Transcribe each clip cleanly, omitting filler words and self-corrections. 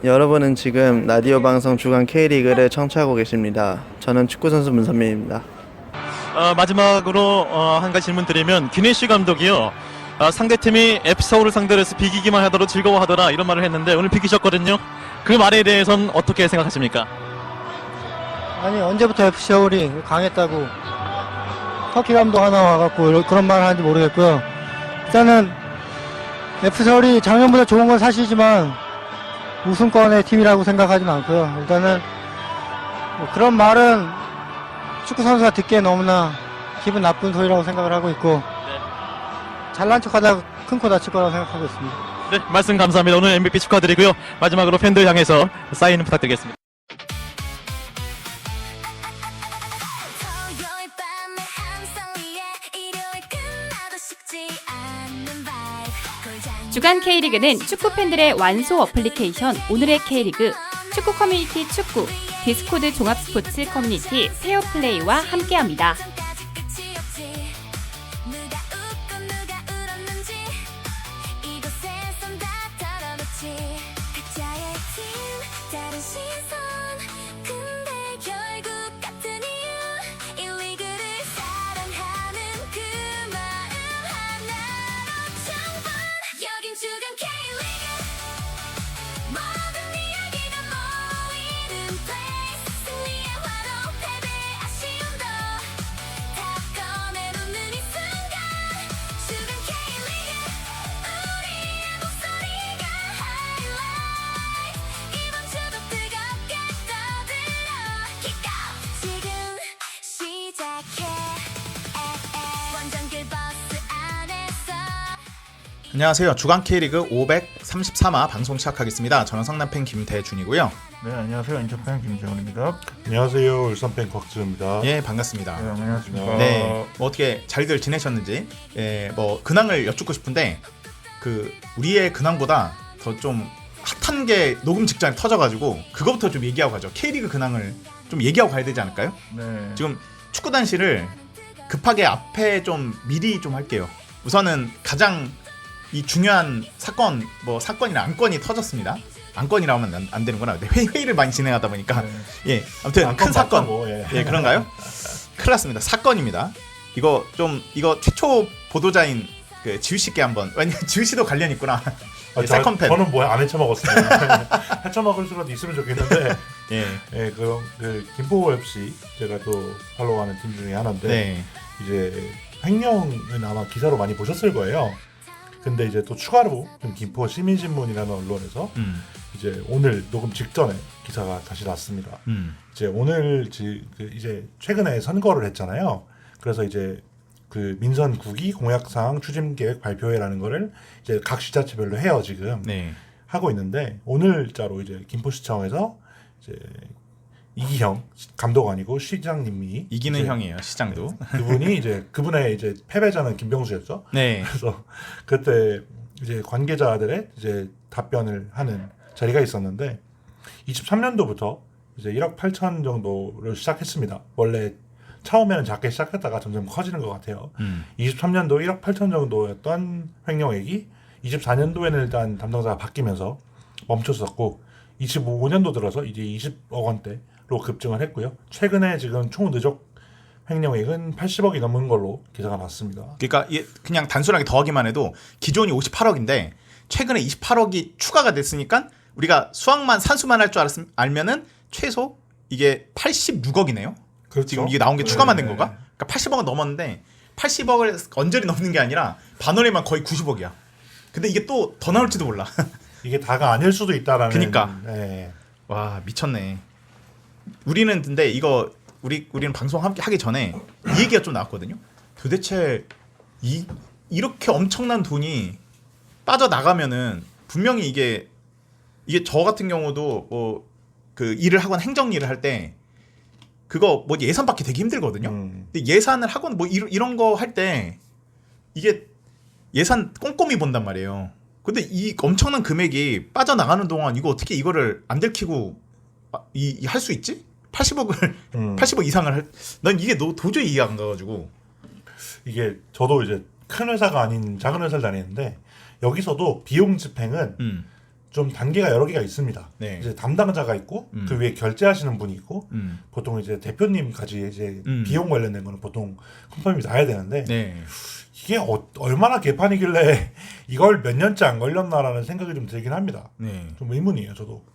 여러분은 지금 라디오 방송 주간 K리그를 청취하고 계십니다. 저는 축구선수 문선민입니다. 마지막으로 한 가지 질문 드리면 기네시 감독이요. 상대팀이 F서울을 상대로 해서 비기기만 하더라도 즐거워하더라 이런 말을 했는데 오늘 비기셨거든요. 그 말에 대해서는 어떻게 생각하십니까? 아니 언제부터 FC 서울이 강했다고 터키 감독 하나 와갖고 그런 말을 하는지 모르겠고요. 일단은 FC 서울이 작년보다 좋은 건 사실이지만 우승권의 팀이라고 생각하지는 않고요. 일단은 뭐 그런 말은 축구 선수가 듣기에 너무나 기분 나쁜 소리라고 생각을 하고 있고 잘난 척하다가 큰 코 다칠 거라고 생각하고 있습니다. 네, 말씀 감사합니다. 오늘 MVP 축하드리고요. 마지막으로 팬들 향해서 사인 부탁드리겠습니다. 주간 K리그는 축구 팬들의 완소 어플리케이션 오늘의 K리그, 축구 커뮤니티 축구, 디스코드 종합 스포츠 커뮤니티 페어플레이와 함께합니다. 안녕하세요. 주간 K리그 533화 방송 시작하겠습니다. 저는 성남팬 김대준이고요. 네, 안녕하세요. 인천팬 김재훈입니다. 안녕하세요. 울산팬 곽지우입니다. 예, 반갑습니다. 네, 안녕하십니까. 네, 뭐 어떻게 잘들 지내셨는지, 예, 뭐 근황을 여쭙고 싶은데 그 우리의 근황보다 더 좀 핫한 게 녹음 직전에 터져가지고 그거부터 좀 얘기하고 가죠. K리그 근황을 좀 얘기하고 가야 되지 않을까요? 네. 지금 축구 단시를 급하게 앞에 좀 미리 좀 할게요. 우선은 가장 이 중요한 사건, 뭐 사건이나 안건이 터졌습니다. 안건이라 하면 안 되는구나. 회의를 많이 진행하다 보니까 예, 아무튼 큰 사건. 예, 그런가요? 큰일 났습니다. 사건입니다. 이거 최초 보도자인 그 지우 씨께 한번, 왜냐면 지우 씨도 관련 있구나. 예, 세컨팬. 저는 뭐 안 헤쳐먹었어요. 헤쳐먹을 수라도 있으면 좋겠는데. 예, 예, 그 김포 FC 제가 또 팔로우하는 팀 중에 하나인데 네, 이제 횡령은 아마 기사로 많이 보셨을 거예요. 근데 이제 또 추가로 좀 김포 시민신문이라는 언론에서 이제 오늘 녹음 직전에 기사가 다시 났습니다. 이제 오늘 이제 최근에 선거를 했잖아요. 그래서 이제 그 민선 9기 공약사항 추진계획 발표회라는 거를 이제 각 시자체별로 해요 지금. 네. 하고 있는데 오늘자로 이제 김포시청에서 이제 이기형 감독 아니고 시장님이 이기는 형이에요. 시장도. 그분이 이제 그분의 이제 패배자는 김병수였죠. 네. 그래서 그때 이제 관계자들의 이제 답변을 하는 자리가 있었는데 23년도부터 이제 1억 8천 정도를 시작했습니다. 원래 처음에는 작게 시작했다가 점점 커지는 것 같아요. 23년도 1억 8천 정도였던 횡령액이 24년도에는 일단 담당자가 바뀌면서 멈췄었고 25년도 들어서 이제 20억 원대로 급증을 했고요. 최근에 지금 총 누적 횡령액은 80억이 넘은 걸로 기사가 났습니다. 그러니까 그냥 단순하게 더하기만 해도 기존이 58억인데 최근에 28억이 추가가 됐으니까 우리가 산수만 할 줄 알면은 최소 이게 86억이네요. 그렇죠. 지금 이게 나온 게 추가만 된 네. 거가? 그러니까 80억은 넘었는데 80억을 언저리 넘는 게 아니라 반월에만 거의 90억이야. 근데 이게 또 더 나올지도 몰라. 이게 다가 아닐 수도 있다라는. 그니까. 네. 와, 미쳤네. 우리는 근데 우리는 방송 하기 전에 이 얘기가 좀 나왔거든요. 도대체 이렇게 엄청난 돈이 빠져나가면은 분명히 이게 저 같은 경우도 뭐 그 일을 하거나 행정 일을 할 때 그거 뭐 예산 받기 되게 힘들거든요. 근데 예산을 하거나 뭐 이런 거 할 때 이게 예산 꼼꼼히 본단 말이에요. 근데 이 엄청난 금액이 빠져나가는 동안 이거 어떻게 이거를 안 들키고 할 수 있지? 80억을 80억 이상을 난 이게 도저히 이해가 안 가가지고. 이게 저도 이제 큰 회사가 아닌 작은 회사를 다니는데 여기서도 비용 집행은 좀 단계가 여러 개가 있습니다. 네. 이제 담당자가 있고 그 위에 결제하시는 분이 있고 보통 이제 대표님까지 이제 비용 관련된 거는 보통 컨펌이 나야 되는데 네. 이게 얼마나 개판이길래 이걸 몇 년째 안 걸렸나라는 생각이 좀 들긴 합니다. 네. 좀 의문이에요, 저도.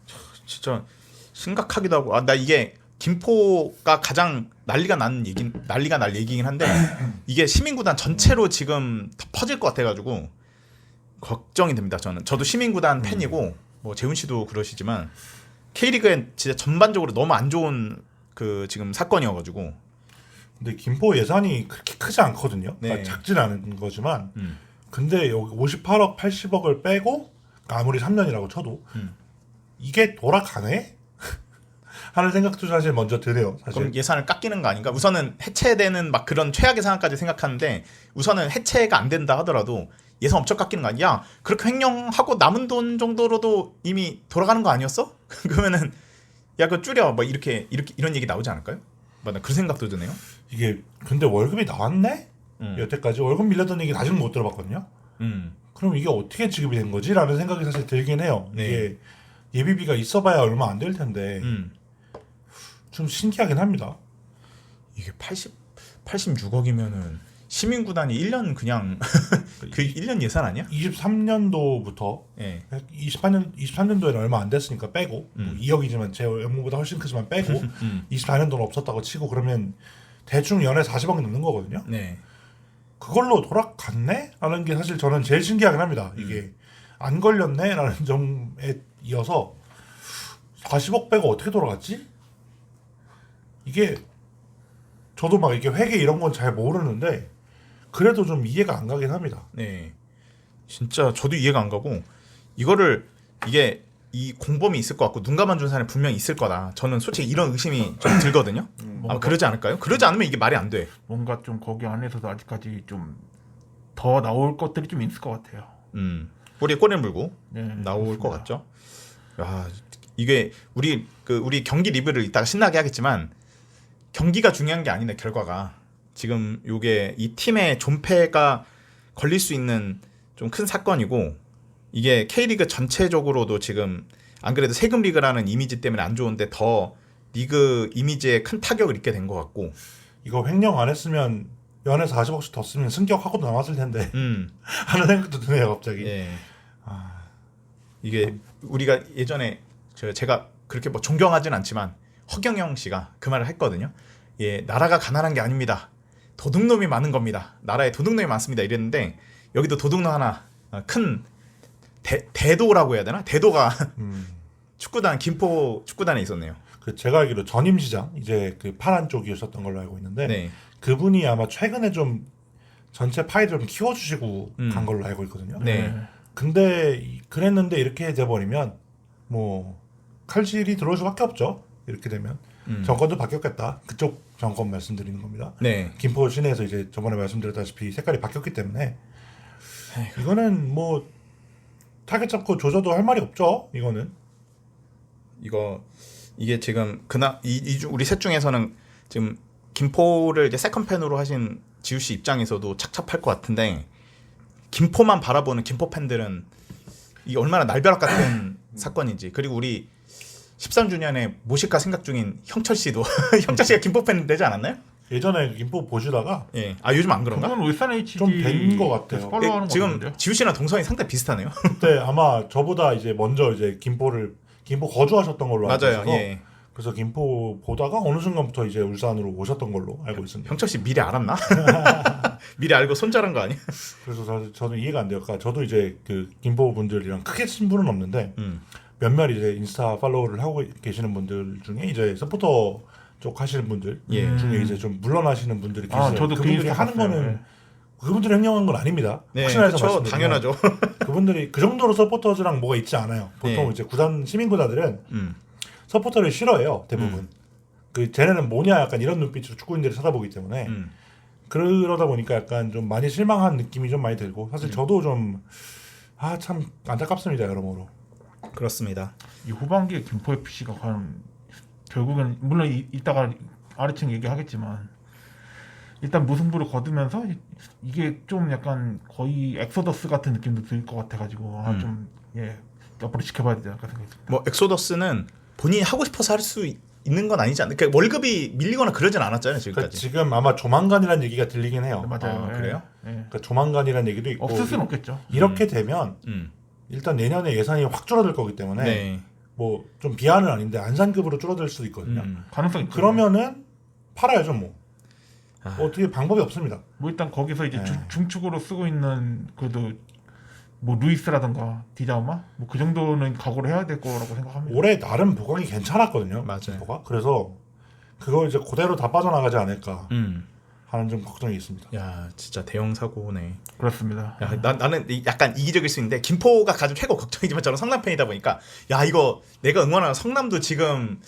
진짜 심각하기도 하고 나 이게 김포가 가장 난리가 날 얘기긴 한데 이게 시민구단 전체로 지금 다 퍼질 것 같아가지고 걱정이 됩니다. 저도 시민구단 팬이고 뭐 재훈 씨도 그러시지만 K리그엔 진짜 전반적으로 너무 안 좋은 그 지금 사건이어가지고 근데 김포 예산이 그렇게 크지 않거든요. 네. 그러니까 작진 않은 거지만 근데 여기 58억, 80억을 빼고 아무리 3년이라고 쳐도 이게 돌아가네? 하는 생각도 사실 먼저 드네요. 사실. 그럼 예산을 깎이는 거 아닌가? 우선은 해체되는 막 그런 최악의 상황까지 생각하는데 우선은 해체가 안 된다 하더라도 예산 엄청 깎이는 거 아니야? 그렇게 횡령하고 남은 돈 정도로도 이미 돌아가는 거 아니었어? 그러면은 야 그거 줄여 뭐 이렇게 이런 얘기 나오지 않을까요? 맞나 그런 생각도 드네요. 이게 근데 월급이 나왔네? 여태까지 월급 밀렸던 얘기 아직은 못 들어봤거든요. 그럼 이게 어떻게 지급이 된 거지? 라는 생각이 사실 들긴 해요. 네. 이게 예비비가 있어봐야 얼마 안 될 텐데 좀 신기하긴 합니다. 이게 86억이면은 시민구단이 1년 그냥 그 1년 예산 아니야? 23년도부터 예. 23년도에는 얼마 안 됐으니까 빼고 뭐 2억이지만 제 연봉보다 훨씬 크지만 빼고 24년도는 없었다고 치고 그러면 대충 연에 40억 넘는 거거든요. 네. 그걸로 돌아갔네? 라는 게 사실 저는 제일 신기하긴 합니다. 이게 안 걸렸네? 라는 점에 이어서 40억 빼고 어떻게 돌아갔지? 이게 저도 막 이게 회계 이런 건 잘 모르는데 그래도 좀 이해가 안 가긴 합니다. 네. 진짜 저도 이해가 안 가고 이거를 이게 이 공범이 있을 것 같고 눈 감아준 사람이 분명히 있을 거다. 저는 솔직히 이런 의심이 좀 들거든요. 아마 그러지 않을까요? 그러지 않으면 이게 말이 안 돼. 뭔가 좀 거기 안에서도 아직까지 좀 더 나올 것들이 좀 있을 것 같아요. 꼬리에 꼬리를 물고 네, 나올 그렇습니다. 것 같죠. 야, 이게 우리 경기 리뷰를 이따가 신나게 하겠지만 경기가 중요한 게 아니네 결과가. 지금 요게 이 팀의 존폐가 걸릴 수 있는 좀 큰 사건이고 이게 K리그 전체적으로도 지금 안 그래도 세금 리그라는 이미지 때문에 안 좋은데 더 리그 이미지에 큰 타격을 입게 된 것 같고 이거 횡령 안 했으면 연에 40억씩 더 쓰면 승격하고도 나왔을 텐데 하는 생각도 드네요 갑자기. 예. 이게 우리가 예전에 제가 그렇게 뭐 존경하진 않지만 허경영 씨가 그 말을 했거든요. 예, 나라가 가난한 게 아닙니다. 도둑놈이 많은 겁니다. 나라에 도둑놈이 많습니다. 이랬는데 여기도 도둑놈 하나 큰 대도라고 해야 되나? 대도가 축구단 김포 축구단에 있었네요. 그 제가 알기로 전임시장 이제 그 파란 쪽이었던 걸로 알고 있는데 네. 그분이 아마 최근에 좀 전체 파이를 좀 키워주시고 간 걸로 알고 있거든요. 네. 근데 그랬는데 이렇게 돼버리면 뭐 칼질이 들어올 수밖에 없죠. 이렇게 되면 정권도 바뀌었겠다. 그쪽 정권 말씀드리는 겁니다. 네. 김포 시내에서 이제 저번에 말씀드렸다시피 색깔이 바뀌었기 때문에 이거는 뭐 타겟 잡고 조져도 할 말이 없죠. 이거는 이게 지금 우리 셋 중에서는 지금 김포를 이제 세컨팬으로 하신 지우 씨 입장에서도 착잡할 것 같은데 김포만 바라보는 김포 팬들은 이게 얼마나 날벼락 같은 사건인지. 그리고 우리 13주년에 모실까 생각 중인 형철 씨도 형철 씨가 김포 팬 되지 않았나요? 예전에 김포 보시다가 예. 아 요즘 안 그런가? 그건 울산 HD 좀 된 것 같아요. 팔로우하는 지금 거 같은데요? 지우 씨랑 동선이 상당히 비슷하네요. 그때 아마 저보다 이제 먼저 이제 김포 거주하셨던 걸로 알고 맞아요. 있어서 예. 그래서 김포 보다가 어느 순간부터 이제 울산으로 오셨던 걸로 알고 있습니다. 형철 씨 미리 알았나? 미리 알고 손절한 거 아니야? 그래서 저는 이해가 안 돼요. 그러니까 저도 이제 그 김포 분들이랑 크게 친분은 없는데 몇몇 이제 인스타 팔로우를 하고 계시는 분들 중에 이제 서포터 쪽 하시는 분들 예. 중에 이제 좀 물러나시는 분들이 계세요. 저도 그 그분들이 인스타 하는 봤어요. 거는 네. 그분들이 횡령한 건 아닙니다. 네, 혹시나 해서 그렇죠. 말씀드리면 당연하죠. 그분들이 그 정도로 서포터즈랑 뭐가 있지 않아요. 보통 네. 이제 시민구단들은 서포터를 싫어해요. 대부분. 그 쟤네는 뭐냐 약간 이런 눈빛으로 축구인들이 쳐다보기 때문에 그러다 보니까 약간 좀 많이 실망한 느낌이 좀 많이 들고 사실 저도 좀 참 안타깝습니다 여러모로. 그렇습니다. 이 후반기에 김포 FC가 과연 결국은 물론 이따가 아래층 얘기하겠지만 일단 무승부를 거두면서 이게 좀 약간 거의 엑소더스 같은 느낌도 들 것 같아가지고 좀 앞으로 지켜봐야 되지 않을까 생각이 듭니다. 뭐 엑소더스는 본인이 하고 싶어서 할 수 있는 건 아니지 않나? 그러니까 월급이 밀리거나 그러진 않았잖아요 그러니까 지금까지. 지금 아마 조만간이라는 얘기가 들리긴 해요. 맞아요. 아, 그래요? 예. 그러니까 조만간이라는 얘기도 있고 없을 수는 없겠죠. 이렇게 되면 음. 일단 내년에 예산이 확 줄어들 거기 때문에 네. 뭐 좀 비하는 아닌데 안산급으로 줄어들 수도 있거든요. 가능성 있죠. 그러면은 팔아야죠 뭐. 아. 어떻게 방법이 없습니다. 뭐 일단 거기서 이제 네. 중축으로 쓰고 있는 그래도 뭐 루이스라든가 디자우마 뭐 그 정도는 각오를 해야 될 거라고 생각합니다. 올해 나름 보강이 괜찮았거든요. 맞아요. 김포가. 그래서 그거 이제 그대로 다 빠져나가지 않을까 하는 좀 걱정이 있습니다. 야 진짜 대형 사고네. 그렇습니다. 야, 나는 약간 이기적일 수 있는데 김포가 가장 최고 걱정이지만 저는 성남 팬이다 보니까 야 이거 내가 응원하는 성남도 지금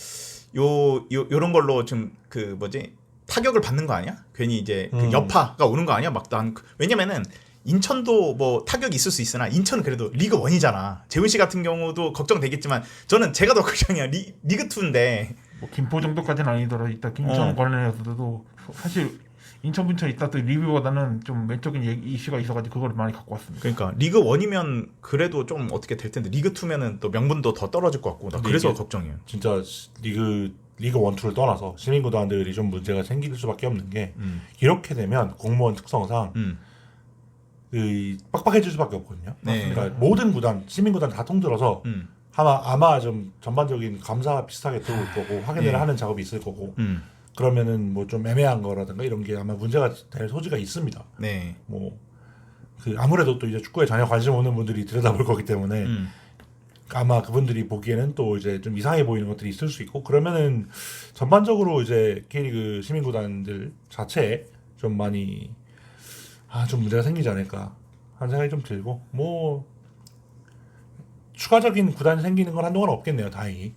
요런 걸로 좀 그 뭐지 타격을 받는 거 아니야? 괜히 이제 그 여파가 오는 거 아니야? 막 난 왜냐면은 인천도 뭐 타격이 있을 수 있으나 인천은 그래도 리그 1이잖아. 재훈 씨 같은 경우도 걱정되겠지만 저는 제가 더 걱정이야. 리그 2인데 뭐 김포 정도까지는 아니더라도 이따 인천 관련해서도 사실 인천 분천 이따 또 리뷰보다는 좀 외적인 이슈가 있어가지고 그걸 많이 갖고 왔습니다. 그러니까 리그 1이면 그래도 좀 어떻게 될 텐데 리그 2면은 또 명분도 더 떨어질 것 같고 나 그래서 걱정이에요. 진짜 리그 1, 2를 떠나서 시민구단들이 좀 문제가 생길 수밖에 없는 게 이렇게 되면 공무원 특성상 빡빡해질 수밖에 없거든요. 네. 그러니까 모든 구단, 시민구단 다 통들어서 아마 좀 전반적인 감사 비슷하게 들어올 거고 확인을 예. 하는 작업이 있을 거고 그러면은 뭐 좀 애매한 거라든가 이런 게 아마 문제가 될 소지가 있습니다. 네. 뭐 그 아무래도 또 이제 축구에 전혀 관심 없는 분들이 들여다볼 거기 때문에 아마 그분들이 보기에는 또 이제 좀 이상해 보이는 것들이 있을 수 있고 그러면은 전반적으로 이제 K리그 시민구단들 자체에 좀 많이 좀 문제가 생기지 않을까 하는 생각이 좀 들고 뭐 추가적인 구단이 생기는 건 한동안 없겠네요. 다행히.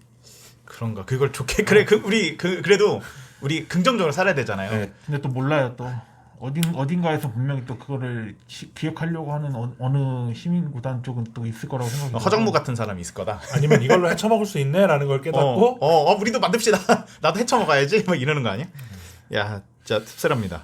그런가 그걸 좋게 그래 우리 그래도 우리 긍정적으로 살아야 되잖아요. 네. 근데 또 몰라요. 또 어딘가에서 분명히 또 그거를 기억하려고 하는 어느 시민구단 쪽은 또 있을 거라고 생각해요. 허정무 같은 사람이 있을 거다. 아니면 이걸로 헤쳐먹을 수 있네라는 걸 깨닫고 우리도 만듭시다. 나도 헤쳐먹어야지. 막 이러는 거 아니야? 야, 진짜 씁쓸합니다.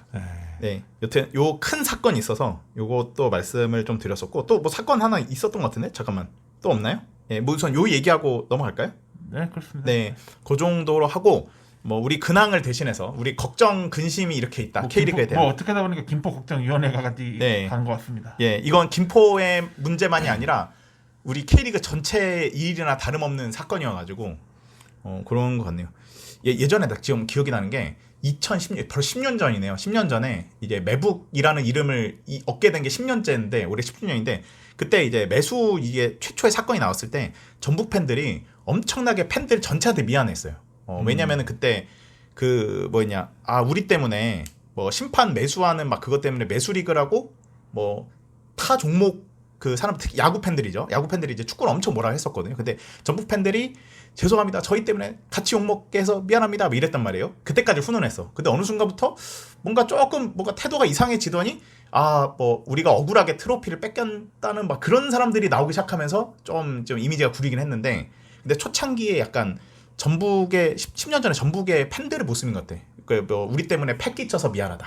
네, 여튼 요 큰 사건이 있어서 요것도 말씀을 좀 드렸었고 또 뭐 사건 하나 있었던 것 같은데 잠깐만 또 없나요? 예, 뭐 우선 요 얘기하고 넘어갈까요? 네, 그렇습니다. 네, 그 정도로 하고 뭐 우리 근황을 대신해서 우리 걱정 근심이 이렇게 있다. 뭐 K리그에 대한. 뭐 어떻게 하다 보니까 김포 걱정위원회가 네. 간 것 같습니다. 예, 이건 김포의 문제만이 아니라 우리 K리그 전체 일이나 다름없는 사건이어가지고 그런 것 같네요. 예전에 나 지금 기억이 나는 게 2010년 벌써 10년 전이네요. 10년 전에 이제 매북이라는 이름을 얻게 된 게 10년째인데 올해 10주년인데 그때 이제 매수 이게 최초의 사건이 나왔을 때 전북 팬들이 엄청나게 팬들 전체한테 미안했어요. 왜냐면은 그때 그 뭐냐 우리 때문에 뭐 심판 매수하는 막 그것 때문에 매수리그라고 뭐 타 종목 그 사람 특히 야구 팬들이죠. 야구 팬들이 이제 축구를 엄청 뭐라 했었거든요. 근데 전북 팬들이 죄송합니다. 저희 때문에 같이 욕먹게 해서 미안합니다. 뭐 이랬단 말이에요. 그때까지 훈훈했어. 근데 어느 순간부터 뭔가 조금 뭔가 태도가 이상해지더니 뭐 우리가 억울하게 트로피를 뺏겼다는 막 그런 사람들이 나오기 시작하면서 좀 이미지가 구리긴 했는데 근데 초창기에 약간 전북의 10년 전에 전북의 팬들의 모습인 것 같아. 뭐 우리 때문에 패 끼쳐서 미안하다.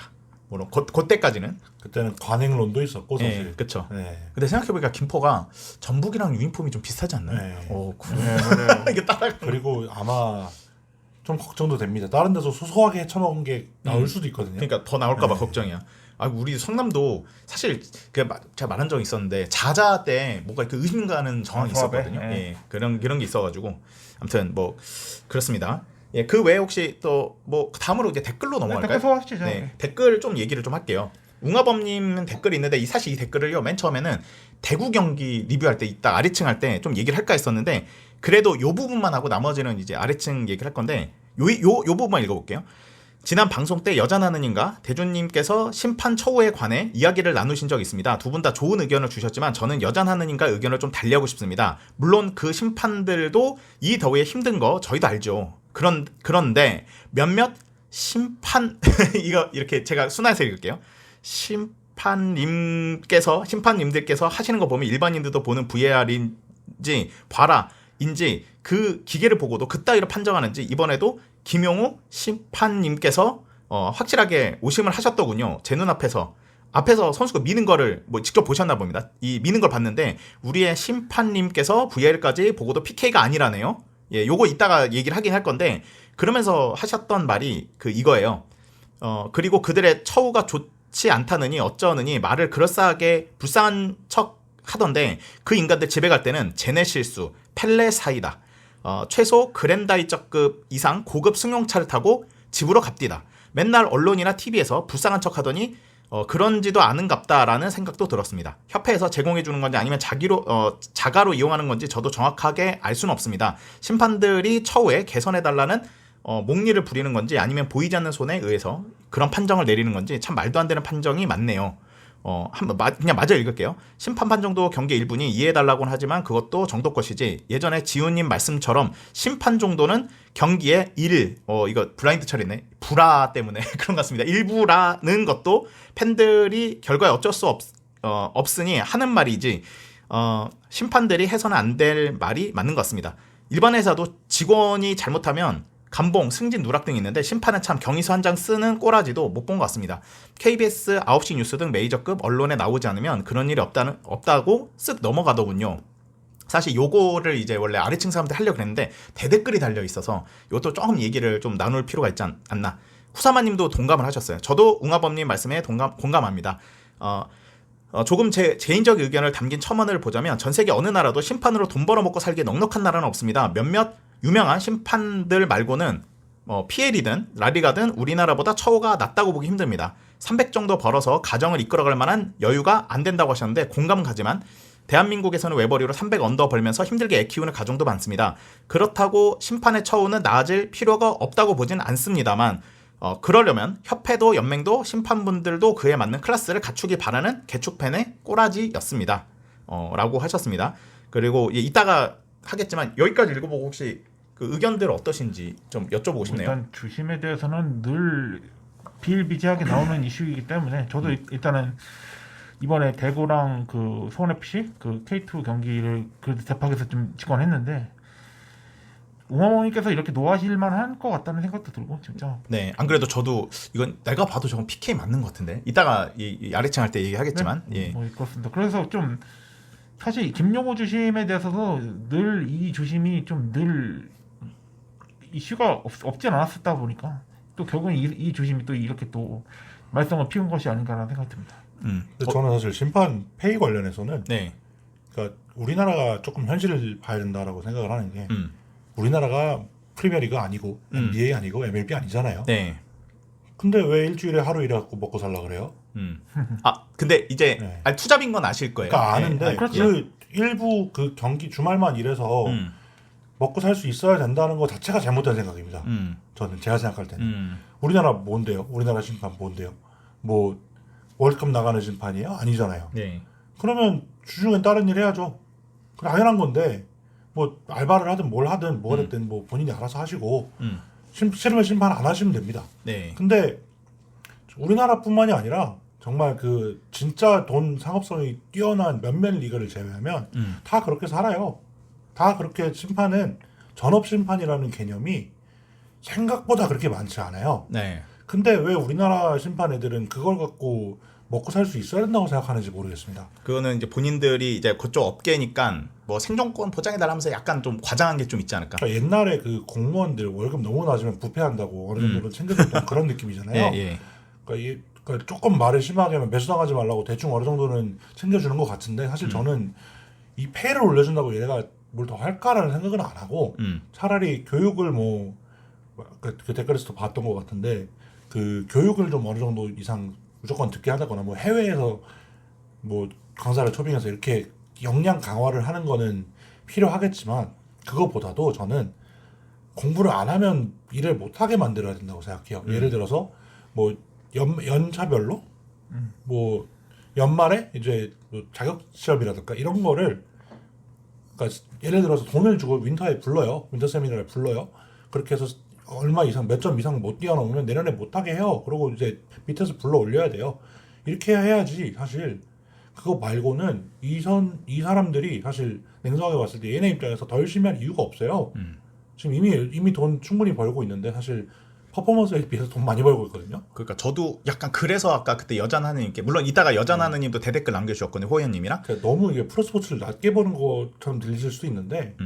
뭐 그때까지는 그때는 관행론도 있었고 사실. 네, 그렇죠. 네. 근데 생각해보니까 김포가 전북이랑 유니폼이 좀 비슷하지 않나요? 네. 맞아요. 이게 따라 그리고 아마 좀 걱정도 됩니다. 다른 데서 소소하게 헤쳐먹은 게 나올 수도 있거든요. 그러니까 더 나올까봐 네. 걱정이야. 우리 성남도 사실 제가 말한 적이 있었는데 자자 때 뭔가 그 의심 가는 정황이 있었거든요. 네. 예, 그런 게 있어가지고 아무튼 뭐 그렇습니다. 예, 그 외에 혹시 또 뭐 다음으로 이제 댓글로 넘어갈까요? 댓글 소화하시죠. 네, 댓글 좀 얘기를 좀 할게요. 웅아범님 댓글이 있는데 사실 이 댓글을요 맨 처음에는 대구 경기 리뷰할 때 이따 아래층 할 때 좀 얘기를 할까 했었는데 그래도 요 부분만 하고 나머지는 이제 아래층 얘기를 할 건데 요 부분만 읽어볼게요. 지난 방송 때 여자나는인가 대준님께서 심판 처우에 관해 이야기를 나누신 적이 있습니다. 두 분 다 좋은 의견을 주셨지만 저는 여자나는인가 의견을 좀 달리하고 싶습니다. 물론 그 심판들도 이 더위에 힘든 거 저희도 알죠. 그런데 몇몇 심판 이거 이렇게 제가 순화해서 읽을게요. 심판님들께서 하시는 거 보면 일반인들도 보는 VAR인지 봐라인지 그 기계를 보고도 그따위로 판정하는지 이번에도 김용우 심판님께서 확실하게 오심을 하셨더군요. 제 눈앞에서 앞에서 선수가 미는 거를 뭐 직접 보셨나 봅니다. 이 미는 걸 봤는데 우리의 심판님께서 VAR까지 보고도 PK가 아니라네요. 예, 요거 이따가 얘기를 하긴 할 건데 그러면서 하셨던 말이 이거예요. 그리고 그들의 처우가 좋지 않다느니 어쩌느니 말을 그럴싸하게 불쌍한 척 하던데 그 인간들 집에 갈 때는 제네 실수, 펠레 사이다. 최소 그랜다이저급 이상 고급 승용차를 타고 집으로 갑디다. 맨날 언론이나 TV에서 불쌍한 척 하더니 그런지도 않은갑다라는 생각도 들었습니다. 협회에서 제공해 주는 건지 아니면 자가로 이용하는 건지 저도 정확하게 알 수는 없습니다. 심판들이 처우에 개선해 달라는 목리를 부리는 건지 아니면 보이지 않는 손에 의해서 그런 판정을 내리는 건지 참 말도 안 되는 판정이 많네요. 그냥 마저 읽을게요. 심판 판정도 경기 일부니 이해해달라고는 하지만 그것도 정도 것이지 예전에 지훈님 말씀처럼 심판 정도는 경기의 이거 블라인드 처리네. 불화 때문에 그런 것 같습니다. 일부라는 것도 팬들이 결과에 어쩔 수 없으니 하는 말이지 심판들이 해서는 안 될 말이 맞는 것 같습니다. 일반 회사도 직원이 잘못하면 감봉, 승진, 누락 등이 있는데 심판은 참 경위서 한 장 쓰는 꼬라지도 못 본 것 같습니다. KBS 9시 뉴스 등 메이저급 언론에 나오지 않으면 그런 일이 없다고 쓱 넘어가더군요. 사실 요거를 이제 원래 아래층 사람들 하려고 그랬는데 대댓글이 달려 있어서 이것도 조금 얘기를 좀 나눌 필요가 있지 않나. 후사마님도 동감을 하셨어요. 저도 웅하범님 말씀에 공감합니다. 조금 제 개인적 의견을 담긴 첨언을 보자면 전 세계 어느 나라도 심판으로 돈 벌어먹고 살기에 넉넉한 나라는 없습니다. 몇몇 유명한 심판들 말고는 PL이든 라리가든 우리나라보다 처우가 낮다고 보기 힘듭니다. 300 정도 벌어서 가정을 이끌어갈 만한 여유가 안 된다고 하셨는데 공감은 가지만 대한민국에서는 외벌이로 300 언더 벌면서 힘들게 애 키우는 가정도 많습니다. 그렇다고 심판의 처우는 나아질 필요가 없다고 보진 않습니다만 그러려면 협회도 연맹도 심판분들도 그에 맞는 클래스를 갖추기 바라는 개축팬의 꼬라지였습니다. 라고 하셨습니다. 그리고 이따가 하겠지만 여기까지 읽어보고 혹시 그 의견들 어떠신지 좀 여쭤보고 싶네요. 일단 주심에 대해서는 늘 비일비재하게 나오는 이슈이기 때문에 저도 일단은 이번에 대구랑 그 수원FC 그 K2 경기를 그래도 대팍에서 좀 직관했는데 웅하모님께서 이렇게 노하실 만한 것 같다는 생각도 들고 진짜. 네, 안 그래도 저도 이건 내가 봐도 저건 PK 맞는 것 같은데 이따가 이 아래층 할 때 얘기하겠지만 네, 뭐 그렇습니다. 그래서 좀 사실 김용호 주심에 대해서도 늘 이 주심이 좀 늘 이슈가 없진 않았었다 보니까 또 결국은 이 주심이 또 이렇게 또 말썽을 피운 것이 아닌가라는 생각이 듭니다. 근데 저는 사실 심판 페이 관련해서는 네, 그러니까 우리나라가 조금 현실을 봐야 된다라고 생각을 하는 게 우리나라가 프리미어리가 아니고 NBA 아니고 MLB 아니잖아요. 네. 근데 왜 일주일에 하루 일해갖고 먹고 살라 그래요? 근데 이제 네. 투잡인 건 아실 거예요. 그러니까 아는데 네, 그 일부 그 경기 주말만 일해서 먹고 살 수 있어야 된다는 거 자체가 잘못된 생각입니다. 저는 제가 생각할 때는 우리나라 뭔데요? 우리나라 심판 뭔데요? 뭐 월드컵 나가는 심판이에요? 아니잖아요. 네. 그러면 주중엔 다른 일 해야죠. 당연한 건데 뭐 알바를 하든 뭘 하든 뭐가 됐든 뭐 본인이 알아서 하시고 싫으면 심판 안 하시면 됩니다. 네. 근데 우리나라뿐만이 아니라 정말 그 진짜 돈 상업성이 뛰어난 몇몇 리그를 제외하면 다 그렇게 살아요. 다 그렇게 심판은 전업 심판이라는 개념이 생각보다 그렇게 많지 않아요. 네. 근데 왜 우리나라 심판 애들은 그걸 갖고 먹고 살 수 있어야 된다고 생각하는지 모르겠습니다. 그거는 이제 본인들이 이제 그쪽 업계니까 뭐 생존권 보장해달라면서 약간 좀 과장한 게 좀 있지 않을까? 그러니까 옛날에 그 공무원들 월급 너무 낮으면 부패한다고 어느 정도는 챙겨줬던 그런 느낌이잖아요. 예. 그러니까 조금 말을 심하게 하면 매수당하지 말라고 대충 어느 정도는 챙겨주는 것 같은데 사실 저는 이 페이를 올려준다고 얘가 뭘 더 할까라는 생각은 안 하고 차라리 교육을 그 댓글에서도 봤던 것 같은데 그 교육을 좀 어느 정도 이상 무조건 듣게 하다거나 뭐 해외에서 뭐 강사를 초빙해서 이렇게 역량 강화를 하는 거는 필요하겠지만 그거보다도 저는 공부를 안 하면 일을 못하게 만들어야 된다고 생각해요. 예를 들어서 뭐 연차별로 뭐 연말에 이제 뭐 자격 시험이라든가 이런 거를 그러니까 예를 들어서 돈을 주고 윈터에 불러요. 윈터 세미나를 불러요. 그렇게 해서 얼마 이상 몇 점 이상 못 뛰어넘으면 내년에 못하게 해요. 그리고 이제 밑에서 불러 올려야 돼요. 이렇게 해야지 사실 그거 말고는 이 사람들이 사실 냉정하게 봤을 때 얘네 입장에서 더 열심히 할 이유가 없어요. 지금 이미 돈 충분히 벌고 있는데 사실 퍼포먼스에 비해서 돈 많이 벌고 있거든요. 그러니까 저도 약간 그래서 아까 그때 여잔하느님께 물론 이따가 여잔하느님도 대댓글 남겨주셨거든요. 호연님이랑. 그러니까 너무 이게 프로스포츠를 낮게 보는 것처럼 들리실 수도 있는데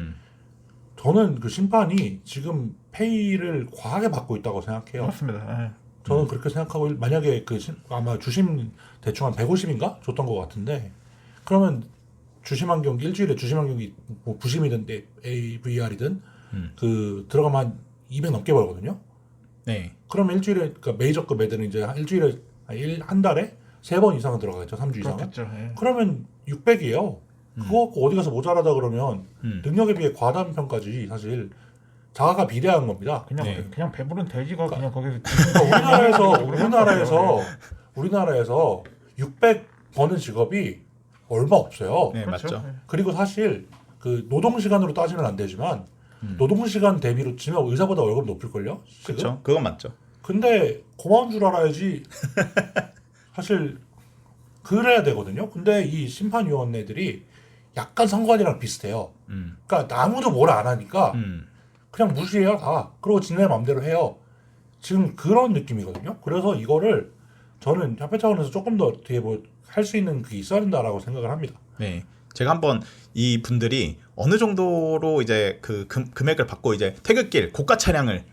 저는 그 심판이 지금 페이를 과하게 받고 있다고 생각해요. 맞습니다. 예. 저는 그렇게 생각하고 만약에 아마 주심 대충 한 150인가 줬던 것 같은데 그러면 주심 한 경기 일주일에 주심 한 경기 뭐 부심이든 AVR이든 그 들어가면 한 200 넘게 벌거든요. 네. 그러면 일주일에 그러니까 메이저급 애들은 이제 일주일에 한 달에 3번 이상은 들어가겠죠. 3주 이상은. 그렇겠죠. 예. 그러면 600이에요. 그거 갖고 어디 가서 모자라다 그러면 능력에 비해 과다한 평가지 사실 자아가 비대한 겁니다. 그냥 네. 그냥 배부른 돼지가 그냥 거기서 우리나라에서 600 버는 직업이 얼마 없어요. 네, 그렇죠. 맞죠. 예. 그리고 사실 그 노동 시간으로 따지면 안 되지만 노동 시간 대비로 치면 의사보다 월급 높을걸요. 지금? 그렇죠. 그건 맞죠. 근데 고마운 줄 알아야지. 사실 그래야 되거든요. 근데 이 심판위원회들이 약간 선관위랑 비슷해요. 그러니까 아무도 뭘 안 하니까 그냥 무시해요 다. 그리고 지네 맘대로 해요. 지금 그런 느낌이거든요. 그래서 이거를 저는 협회 차원에서 조금 더 뒤에 뭐 할 수 있는 그게 있어야 된다라고 생각을 합니다. 네. 제가 한번 이 분들이 어느 정도로 이제 그 금액을 받고 이제 태극길 고가 차량을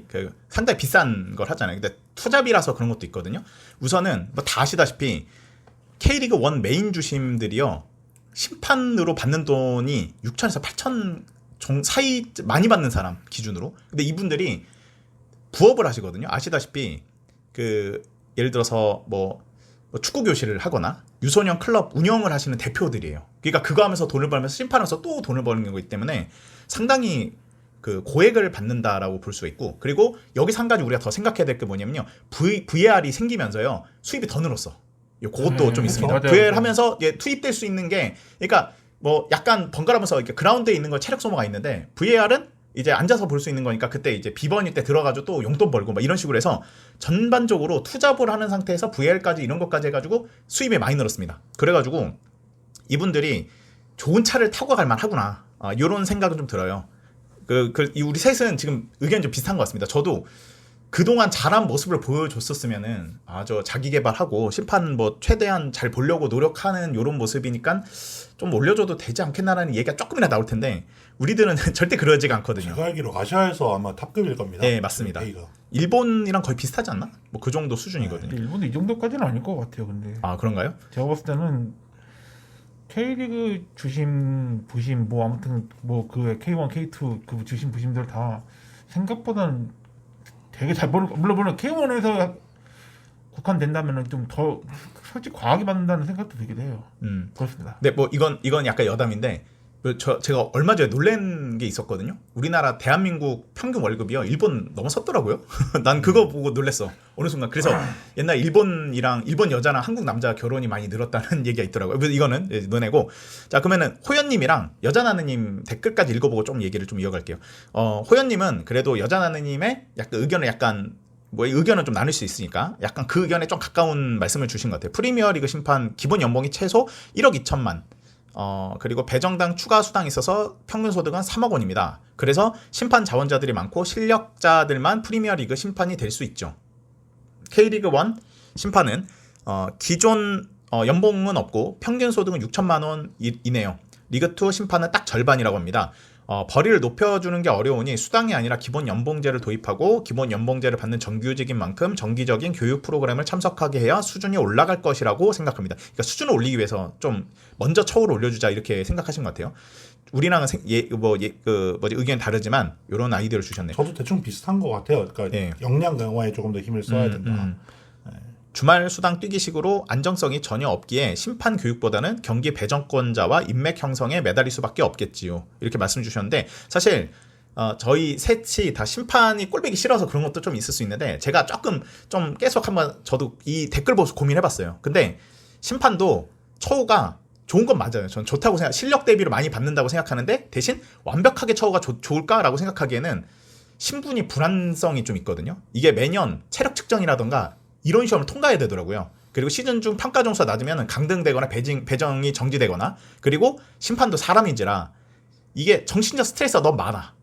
그 상당히 비싼 걸 하잖아요. 근데 투잡이라서 그런 것도 있거든요. 우선은 뭐 다 아시다시피 K리그 1 메인 주심들이요. 심판으로 받는 돈이 6천에서 8천 사이 많이 받는 사람 기준으로. 근데 이분들이 부업을 하시거든요. 아시다시피 그 예를 들어서 뭐 축구 교실을 하거나 유소년 클럽 운영을 하시는 대표들이에요. 그러니까 그거 하면서 돈을 벌면서 심판하면서 또 돈을 버는 거기 때문에 상당히 그 고액을 받는다라고 볼 수가 있고, 그리고 여기서 한 가지 우리가 더 생각해야 될 게 뭐냐면요. VAR이 생기면서요. 수입이 더 늘었어. 그것도 좀 있습니다. 맞아요. VAR 하면서 투입될 수 있는 게, 그러니까 뭐 약간 번갈아면서 이렇게 그라운드에 있는 거 체력 소모가 있는데 VAR은 이제 앉아서 볼 수 있는 거니까 그때 이제 비번일 때 들어가지고 또 용돈 벌고 막 이런 식으로 해서 전반적으로 투잡을 하는 상태에서 VAR까지 이런 것까지 해가지고 수입이 많이 늘었습니다. 그래가지고 이분들이 좋은 차를 타고 갈 만하구나. 이런 생각은 좀 들어요. 우리 셋은 지금 의견이 좀 비슷한 것 같습니다. 저도 그동안 잘한 모습을 보여줬었으면은 저 자기 개발하고 심판 뭐 최대한 잘 보려고 노력하는 이런 모습이니까 좀 올려줘도 되지 않겠나라는 얘기가 조금이나 나올 텐데 우리들은 절대 그러지가 않거든요. 제가 알기로 아시아에서 아마 탑급일 겁니다. 네, 맞습니다. 일본이랑 거의 비슷하지 않나? 뭐 그 정도 수준이거든요. 일본도 이 정도까지는 아닐 것 같아요. 근데 그런가요? 제가 봤을 때는 K리그 주심, 부심 뭐 아무튼 뭐 그 K1, K2 그 주심 부심들 다 생각보다는 되게 잘 버는, 물론 K1에서 국한된다면은 좀 더 솔직히 과하게 받는다는 생각도 들기도 해요. 그렇습니다. 네, 뭐 이건 약간 여담인데 제가 얼마 전에 놀란 게 있었거든요. 우리나라 대한민국 평균 월급이요. 일본 넘어섰더라고요. 난 그거 보고 놀랐어. 어느 순간. 그래서 옛날 일본 여자랑 한국 남자 결혼이 많이 늘었다는 얘기가 있더라고요. 그래서 이거는 논외고. 자, 그러면은 호연님이랑 여자나느님 댓글까지 읽어보고 좀 얘기를 좀 이어갈게요. 호연님은 그래도 여자나느님의 약간 의견은 좀 나눌 수 있으니까 약간 그 의견에 좀 가까운 말씀을 주신 것 같아요. 프리미어리그 심판 기본 연봉이 최소 1억 2천만. 그리고 배정당 추가 수당이 있어서 평균 소득은 3억 원입니다. 그래서 심판 자원자들이 많고 실력자들만 프리미어리그 심판이 될 수 있죠. K리그 1 심판은 기존 연봉은 없고 평균 소득은 6천만 원 이내요. 리그 2 심판은 딱 절반이라고 합니다. 벌이를 높여주는 게 어려우니 수당이 아니라 기본 연봉제를 도입하고 기본 연봉제를 받는 정규직인 만큼 정기적인 교육 프로그램을 참석하게 해야 수준이 올라갈 것이라고 생각합니다. 그러니까 수준을 올리기 위해서 좀 먼저 처우를 올려주자 이렇게 생각하신 것 같아요. 우리랑은 의견이 다르지만 이런 아이디어를 주셨네요. 저도 대충 비슷한 것 같아요. 그러니까 역량 강화에 조금 더 힘을 써야 된다. 주말 수당 뛰기식으로 안정성이 전혀 없기에 심판 교육보다는 경기 배정권자와 인맥 형성에 매달릴 수밖에 없겠지요. 이렇게 말씀 주셨는데 사실 저희 셋이 다 심판이 꼴보기 싫어서 그런 것도 좀 있을 수 있는데 제가 조금 좀 계속 한번 저도 이 댓글 보고 고민해봤어요. 근데 심판도 처우가 좋은 건 맞아요. 전 좋다고 실력 대비로 많이 받는다고 생각하는데 대신 완벽하게 처우가 좋을까라고 생각하기에는 신분이 불안성이 좀 있거든요. 이게 매년 체력 측정이라던가 이런 시험을 통과해야 되더라고요. 그리고 시즌 중 평가 점수가 낮으면 강등되거나 배정이 정지되거나, 그리고 심판도 사람인지라 이게 정신적 스트레스가 너무 많아.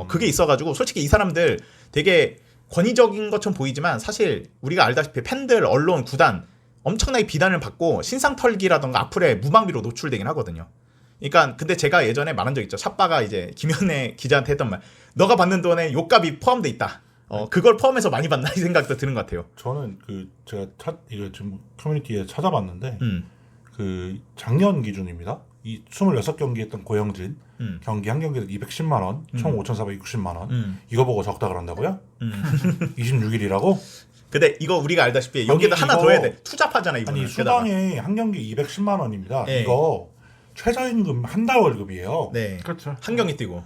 그게 있어가지고 솔직히 이 사람들 되게 권위적인 것처럼 보이지만 사실 우리가 알다시피 팬들, 언론, 구단 엄청나게 비난을 받고 신상 털기라던가 악플에 무방비로 노출되긴 하거든요. 그러니까 근데 제가 예전에 말한 적 있죠. 샷바가 이제 김현애 기자한테 했던 말. 너가 받는 돈에 욕값이 포함돼 있다. 그걸 포함해서 많이 받나 이 생각도 드는 것 같아요. 저는 제가 이거 지금 커뮤니티에 찾아봤는데 그 작년 기준입니다. 이 26경기 했던 고영진 경기 한 경기에 210만 원, 총 5,460만 원. 이거 보고 적다 그런다고요? 26일이라고? 근데 이거 우리가 알다시피 여기다 하나 더 해야 돼. 투잡하잖아 이거는. 아니 수당에 한 경기 210만 원입니다. 네. 이거 최저임금 한 달 월급이에요. 네. 그렇죠. 한 경기 뛰고.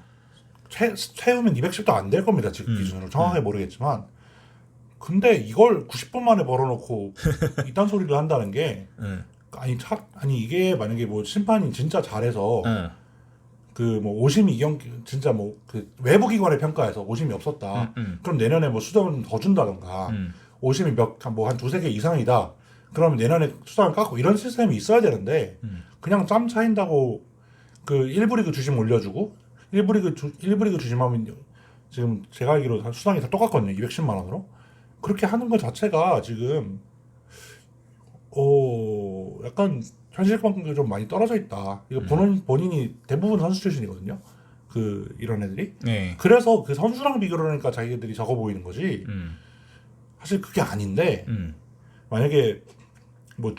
채우면 210도 안 될 겁니다. 지금 기준으로. 정확하게 모르겠지만. 근데 이걸 90분 만에 벌어놓고 이딴 소리를 한다는 게 아니 이게 만약에 뭐 심판이 진짜 잘해서 그 뭐 오심이 진짜 뭐 그 외부 기관의 평가에서 오심이 없었다. 그럼 내년에 뭐 수당을 더 준다던가. 오심이 뭐 한 두세 개 이상이다. 그러면 내년에 수당을 깎고 이런 시스템이 있어야 되는데 그냥 짬 차인다고 그 1부 리그 주심 올려주고 1부 리그 주심하면 지금 제가 알기로 수당이 다 똑같거든요. 210만 원으로. 그렇게 하는 것 자체가 지금 약간 현실감이 좀 많이 떨어져 있다. 이거 본인이 대부분 선수 출신이거든요. 그 이런 애들이. 네. 그래서 그 선수랑 비교를 하니까 자기들이 적어 보이는 거지. 사실 그게 아닌데 만약에 뭐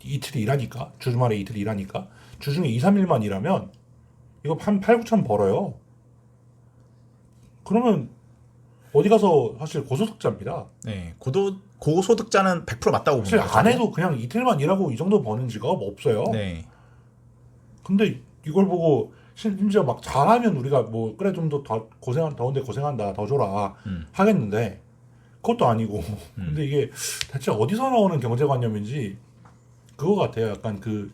이틀 일하니까 주말에 이틀 일하니까 주중에 2, 3일만 일하면 이거 한 8, 9천 벌어요. 그러면 어디 가서 사실 고소득자입니다. 네. 고소득자는 100% 맞다고 사실 봅니다. 안 해도 그냥 이틀만 일하고 이 정도 버는 직업 없어요. 네. 근데 이걸 보고 심지어 막 잘하면 우리가 뭐 그래 좀 더 더운데 고생한다 더 줘라 하겠는데 그것도 아니고 근데 이게 대체 어디서 나오는 경제관념인지 그거 같아요. 약간 그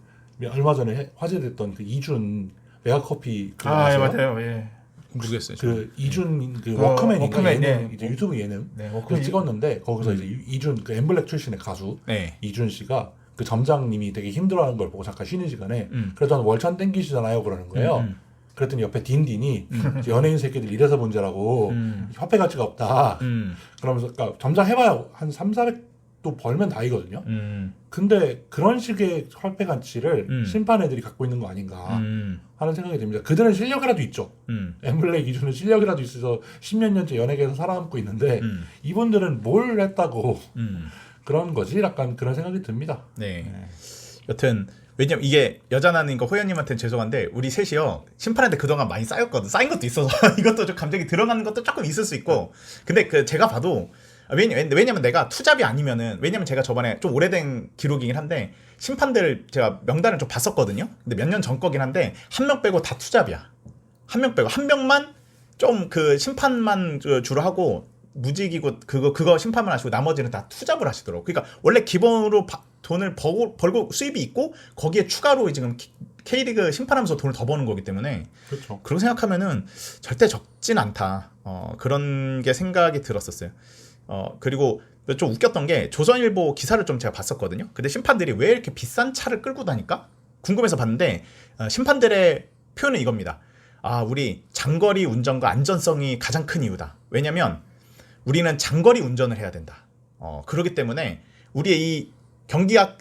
얼마 전에 화제됐던 그 이준 메가커피 그거 아, 예, 아세요? 맞아요. 예. 모르겠어요. 그 이준 그 워크맨인가 워크맨, 예능 예. 이제 유튜브 예능 네, 그거 찍었는데 거기서 이제 이준 그 엠블랙 출신의 가수 네. 이준 씨가 그 점장님이 되게 힘들어하는 걸 보고 잠깐 쉬는 시간에 그래도 한 월천 땡기시잖아요 그러는 거예요. 그랬더니 옆에 딘딘이 연예인 새끼들 이래서 문제라고 화폐 가치가 없다. 그러면서 그러니까 점장 해봐야 한 3, 400도 벌면 다이거든요. 근데 그런 식의 화폐 가치를 심판 애들이 갖고 있는 거 아닌가 하는 생각이 듭니다. 그들은 실력이라도 있죠. 엠블랙 기준은 실력이라도 있어서 10몇 년째 연예계에서 살아남고 있는데 이분들은 뭘 했다고 그런 거지? 약간 그런 생각이 듭니다. 네. 여튼 왜냐면 이게 여자나는 거 호연님한테는 죄송한데 우리 셋이요 심판한테 그동안 많이 쌓였거든. 쌓인 것도 있어서 이것도 좀 감정이 들어가는 것도 조금 있을 수 있고 근데 그 제가 봐도 왜냐면 내가 투잡이 아니면은 왜냐면 제가 저번에 좀 오래된 기록이긴 한데 심판들 제가 명단을 좀 봤었거든요. 근데 몇 년 전 거긴 한데 한 명 빼고 다 투잡이야. 한 명 빼고 한 명만 좀 그 심판만 주로 하고 무직이고 그거 심판만 하시고 나머지는 다 투잡을 하시더라고. 그러니까 원래 기본으로 돈을 벌고 수입이 있고 거기에 추가로 지금 K리그 심판하면서 돈을 더 버는 거기 때문에 그렇죠. 그런 생각하면은 절대 적진 않다. 그런 게 생각이 들었었어요. 그리고 좀 웃겼던 게 조선일보 기사를 좀 제가 봤었거든요. 근데 심판들이 왜 이렇게 비싼 차를 끌고 다닐까? 궁금해서 봤는데 심판들의 표현은 이겁니다. 우리 장거리 운전과 안전성이 가장 큰 이유다. 왜냐면 우리는 장거리 운전을 해야 된다. 그렇기 때문에 우리의 이 경기가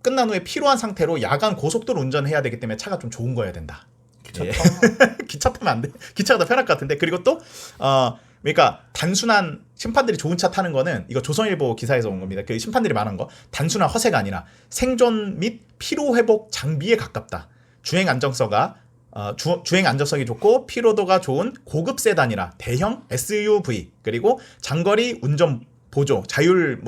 끝난 후에 피로한 상태로 야간 고속도로 운전해야 되기 때문에 차가 좀 좋은 거여야 된다. 기차 타면 안 돼. 기차가 더 편할 것 같은데. 그리고 또 그러니까 단순한 심판들이 좋은 차 타는 거는 이거 조선일보 기사에서 온 겁니다. 그 심판들이 말한 거 단순한 허세가 아니라 생존 및 피로 회복 장비에 가깝다. 주행 안정성이 좋고 피로도가 좋은 고급 세단이라 대형 SUV 그리고 장거리 운전 보조 자율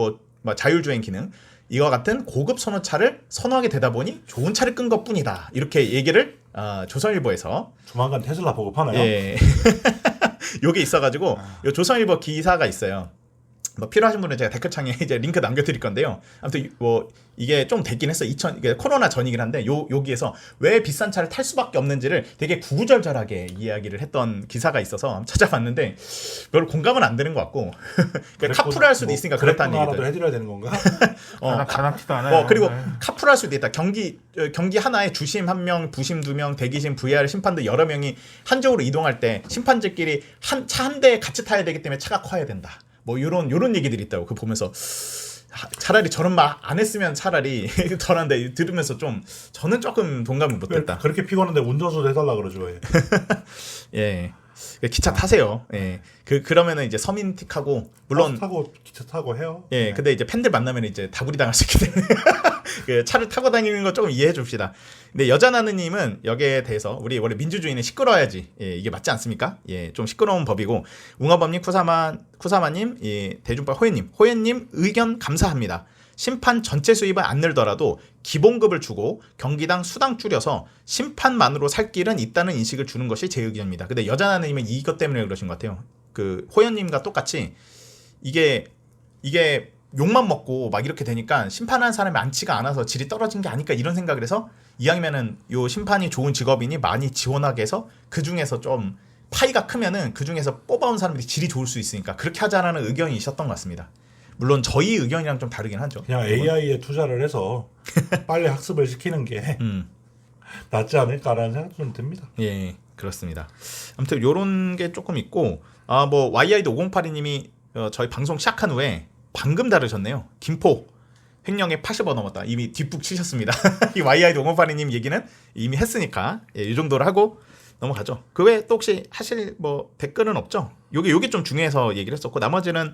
주행 기능 이와 같은 고급 선호차를 선호하게 되다 보니 좋은 차를 끈 것뿐이다. 이렇게 얘기를 조선일보에서 조만간 테슬라 보급하나요? 예. 요게 있어가지고 요 조선일보 기사가 있어요. 뭐 필요하신 분은 제가 댓글창에 이제 링크 남겨드릴 건데요. 아무튼 뭐 이게 좀 됐긴 했어. 이게 코로나 전이긴 한데 여기에서 왜 비싼 차를 탈 수밖에 없는지를 되게 구구절절하게 이야기를 했던 기사가 있어서 찾아봤는데 별로 공감은 안 되는 것 같고 그러니까 카풀할 수도 있으니까 그렇다는 얘기도 얘기들. 해드려야 되는 건가? 가당치도 않아요. 그리고 네. 카풀할 수도 있다. 경기 하나에 주심 1명, 부심 2명, 대기심, VR 심판도 여러 명이 한쪽으로 이동할 때 심판들끼리 차 한 대에 같이 타야 되기 때문에 차가 커야 된다. 뭐 요런 얘기들이 있다고. 그거 보면서 차라리 저런 말 안 했으면 차라리 저런데 들으면서 좀 저는 조금 동감을 못했다. 그렇게 피곤한데 운전수도 해달라 그러죠. 예. 예. 기차 타세요. 예. 그러면은 이제 서민틱하고 물론 버스 타고 기차 타고 해요. 예. 네. 근데 이제 팬들 만나면 이제 다구리 당할 수 있기 때문에 그 차를 타고 다니는 거 조금 이해해 줍시다. 근데 여자나느님은 여기에 대해서 우리 원래 민주주의는 시끄러워야지. 예, 이게 맞지 않습니까? 예, 좀 시끄러운 법이고 웅화범님, 쿠사마님, 예, 대중파 호연님 의견 감사합니다. 심판 전체 수입은 안 늘더라도 기본급을 주고 경기당 수당 줄여서 심판만으로 살 길은 있다는 인식을 주는 것이 제 의견입니다. 근데 여자나느님은 이것 때문에 그러신 것 같아요. 그 호연님과 똑같이 이게 욕만 먹고 막 이렇게 되니까 심판하는 사람이 많지가 않아서 질이 떨어진 게 아닐까 이런 생각을 해서 이왕이면은 요 심판이 좋은 직업이니 많이 지원하게 해서 그 중에서 좀 파이가 크면은 그 중에서 뽑아온 사람들이 질이 좋을 수 있으니까 그렇게 하자라는 의견이셨던 것 같습니다. 물론 저희 의견이랑 좀 다르긴 하죠. 그냥 AI에 투자를 해서 빨리 학습을 시키는 게 낫지 않을까라는 생각도 좀 듭니다. 예, 그렇습니다. 아무튼 요런 게 조금 있고 뭐 YI도 5082님이 저희 방송 시작한 후에 방금 다르셨네요. 김포 횡령에 80원 넘었다. 이미 뒷북 치셨습니다. 이 YI도 5082님 얘기는 이미 했으니까 예, 이 정도로 하고 넘어가죠. 그 외에 또 혹시 하실 뭐 댓글은 없죠? 요게 좀 중요해서 얘기를 했었고 나머지는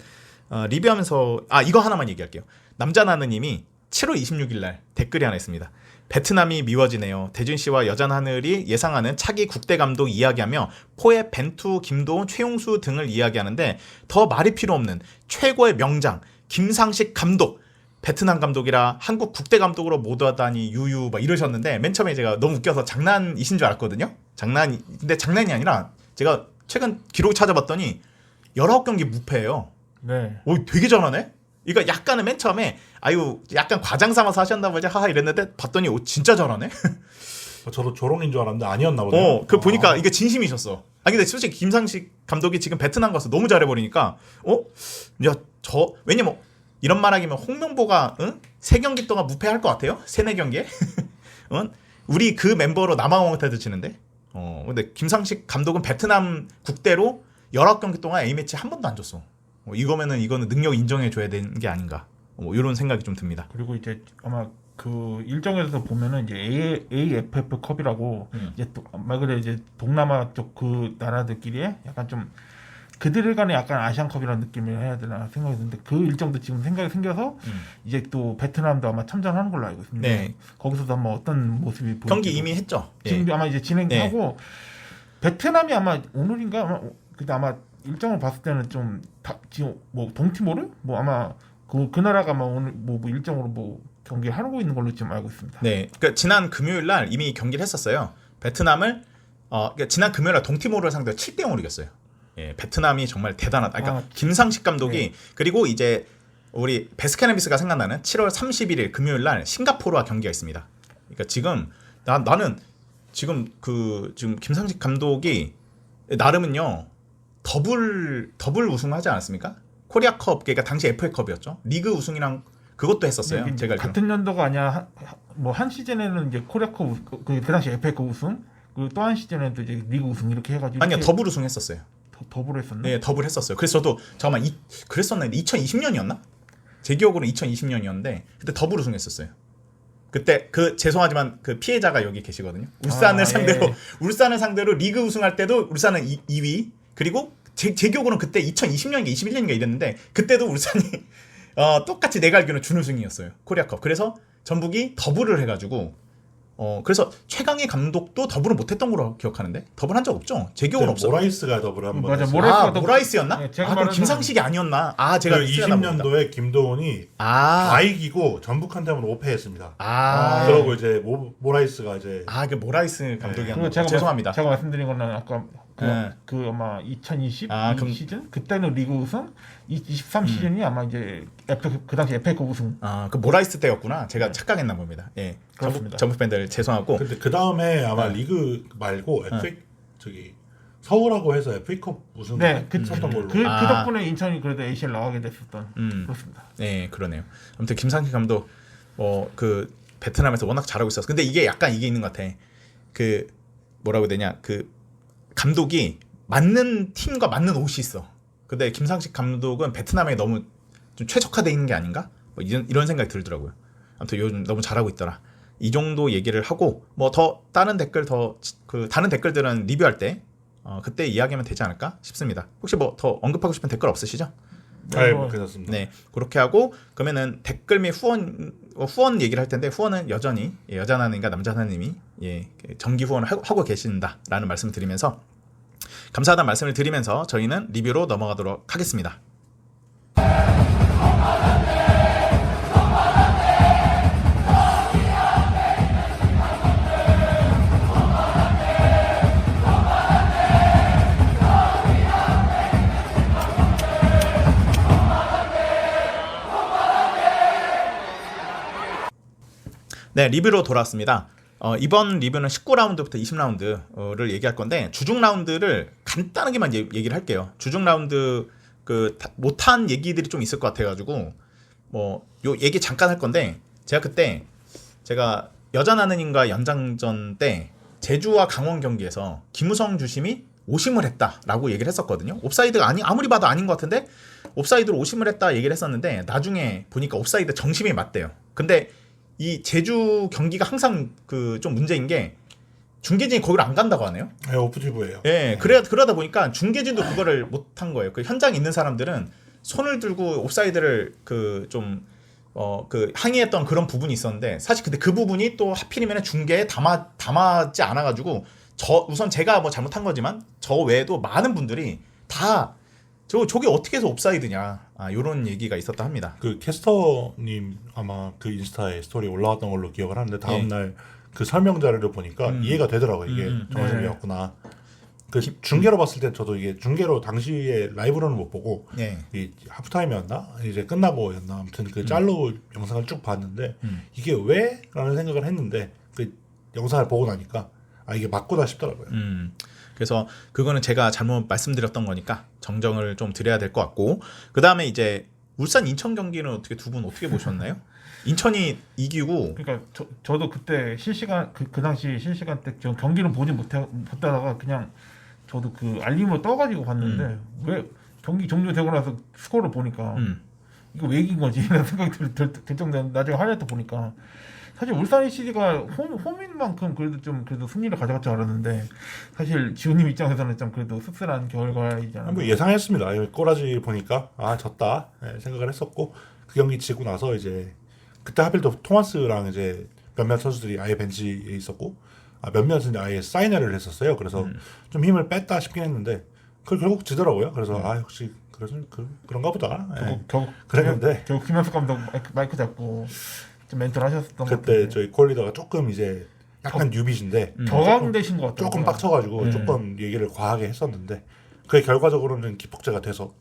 리뷰하면서 이거 하나만 얘기할게요. 남자나느님이 7월 26일 날 댓글이 하나 있습니다. 베트남이 미워지네요. 대준 씨와 여전하늘이 예상하는 차기 국대 감독 이야기하며 포의 벤투, 김도훈, 최용수 등을 이야기하는데 더 말이 필요 없는 최고의 명장 김상식 감독 베트남 감독이라 한국 국대 감독으로 모두하다니 유유 막 이러셨는데 맨 처음에 제가 너무 웃겨서 장난이신 줄 알았거든요. 근데 장난이 아니라 제가 최근 기록 찾아봤더니 19경기 무패예요. 네. 오, 되게 잘하네. 이거 약간은 맨 처음에 약간 과장 삼아서 하셨나 보지 하하 이랬는데 봤더니 진짜 잘하네. 저도 조롱인 줄 알았는데 아니었나 보네요. 보니까 이게 진심이셨어. 근데 솔직히 김상식 감독이 지금 베트남 가서 너무 잘해버리니까 왜냐면 이런 말하기면 홍명보가 3경기 동안 무패할 것 같아요? 3-4경기에? 우리 그 멤버로 남아공한테도 지는데? 근데 김상식 감독은 베트남 국대로 19경기 동안 A매치 한 번도 안 줬어. 이거는 능력 인정해줘야 되는 게 아닌가. 이런 생각이 좀 듭니다. 그리고 이제 아마 그 일정에서 보면은 이제 AFF 컵이라고 이제 말 그대로 이제 동남아 쪽 그 나라들끼리의 약간 좀 그들 간의 약간 아시안컵이라는 느낌을 해야 되나 생각이 드는데 그 일정도 지금 생각이 생겨서 이제 또 베트남도 아마 참전하는 걸로 알고 있습니다. 네. 거기서도 한번 어떤 모습이 보일지 경기 이미 했죠. 지금 아마 이제 진행하고 베트남이 아마 오늘인가 아마 일정을 봤을 때는 좀 지금 뭐 동티모르 뭐 아마 그 나라가 아마 오늘 뭐 일정으로 뭐 경기를 하고 있는 걸로 지금 알고 있습니다. 네, 그러니까 지난 금요일 날 이미 경기를 했었어요. 베트남을 그러니까 지난 금요일 날 동티모르를 상대로 7대0으로 이겼어요. 예, 베트남이 정말 대단하다. 그러니까 김상식 감독이 네. 그리고 이제 우리 베스케나비스가 생각나는 7월 31일 금요일 날 싱가포르와 경기가 있습니다. 그러니까 지금 나는 지금 지금 김상식 감독이 나름은요 더블 우승하지 않았습니까? 코리아컵 그러니까 당시 FA컵이었죠. 리그 우승이랑 그것도 했었어요. 네, 제가 같은 연도가 아니라 한 시즌에는 이제 코리아컵 그 당시 FA컵 우승 그리고 또 한 시즌에는 또 이제 리그 우승 이렇게 해가지고 아니요 더블 우승했었어요. 더블 했었나? 네, 더블 했었어요. 그래서 저도 잠깐만 그랬었는데 2020년이었나? 제 기억으로는 2020년이었는데 그때 더블 우승했었어요. 그때 죄송하지만 그 피해자가 여기 계시거든요. 울산을 상대로 예. 울산을 상대로 리그 우승할 때도 울산은 2위. 그리고 제 기억으로는 그때 2020년인가 21년인가 이랬는데 그때도 울산이 똑같이 내가 알기로는 준우승이었어요. 코리아컵. 그래서 전북이 더블을 해가지고 그래서 최강희 감독도 더블을 못했던 걸로 기억하는데 더블 한 적 없죠? 제 기억은 없어요. 모라이스가 더블 한번 맞아, 했어요. 모라이스였나? 네, 제가 그럼 말하는- 김상식이 아니었나? 제가 그 20년도에 김도훈이 다 이기고 전북한테만 5패했습니다. 그러고 이제 모라이스가 이제 그 모라이스 감독이었나? 그리고 제가 죄송합니다. 제가 말씀드린 거는 아까 그 아마 2020 그럼- 시즌 그때는 리그 우승, 23 시즌이 아마 이제 그 당시 FA컵 우승. 그 모라이스 때였구나. 제가 착각했나 봅니다. 예, 그렇습니다. 전북 팬들 죄송하고. 근데 그 다음에 아마 리그 말고 FA 저기 서울하고 해서 FA컵 우승 네, 했었던 걸로. 그 덕분에 인천이 그래도 ACL 나가게 됐었던 그렇습니다. 네, 그러네요. 아무튼 김상식 감독 그 베트남에서 워낙 잘하고 있었어. 근데 이게 약간 이게 있는 것 같아. 그 뭐라고 해야 되냐? 그 감독이 맞는 팀과 맞는 옷이 있어. 근데 김상식 감독은 베트남에 너무 좀 최적화되어 있는 게 아닌가? 뭐 이런 생각이 들더라고요. 아무튼 요즘 너무 잘하고 있더라. 이 정도 얘기를 하고 뭐 더 다른 댓글 다른 댓글들은 리뷰할 때 그때 이야기하면 되지 않을까 싶습니다. 혹시 뭐 더 언급하고 싶은 댓글 없으시죠? 뭐 괜찮습니다. 네, 그렇게 하고 그러면은 댓글 및 후원 얘기를 할 텐데 후원은 여전히 여자 하나님과 남자 하나님이 정기 후원을 하고 계신다라는 말씀을 드리면서 감사하다는 말씀을 드리면서 저희는 리뷰로 넘어가도록 하겠습니다. 네, 리뷰로 돌아왔습니다. 이번 리뷰는 19라운드부터 20라운드를 얘기할 건데 주중 라운드를 간단하게만 얘기를 할게요. 주중 라운드 못한 얘기들이 좀 있을 것 같아가지고 뭐 요 얘기 잠깐 할 건데 제가 여자 나느님과 연장전 때 제주와 강원 경기에서 김우성 주심이 오심을 했다라고 얘기를 했었거든요. 옵사이드가 아무리 봐도 아닌 것 같은데 옵사이드로 오심을 했다 얘기를 했었는데 나중에 보니까 옵사이드 정심이 맞대요. 근데 이 제주 경기가 항상 좀 문제인 게 중계진이 거기를 안 간다고 하네요. 네, 오프티브예요. 예, 그러다 보니까 중계진도 그거를 못 한 거예요. 그 현장에 있는 사람들은 손을 들고 옵사이드를 항의했던 그런 부분이 있었는데 사실 근데 그 부분이 또 하필이면 중계에 담았지 않아가지고 우선 제가 뭐 잘못한 거지만 저 외에도 많은 분들이 다 저게 어떻게 해서 옵사이드냐 이런 얘기가 있었다 합니다. 그 캐스터님 아마 그 인스타에 스토리 올라왔던 걸로 기억을 하는데 다음날 그 설명 자료를 보니까 이해가 되더라고요. 이게 정심이었구나. 그 중계로 봤을 때 저도 이게 중계로 당시에 라이브로는 못 보고 이 하프타임이었나 이제 끝나고였나 아무튼 그 짤로 영상을 쭉 봤는데 이게 왜라는 생각을 했는데 그 영상을 보고 나니까 이게 맞구나 싶더라고요. 그래서 그거는 제가 잘못 말씀드렸던 거니까 정정을 좀 드려야 될 것 같고 그 다음에 이제 울산 인천 경기는 어떻게 두 분 어떻게 보셨나요? 인천이 이기고 그러니까 저도 그때 실시간 그 당시 실시간 때 경기는 보지 못하다가 그냥 저도 그 알림으로 떠가지고 봤는데 왜 경기 종료되고 나서 스코어를 보니까 이거 왜 이긴 거지? 라는 생각이 들 정도였는데 나중에 하이라이트 보니까 사실 울산 CD가 홈인 만큼 그래도 승리를 가져갈 줄 알았는데 사실 지훈님 입장에서는 좀 그래도 씁쓸한 결과이잖아요. 뭐 예상했습니다. 꼬라지 보니까 졌다 생각을 했었고 그 경기 지고 나서 이제 그때 하필 또 토마스랑 이제 몇몇 선수들이 아예 벤치에 있었고 몇몇은 아예 사인회를 했었어요. 그래서 좀 힘을 뺐다 싶긴 했는데 그걸 결국 지더라고요. 그래서 역시 그런가 보다. 그랬는데 결국 김현수 감독 마이크 잡고 좀 멘트를 하셨던 것 그때 같은데. 저희 콜리더가 조금 이제 약간 뉴비신데 저강되신 것 같아요. 조금 빡쳐가지고 조금 얘기를 과하게 했었는데 그게 결과적으로는 기폭제가 돼서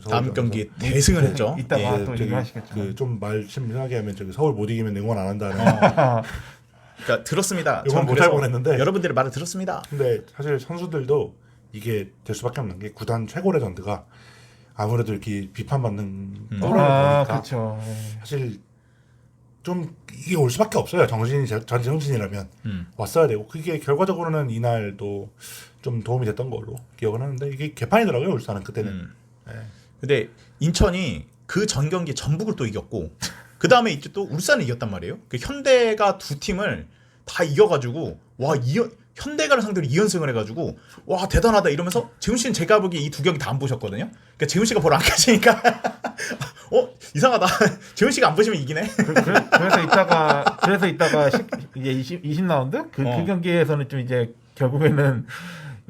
다음 경기 대승을 했죠. 이따가 또 얘기하시겠죠. 좀 말 심하게 하면 저기 서울 못 이기면 응원 안 한다는 그러니까 들었습니다. 이건 못할 뻔했는데 여러분들의 말을 들었습니다. 근데 사실 선수들도 이게 될 수밖에 없는 게 구단 최고 레전드가 아무래도 이렇게 비판받는 거라 보니까 그렇죠. 사실 좀 이게 올 수밖에 없어요. 전정신이라면 왔어야 되고 그게 결과적으로는 이날도 좀 도움이 됐던 걸로 기억을 하는데 이게 개판이더라고요. 울산은 그때는. 근데 인천이 그 전 경기 전북을 또 이겼고 그 다음에 이제 또 울산을 이겼단 말이에요. 그 현대가 두 팀을 다 이겨가지고 현대가를 상대로 2연승을 해가지고 와 대단하다 이러면서 재훈 씨는 제가 보기에 이 두 경기 다 안 보셨거든요. 그러니까 재훈 씨가 보러 안 가시니까 이상하다. 재훈 씨가 안 보시면 이기네. 그래서 이따가 이제 20라운드 그 경기에서는 좀 이제 결국에는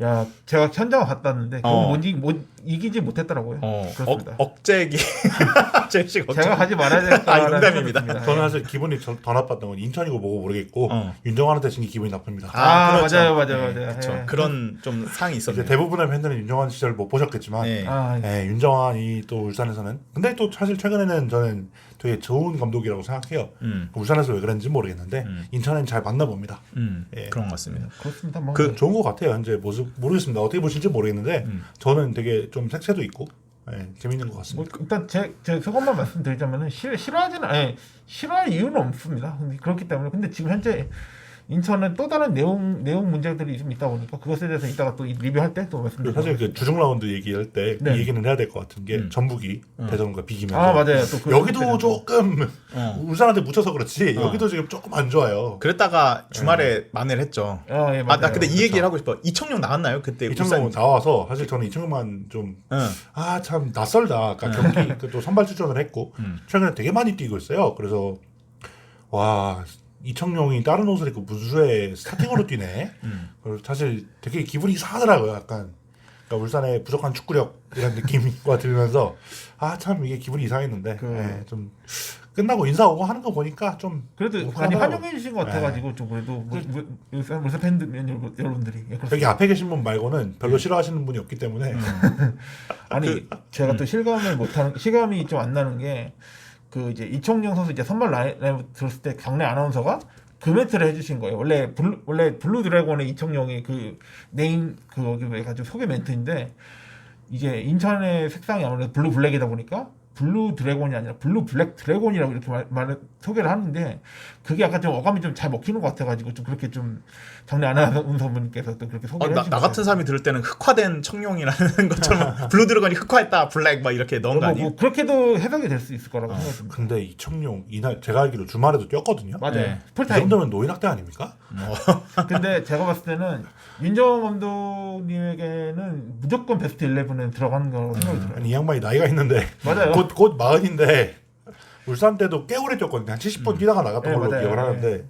야, 제가 현장을 갔다 왔는데 어. 못 이기지 못했더라고요. 그렇습니다. 억제기. 제식 억제. 제가 가지 말아야 될까? 농담입니다. 저는 사실 기분이 더 나빴던 건 인천이고 뭐고 모르겠고 윤정환한테 진 게 기분이 나쁩니다. 그렇죠. 맞아요. 그렇죠. 예. 그런 좀 상이 이제 있었네요. 대부분의 팬들은 윤정환 시절 못 보셨겠지만 네. 윤정환이 또 울산에서는 근데 또 사실 최근에는 저는 되게 좋은 감독이라고 생각해요. 울산에서 왜 그런지 모르겠는데 인천은 잘 맞나 봅니다. 예. 그런 것 같습니다. 그렇습니다. 뭐 좋은 것 같아요. 현재 모습 모르겠습니다. 어떻게 보실지 모르겠는데 저는 되게 좀 색채도 있고 재밌는 것 뭐 같습니다. 일단 제 소감만 말씀드리자면은 싫어할 이유는 없습니다. 근데 그렇기 때문에 근데 지금 현재 인천은 또 다른 내용 문제들이 좀 있다 보니까 그것에 대해서 이따가 또 리뷰할 때 또 말씀드릴게요. 사실 그 주중 라운드 얘기할 때 그 네. 얘기는 해야 될 것 같은 게 전북이 대전과 비기면서 맞아요. 또 여기도 조금 울산한테 묻혀서 그렇지 어. 여기도 지금 조금 안 좋아요. 그랬다가 주말에 만회를 했죠. 예, 맞아요. 나 근데 이 그렇죠. 얘기를 하고 싶어. 이청용 나왔나요? 그때 이청용 나와서 사실 저는 이청용만 좀 참 낯설다. 아까 경기 또 선발 출전을 했고 최근에 되게 많이 뛰고 있어요. 그래서 와 이청용이 다른 옷을 입고 무수에 스타팅으로 뛰네. 사실 되게 기분이 이상하더라고요. 약간 그러니까 울산의 부족한 축구력 이런 느낌과 들면서 참 이게 기분이 이상했는데 좀 끝나고 인사오고 하는 거 보니까 좀 그래도 많이 욱하더라고요. 환영해 주신 것 같아가지고 좀 그래도 울산 팬들 여러분들이 예, 그렇습니다. 여기 앞에 계신 분 말고는 별로 싫어하시는 분이 없기 때문에 아니 제가 또 실감이 좀 안 나는 게 그 이제 이청용 선수 이제 선발 라인업 들었을 때 경례 아나운서가 그 멘트를 해주신 거예요. 원래 블루 드래곤의 이청용이 그 네임 그거기 해가지고 소개 멘트인데 이제 인천의 색상이 아무래도 블루 블랙이다 보니까 블루 드래곤이 아니라 블루 블랙 드래곤이라고 이렇게 소개를 하는데 그게 약간 좀 어감이 좀 잘 먹히는 것 같아가지고 좀 그렇게 좀 정리 아나운서분께서 또 그렇게 소개를 해주신 나 같은 사람이 들을 때는 흑화된 청룡이라는 것처럼 블루 드래곤이 흑화했다 블랙 막 이렇게 넣은 거 아니에요? 뭐 그렇게도 해석이 될 수 있을 거라고 생각합니다. 근데 이청용 이날 제가 알기로 주말에도 뛰었거든요. 맞아요. 네. 이 풀타임. 정도면 노인학대 아닙니까? 근데 제가 봤을 때는 윤정원 감독님에게는 무조건 베스트 11에 들어가는 거라고 생각이 들어요. 아니, 이 양반이 나이가 있는데 맞아요. 곧 40인데 울산 때도 꽤 오래 뛰었거든요. 한 70번 뛰다가 나갔던 네, 걸로 맞아요. 기억을 하는데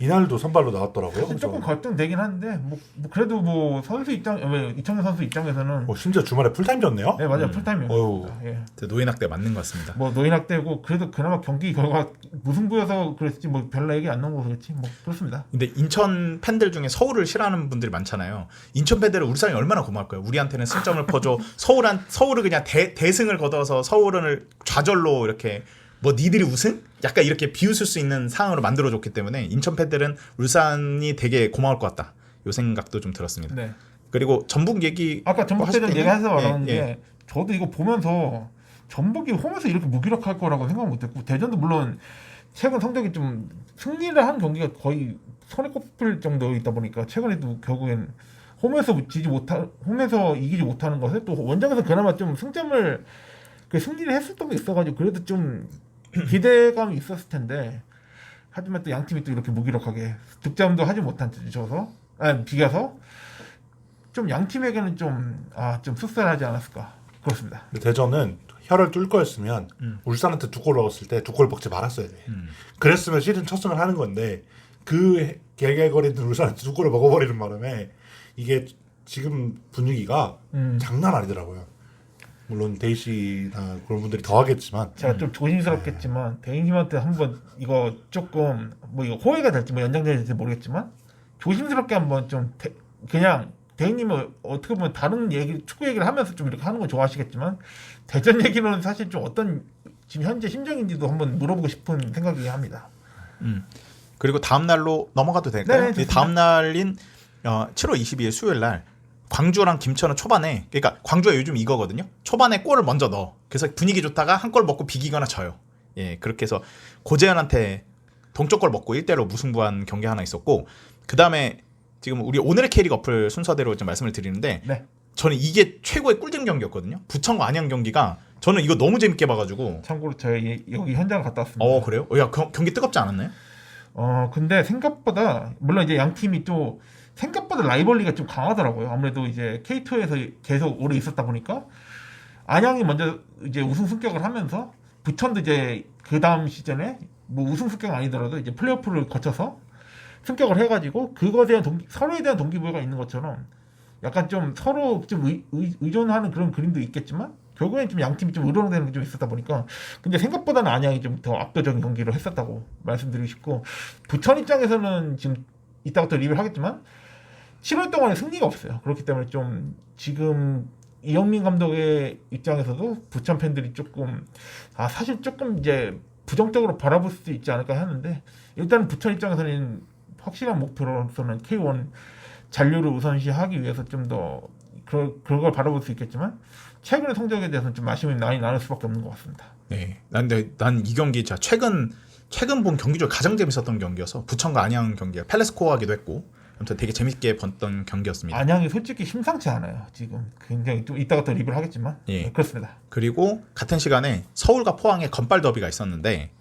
이날도 선발로 나왔더라고요. 사실 조금 갈등되긴 하는데 뭐 그래도 뭐 선수 이청용 선수 입장에서는 심지어 주말에 풀타임 졌네요. 네 맞아요 풀타임이었습니다. 어휴. 예. 노인학대 맞는 것 같습니다. 뭐 노인학대고 그래도 그나마 경기 결과 무승부여서 그랬지 뭐 별로 얘기 안 나온 거 그렇지 뭐 그렇습니다. 근데 인천 팬들 중에 서울을 싫어하는 분들이 많잖아요. 인천 팬들은 울산이 얼마나 고마울 거예요. 우리한테는 승점을 퍼줘. 서울을 그냥 대승을 거둬서 서울을 좌절로 이렇게 뭐 니들이 우승? 약간 이렇게 비웃을 수 있는 상황으로 만들어줬기 때문에 인천 팬들은 울산이 되게 고마울 것 같다. 요 생각도 좀 들었습니다. 네. 그리고 전북 얘기 아까 전북대전 얘기해서 말하는 예, 게 저도 이거 보면서 전북이 홈에서 이렇게 무기력할 거라고 생각 못했고 대전도 물론 최근 성적이 좀 승리를 한 경기가 거의 손에 꼽힐 정도로 있다 보니까 최근에도 결국엔 홈에서 이기지 못하는 것을 또 원정에서 그나마 좀 승리를 했었던 게 있어가지고 그래도 좀 기대감이 있었을 텐데 하지만 또 양 팀이 또 이렇게 무기력하게 득점도 하지 못한 비겨서 좀 양 팀에게는 좀 씁쓸하지 않았을까 그렇습니다. 근데 대전은 혀를 뚫 거였으면 울산한테 2골 넣었을 때 2골 먹지 말았어야 돼. 그랬으면 시즌 첫 승을 하는 건데 그 개개거리는 울산한테 2골을 먹어버리는 바람에 이게 지금 분위기가 장난 아니더라고요. 물론 데이씨나 그런 분들이 더 하겠지만 제가 좀 조심스럽겠지만 대인님한테 한번 이거 조금 뭐 이거 호의가 될지 뭐 연장전이 될지 모르겠지만 조심스럽게 한번 좀 그냥 대인님은 어떻게 보면 다른 축구 얘기를 하면서 좀 이렇게 하는 거 좋아하시겠지만 대전 얘기는 사실 좀 어떤 지금 현재 심정인지도 한번 물어보고 싶은 생각이 합니다. 그리고 다음 날로 넘어가도 될까요? 네, 좋습니다. 다음 날인 7월 22일 수요일 날 광주랑 김천은 초반에 그러니까 광주가 요즘 이거거든요. 초반에 골을 먼저 넣어. 그래서 분위기 좋다가 한 골 먹고 비기거나 져요. 예, 그렇게 해서 고재현한테 동쪽골 먹고 1대1로 무승부한 경기 하나 있었고 그다음에 지금 우리 오늘의 K리그 어플 순서대로 좀 말씀을 드리는데 네. 저는 이게 최고의 꿀잼 경기였거든요. 부천과 안양 경기가 저는 이거 너무 재밌게 봐가지고 참고로 저희 여기 현장 갔다 왔습니다. 그래요? 야 경기 뜨겁지 않았나요? 근데 생각보다 물론 이제 양 팀이 또 생각보다 라이벌리가 좀 강하더라고요. 아무래도 이제 K2에서 계속 오래 있었다 보니까 안양이 먼저 이제 우승 승격을 하면서 부천도 이제 그 다음 시즌에 뭐 우승 승격 아니더라도 이제 플레이오프를 거쳐서 승격을 해가지고 그거에 대한 서로에 대한 동기부여가 있는 것처럼 약간 좀 서로 좀 의존하는 그런 그림도 있겠지만 결국엔 좀 양 팀이 좀 의존되는 게 좀 있었다 보니까 근데 생각보다는 안양이 좀 더 압도적인 경기를 했었다고 말씀드리고 싶고 부천 입장에서는 지금 이따가 또 리뷰를 하겠지만 7월 동안에 승리가 없어요. 그렇기 때문에 좀 지금 이영민 감독의 입장에서도 부천 팬들이 조금 사실 조금 이제 부정적으로 바라볼 수도 있지 않을까 하는데 일단 부천 입장에서는 확실한 목표로서는 K1 잔류를 우선시하기 위해서 좀 더 그런 걸 바라볼 수 있겠지만 최근의 성적에 대해서는 좀 아쉬움이 많이 나눌 수밖에 없는 것 같습니다. 네. 난 이 경기 진짜 최근 본 경기 중에 가장 재밌었던 경기여서 부천과 안양 경기가 팰레스코어하기도 했고 아무튼 되게 재밌게 봤던 경기였습니다. 안양이 솔직히 심상치 않아요. 지금 굉장히 좀 이따가 또 리뷰를 하겠지만 예. 네, 그렇습니다. 그리고 같은 시간에 서울과 포항의 건빨 더비가 있었는데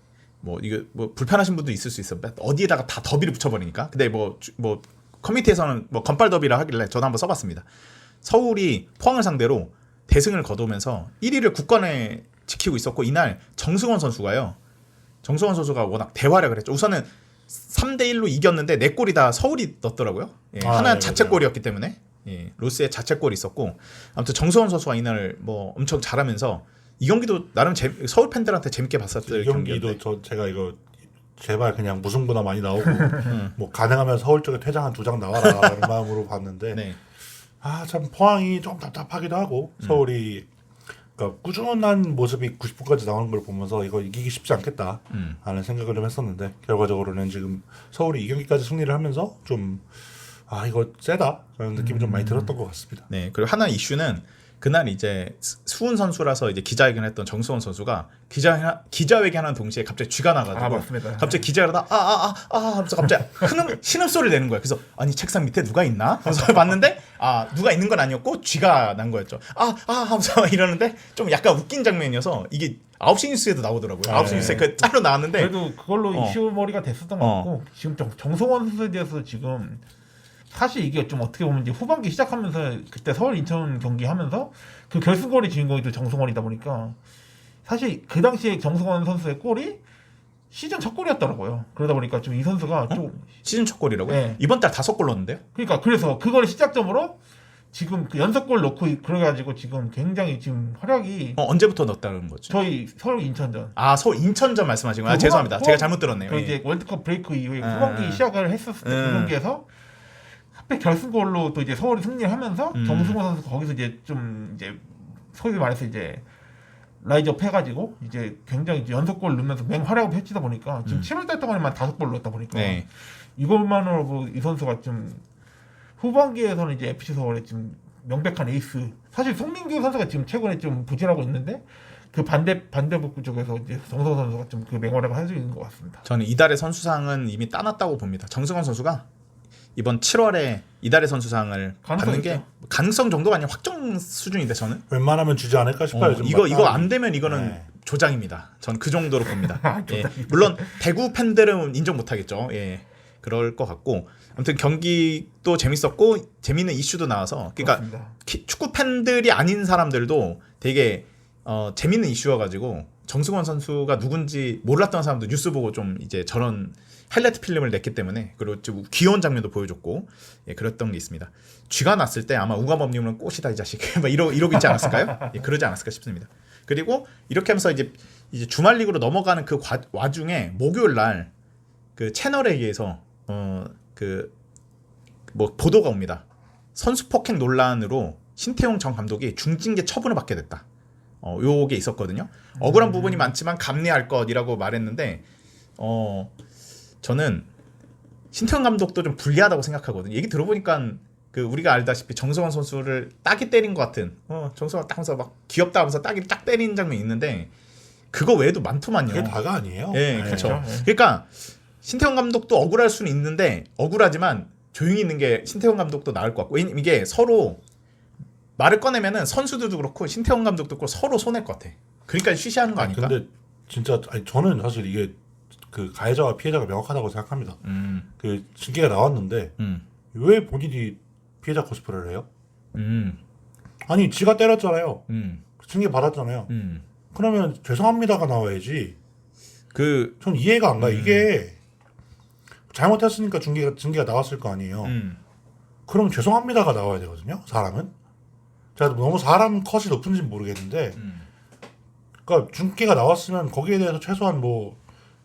뭐 이거 뭐 불편하신 분도 있을 수 있어. 어디에다가 다 더비를 붙여버리니까. 근데 뭐 커뮤니티에서는 뭐 건빨 더비라 하길래 저도 한번 써봤습니다. 서울이 포항을 상대로 대승을 거두면서 1위를 굳건히 지키고 있었고 이날 정승원 선수가요. 정승원 선수가 워낙 대활약을 했죠. 우선은 3대1로 이겼는데 4골이 다 서울이 넣었더라고요. 예, 하나는 네, 자책골이었기 때문에 예, 로스의 자책골이 있었고 아무튼 정승원 선수가 이날 뭐 엄청 잘하면서 이 경기도 나름 서울 팬들한테 재밌게 봤었던 이 경기도 경기인데 제가 이거 제발 그냥 무승부나 많이 나오고 뭐 가능하면 서울 쪽에 퇴장 한 2장 나와라 이런 마음으로 봤는데 네. 참 포항이 좀 답답하기도 하고 서울이 그러니까 꾸준한 모습이 90분까지 나오는 걸 보면서 이거 이기기 쉽지 않겠다 하는 생각을 좀 했었는데 결과적으로는 지금 서울이 이 경기까지 승리를 하면서 좀 이거 세다 라는 느낌이 좀 많이 들었던 것 같습니다. 네. 그리고 하나 이슈는 그날 이제 수훈 선수라서 이제 기자회견했던 정수원 선수가 기자회견하는 동시에 갑자기 쥐가 나가지고 맞습니다. 갑자기 기자가 하면서 갑자기 신음소리를 내는 거야. 그래서 아니 책상 밑에 누가 있나? 하면서 봤는데 누가 있는 건 아니었고 쥐가 난 거였죠. 하면서 이러는데 좀 약간 웃긴 장면이어서 이게 9시 뉴스에도 나오더라고요. 9시 뉴스에 그 짤로 나왔는데 그래도 그걸로 이슈머리가 됐었던 것 같고 지금 정성원 선수에 대해서 지금 사실 이게 좀 어떻게 보면 이제 후반기 시작하면서 그때 서울 인천 경기 하면서 그 결승골의 주인공이 또 정성원이다 보니까 사실 그 당시에 정성원 선수의 골이 시즌 첫 골이었더라고요. 그러다 보니까 좀 이 선수가 좀 시즌 첫 골이라고요? 네. 이번 달 5골 넣었는데요? 그러니까 그래서 그걸 시작점으로 지금 그 연속골 넣고 그래가지고 지금 굉장히 지금 활약이 언제부터 넣었다는 거죠? 저희 서울 인천전 서울 인천전 말씀하신 거예요? 죄송합니다. 제가 잘못 들었네요. 그 이제 월드컵 브레이크 이후에 후반기 시작을 했었을 때 그 경기에서 하필 결승골로 또 이제 서울이 승리를 하면서 정승호 선수 거기서 이제 좀 이제 소위 말해서 이제 라이즈업 해가지고 이제 굉장히 이제 연속골 넣으면서 맹활약을 펼치다 보니까 지금 7월달 동안에만 5골 넣었다 보니까 네. 이것만으로 이 선수가 좀 후반기에서는 이제 FC 서울의 좀 명백한 에이스. 사실 송민규 선수가 지금 최근에 좀 부진하고 있는데 그 반대북부 쪽에서 이제 정성원 선수가 좀 그 맹활약을 할 수 있는 것 같습니다. 저는 이달의 선수상은 이미 따놨다고 봅니다. 정승원 선수가 이번 7월에 이달의 선수상을 받는 게 가능성 정도가 아니라 확정 수준인데 저는 웬만하면 주지 않을까 싶어요. 이거 안 되면 이거는 조장입니다. 전 그 정도로 봅니다. 예. 물론 대구 팬들은 인정 못하겠죠. 예. 그럴 것 같고 아무튼 경기도 재밌었고 재밌는 이슈도 나와서 그러니까 축구 팬들이 아닌 사람들도 되게 재밌는 이슈여가지고 정승원 선수가 누군지 몰랐던 사람도 뉴스 보고 좀 이제 저런 하이라이트 필름을 냈기 때문에 그리고 좀 귀여운 장면도 보여줬고 예, 그랬던 게 있습니다. 쥐가 났을 때 아마 우가범님은 꽃이다 이 자식 막 이러고 있지 않았을까요? 예, 그러지 않았을까 싶습니다. 그리고 이렇게 하면서 이제 주말 리그로 넘어가는 그 와중에 목요일 날 그 채널에 의해서 그 뭐 보도가 옵니다. 선수 폭행 논란으로 신태용 전 감독이 중징계 처분을 받게 됐다. 요게 있었거든요. 억울한 부분이 많지만 감내할 것이라고 말했는데 저는 신태용 감독도 좀 불리하다고 생각하거든요. 얘기 들어보니까 그 우리가 알다시피 정성원 선수를 딱이 때린 것 같은 정성원 딱 하면서 막 귀엽다 하면서 딱이 딱 때리는 장면이 있는데 그거 외에도 많더만요. 그게 다가 아니에요. 네, 그렇죠. 그러니까 신태용 감독도 억울할 수는 있는데 억울하지만 조용히 있는 게 신태용 감독도 나을 것 같고 이게 서로 말을 꺼내면은 선수들도 그렇고 신태용 감독도 그렇고 서로 손해일 것 같아. 그러니까 쉬쉬하는 거 아닐까? 근데 진짜 저는 사실 이게 그 가해자와 피해자가 명확하다고 생각합니다. 그 징계가 나왔는데 왜 본인이 피해자 코스프레를 해요? 아니 지가 때렸잖아요. 징계 받았잖아요. 그러면 죄송합니다가 나와야지. 전 이해가 안 가요. 이게 잘못했으니까 징계가 나왔을 거 아니에요. 그럼 죄송합니다가 나와야 되거든요. 사람은. 제가 너무 사람 컷이 높은지는 모르겠는데, 그러니까 중계가 나왔으면 거기에 대해서 최소한 뭐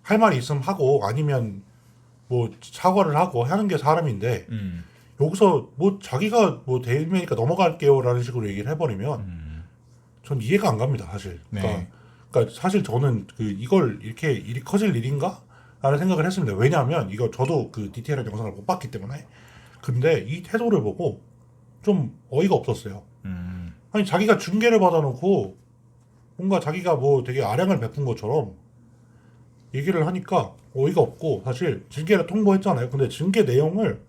할 말이 있으면 하고 아니면 뭐 사과를 하고 하는 게 사람인데 여기서 뭐 자기가 뭐 대면이니까 넘어갈게요라는 식으로 얘기를 해버리면 전 이해가 안 갑니다, 사실. 네. 그러니까 사실 저는 그 이걸 이렇게 일이 커질 일인가? 라는 생각을 했습니다. 왜냐하면 이거 저도 그 디테일한 영상을 못 봤기 때문에. 근데 이 태도를 보고 좀 어이가 없었어요. 아니 자기가 중계를 받아놓고 뭔가 자기가 뭐 되게 아량을 베푼 것처럼 얘기를 하니까 어이가 없고, 사실 징계를 통보했잖아요. 근데 징계 내용을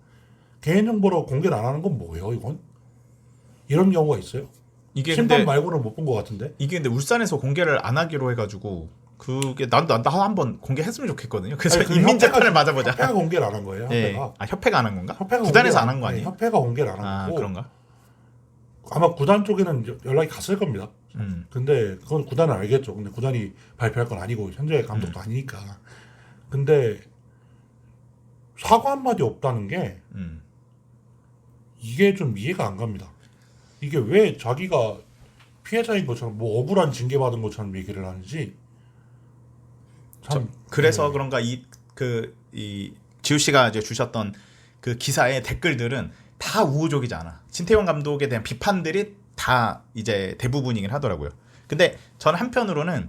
개인정보로 공개를 안 하는 건 뭐예요, 이건? 이런 경우가 있어요. 이게 심판 근데 말고는 못 본 것 같은데. 이게 근데 울산에서 공개를 안 하기로 해가지고 그게 나도 한번 공개했으면 좋겠거든요. 그래서 아니, 그 인민재판을 맞아보자. 협회가 공개를 안 한 거예요. 예. 협회가. 아, 협회가 안 한 건가? 협회가 구단에서 공개를 안 한 거 아니에요? 협회가 공개를 안 한 아, 거고. 그런가? 아마 구단 쪽에는 연락이 갔을 겁니다. 근데 그건 구단은 알겠죠. 근데 구단이 발표할 건 아니고 현재 감독도 아니니까. 근데 사과 한마디 없다는 게 이게 좀 이해가 안 갑니다. 이게 왜 자기가 피해자인 것처럼 뭐 억울한 징계받은 것처럼 얘기를 하는지 참. 그래서 그런가 이 지우 씨가 이제 주셨던 그 기사의 댓글들은 다 우호적이지 않아. 신태용 감독에 대한 비판들이 다 이제 대부분이긴 하더라고요. 근데 저는 한편으로는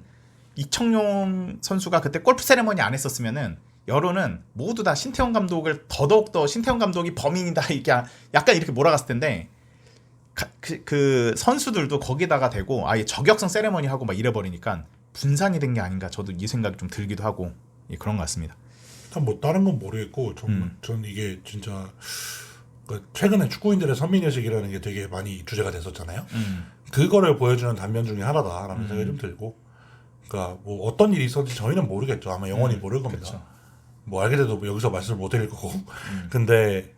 이청용 선수가 그때 골프 세레머니 안 했었으면은 여론은 모두 다 신태용 감독을 더더욱더 신태용 감독이 범인이다 이렇게 약간 이렇게 몰아갔을 텐데 그 선수들도 거기다가 대고 아예 저격성 세레머니 하고 막 이래버리니까 분산이 된 게 아닌가, 저도 이 생각이 좀 들기도 하고, 예, 그런 것 같습니다. 뭐 다른 건 모르겠고 전 이게 진짜 그 최근에 축구인들의 선민의식이라는 게 되게 많이 주제가 됐었잖아요. 그거를 보여주는 단면 중에 하나다라는 생각이 좀 들고, 그러니까 뭐 어떤 일이 있었는지 저희는 모르겠죠. 아마 영원히 모를 겁니다. 그렇죠. 뭐 알게 돼도 뭐 여기서 말씀을 못 드릴 거고. 근데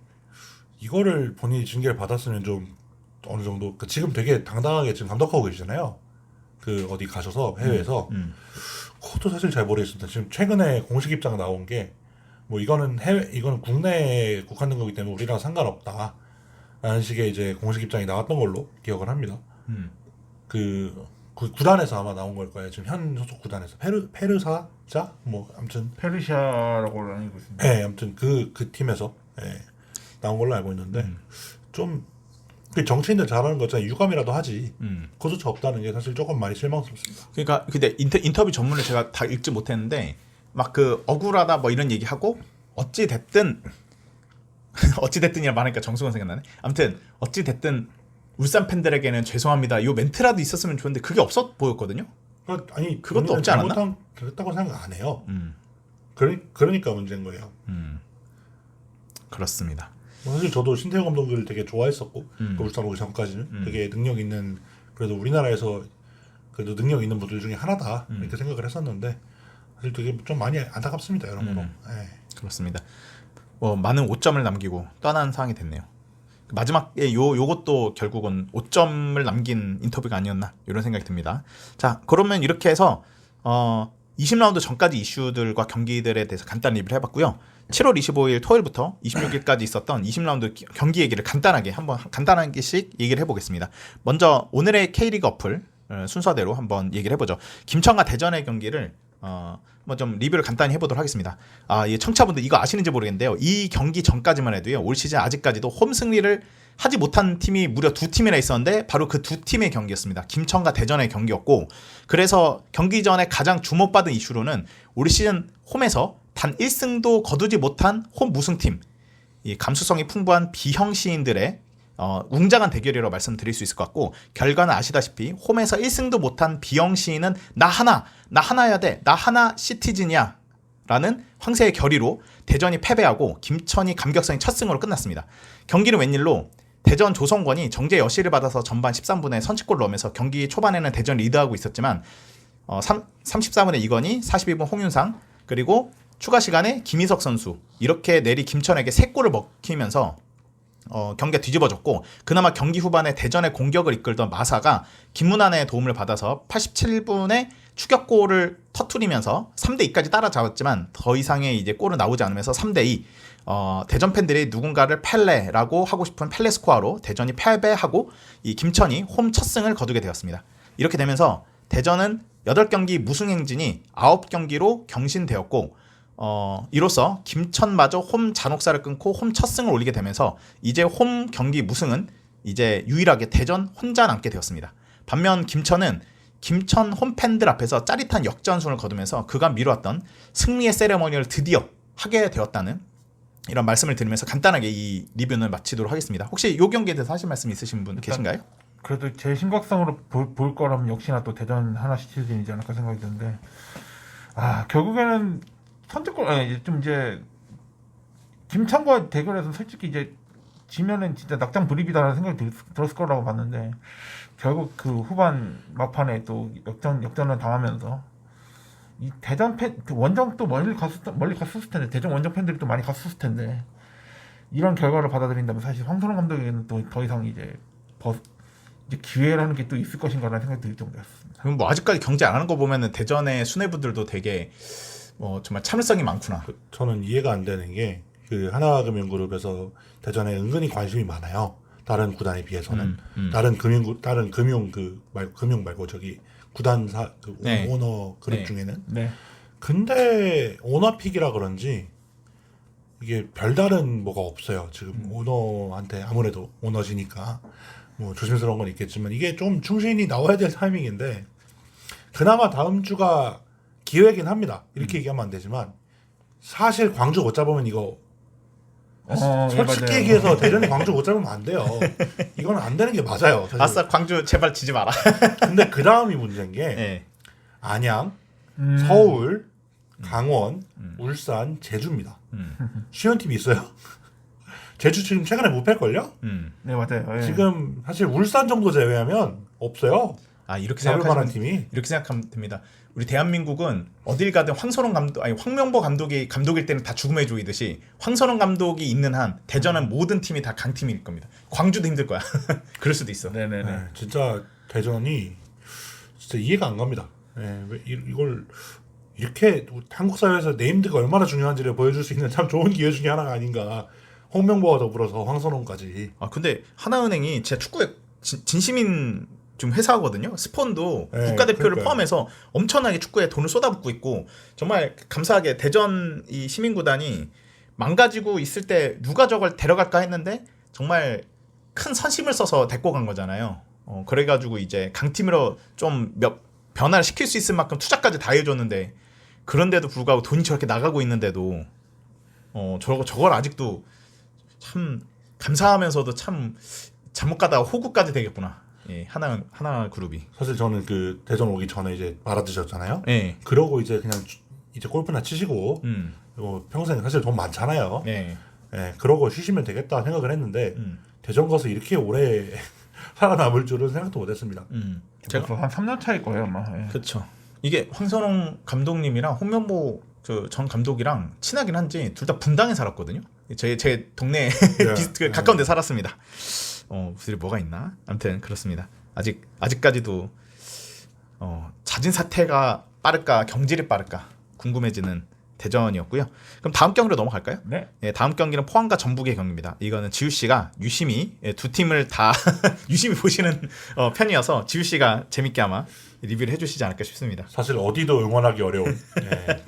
이거를 본인이 징계를 받았으면 좀 어느 정도, 지금 되게 당당하게 지금 감독하고 계시잖아요. 그 어디 가셔서 해외에서. 그것도 사실 잘 모르겠습니다. 지금 최근에 공식 입장 나온 게 뭐 이거는 이거는 국내에 국한된 거기 때문에 우리랑 상관없다 라는 식의 이제 공식 입장이 나왔던 걸로 기억을 합니다. 그 구단에서 아마 나온 걸 거예요. 지금 현 소속 구단에서 페르사자 뭐 아무튼 페르시아라고 알고 있습니다. 네, 아무튼 그 팀에서 나온 걸로 알고 있는데 좀 그 정치인들 잘하는 거 있잖아요. 유감이라도 하지. 그조차 없다는 게 사실 조금 많이 실망스럽습니다. 그러니까 근데 인터뷰 전문을 제가 다 읽지 못했는데 막 그 억울하다 뭐 이런 얘기하고 어찌 됐든이라 말하니까 정수건 생각나네. 아무튼 어찌 됐든 울산 팬들에게는 죄송합니다. 이 멘트라도 있었으면 좋은데 그게 없어 보였거든요. 아니 그것도 없지 않았나? 잘못했다고 생각 안 해요. 그러니까 문제인 거예요. 그렇습니다. 사실 저도 신태용 감독을 되게 좋아했었고 그 울산 오기 전까지는 되게 능력 있는, 그래도 우리나라에서 그래도 능력 있는 분들 중에 하나다 이렇게 생각을 했었는데 사실 되게 좀 많이 안타깝습니다, 여러모로. 그렇습니다. 많은 5점을 남기고 떠난 상황이 됐네요. 마지막에 요것도 결국은 5점을 남긴 인터뷰가 아니었나 이런 생각이 듭니다. 자, 그러면 이렇게 해서 20라운드 전까지 이슈들과 경기들에 대해서 간단히 리뷰를 해봤고요. 7월 25일 토요일부터 26일까지 있었던 20라운드 경기 얘기를 간단하게씩 얘기를 해보겠습니다. 먼저 오늘의 K리그 어플 순서대로 한번 얘기를 해보죠. 김천과 대전의 경기를 뭐 좀 리뷰를 간단히 해보도록 하겠습니다. 예, 청취자분들 이거 아시는지 모르겠는데요. 이 경기 전까지만 해도요, 올 시즌 아직까지도 홈 승리를 하지 못한 팀이 무려 2팀이나 있었는데 바로 그 2팀의 경기였습니다. 김천과 대전의 경기였고, 그래서 경기 전에 가장 주목받은 이슈로는 올 시즌 홈에서 단 1승도 거두지 못한 홈 무승팀, 이 감수성이 풍부한 비형 시인들의 웅장한 대결이라고 말씀드릴 수 있을 것 같고, 결과는 아시다시피 홈에서 1승도 못한 비형 시인은 나 하나야 돼, 나 하나 시티즌이야 라는 황새의 결의로 대전이 패배하고 김천이 감격성의 첫 승으로 끝났습니다. 경기는 웬일로 대전 조성권이 정재 여실을 받아서 전반 13분에 선취골을 넣으면서 경기 초반에는 대전 리드하고 있었지만 34분에 이건희, 42분 홍윤상, 그리고 추가 시간에 김희석 선수, 이렇게 내리 김천에게 3골을 먹히면서 경기가 뒤집어졌고 그나마 경기 후반에 대전의 공격을 이끌던 마사가 김문환의 도움을 받아서 87분에 추격골을 터뜨리면서 3대2까지 따라잡았지만 더 이상의 이제 골은 나오지 않으면서 3대2 대전 팬들이 누군가를 펠레라고 하고 싶은 펠레 스코어로 대전이 패배하고 이 김천이 홈 첫 승을 거두게 되었습니다. 이렇게 되면서 대전은 8경기 무승 행진이 9경기로 경신되었고 이로써 김천마저 홈 잔혹사를 끊고 홈 첫 승을 올리게 되면서 이제 홈 경기 무승은 이제 유일하게 대전 혼자 남게 되었습니다. 반면 김천은 김천 홈팬들 앞에서 짜릿한 역전승을 거두면서 그간 미뤄왔던 승리의 세레머니를 드디어 하게 되었다는 이런 말씀을 드리면서 간단하게 이 리뷰는 마치도록 하겠습니다. 혹시 이 경기에 대해서 하실 말씀 있으신 분 계신가요? 그래도 제 심각성으로 볼 거라면 역시나 또 대전 하나 시티즌이지 않을까 생각이 드는데 결국에는 선제골 좀 이제 김천과 대결에서 솔직히 이제 지면은 진짜 낙장 불입이다라는 생각이 들었을 거라고 봤는데 결국 그 후반 막판에 또 역전을 당하면서 이 대전 팬 원정 또 멀리 갔었을 텐데 대전 원정 팬들이 또 많이 갔었을 텐데 이런 결과를 받아들인다면 사실 황선홍 감독에게는 또 더 이상 이제 기회라는 게 또 있을 것인가라는 생각이 들 정도였습니다. 그럼 뭐 아직까지 경제 안 하는 거 보면은 대전의 수뇌부들도 되게 정말 참을성이 많구나. 저는 이해가 안 되는 게 그 하나금융그룹에서 대전에 은근히 관심이 많아요. 다른 구단에 비해서는 다른 금융 말고 저기 구단사 네. 오너 그룹 네. 중에는. 네. 근데 오너픽이라 그런지 이게 별다른 뭐가 없어요. 지금 오너한테 아무래도 오너지니까 뭐 조심스러운 건 있겠지만 이게 좀 충신이 나와야 될 타이밍인데 그나마 다음 주가 기회긴 합니다. 이렇게 얘기하면 안 되지만 사실 광주 못 잡으면 이거 솔직히 맞아요. 얘기해서 대전이 광주 못 잡으면 안 돼요. 이건 안 되는 게 맞아요. 사실. 아싸 광주 제발 지지 마라. 근데 그 다음이 문제인 게 네. 안양, 서울, 강원, 울산, 제주입니다. 쉬운 팀이 있어요? 제주 지금 최근에 못 팰걸요? 네 맞아요. 예. 지금 사실 울산 정도 제외하면 없어요. 이렇게 잡을 만한 생각하시면 팀이. 이렇게 생각하면 됩니다. 우리 대한민국은 어딜 가든 황명보 감독일 때는 다 죽음의 조이듯이 황선홍 감독이 있는 한 대전은 모든 팀이 다 강팀일 겁니다. 광주도 힘들 거야. 그럴 수도 있어. 네네네. 네, 진짜 대전이 진짜 이해가 안 갑니다. 네, 왜 이걸 이렇게 한국 사회에서 네임드가 얼마나 중요한지를 보여줄 수 있는 참 좋은 기회 중에 하나가 아닌가. 홍명보와 더불어서 황선홍까지. 근데 하나은행이 진짜 축구에 진심인 좀 회사거든요. 스폰도 네, 국가대표를 그러니까요. 포함해서 엄청나게 축구에 돈을 쏟아붓고 있고 정말 감사하게 대전 이 시민구단이 망가지고 있을 때 누가 저걸 데려갈까 했는데 정말 큰 선심을 써서 데리고 간 거잖아요. 그래가지고 이제 강팀으로 좀 변화를 시킬 수 있을 만큼 투자까지 다 해줬는데 그런데도 불구하고 돈이 저렇게 나가고 있는데도 저걸 아직도 참 감사하면서도 참 잘못 가다가 호구까지 되겠구나. 예, 하나 그룹이. 사실 저는 그 대전 오기 전에 이제 말아드셨잖아요. 예. 그러고 이제 그냥 이제 골프나 치시고 평생 사실 돈 많잖아요. 예. 예, 그러고 쉬시면 되겠다 생각을 했는데 대전 가서 이렇게 오래 살아남을 줄은 생각도 못했습니다. 제가 한 3년 차일 거예요 아마. 예. 그렇죠. 이게 황선홍 감독님이랑 홍명보 전 감독이랑 친하긴 한지 둘 다 분당에 살았거든요. 제 동네 가까운 데 살았습니다. 무슨 일이 뭐가 있나? 아무튼 그렇습니다. 아직까지도 잦은 사태가 빠를까 경질이 빠를까 궁금해지는 대전이었고요. 그럼 다음 경기로 넘어갈까요? 네. 예, 다음 경기는 포항과 전북의 경기입니다. 이거는 지우 씨가 유심히 두 팀을 다 유심히 보시는 편이어서 지우 씨가 재밌게 아마 리뷰를 해주시지 않을까 싶습니다. 사실 어디도 응원하기 어려운. 예.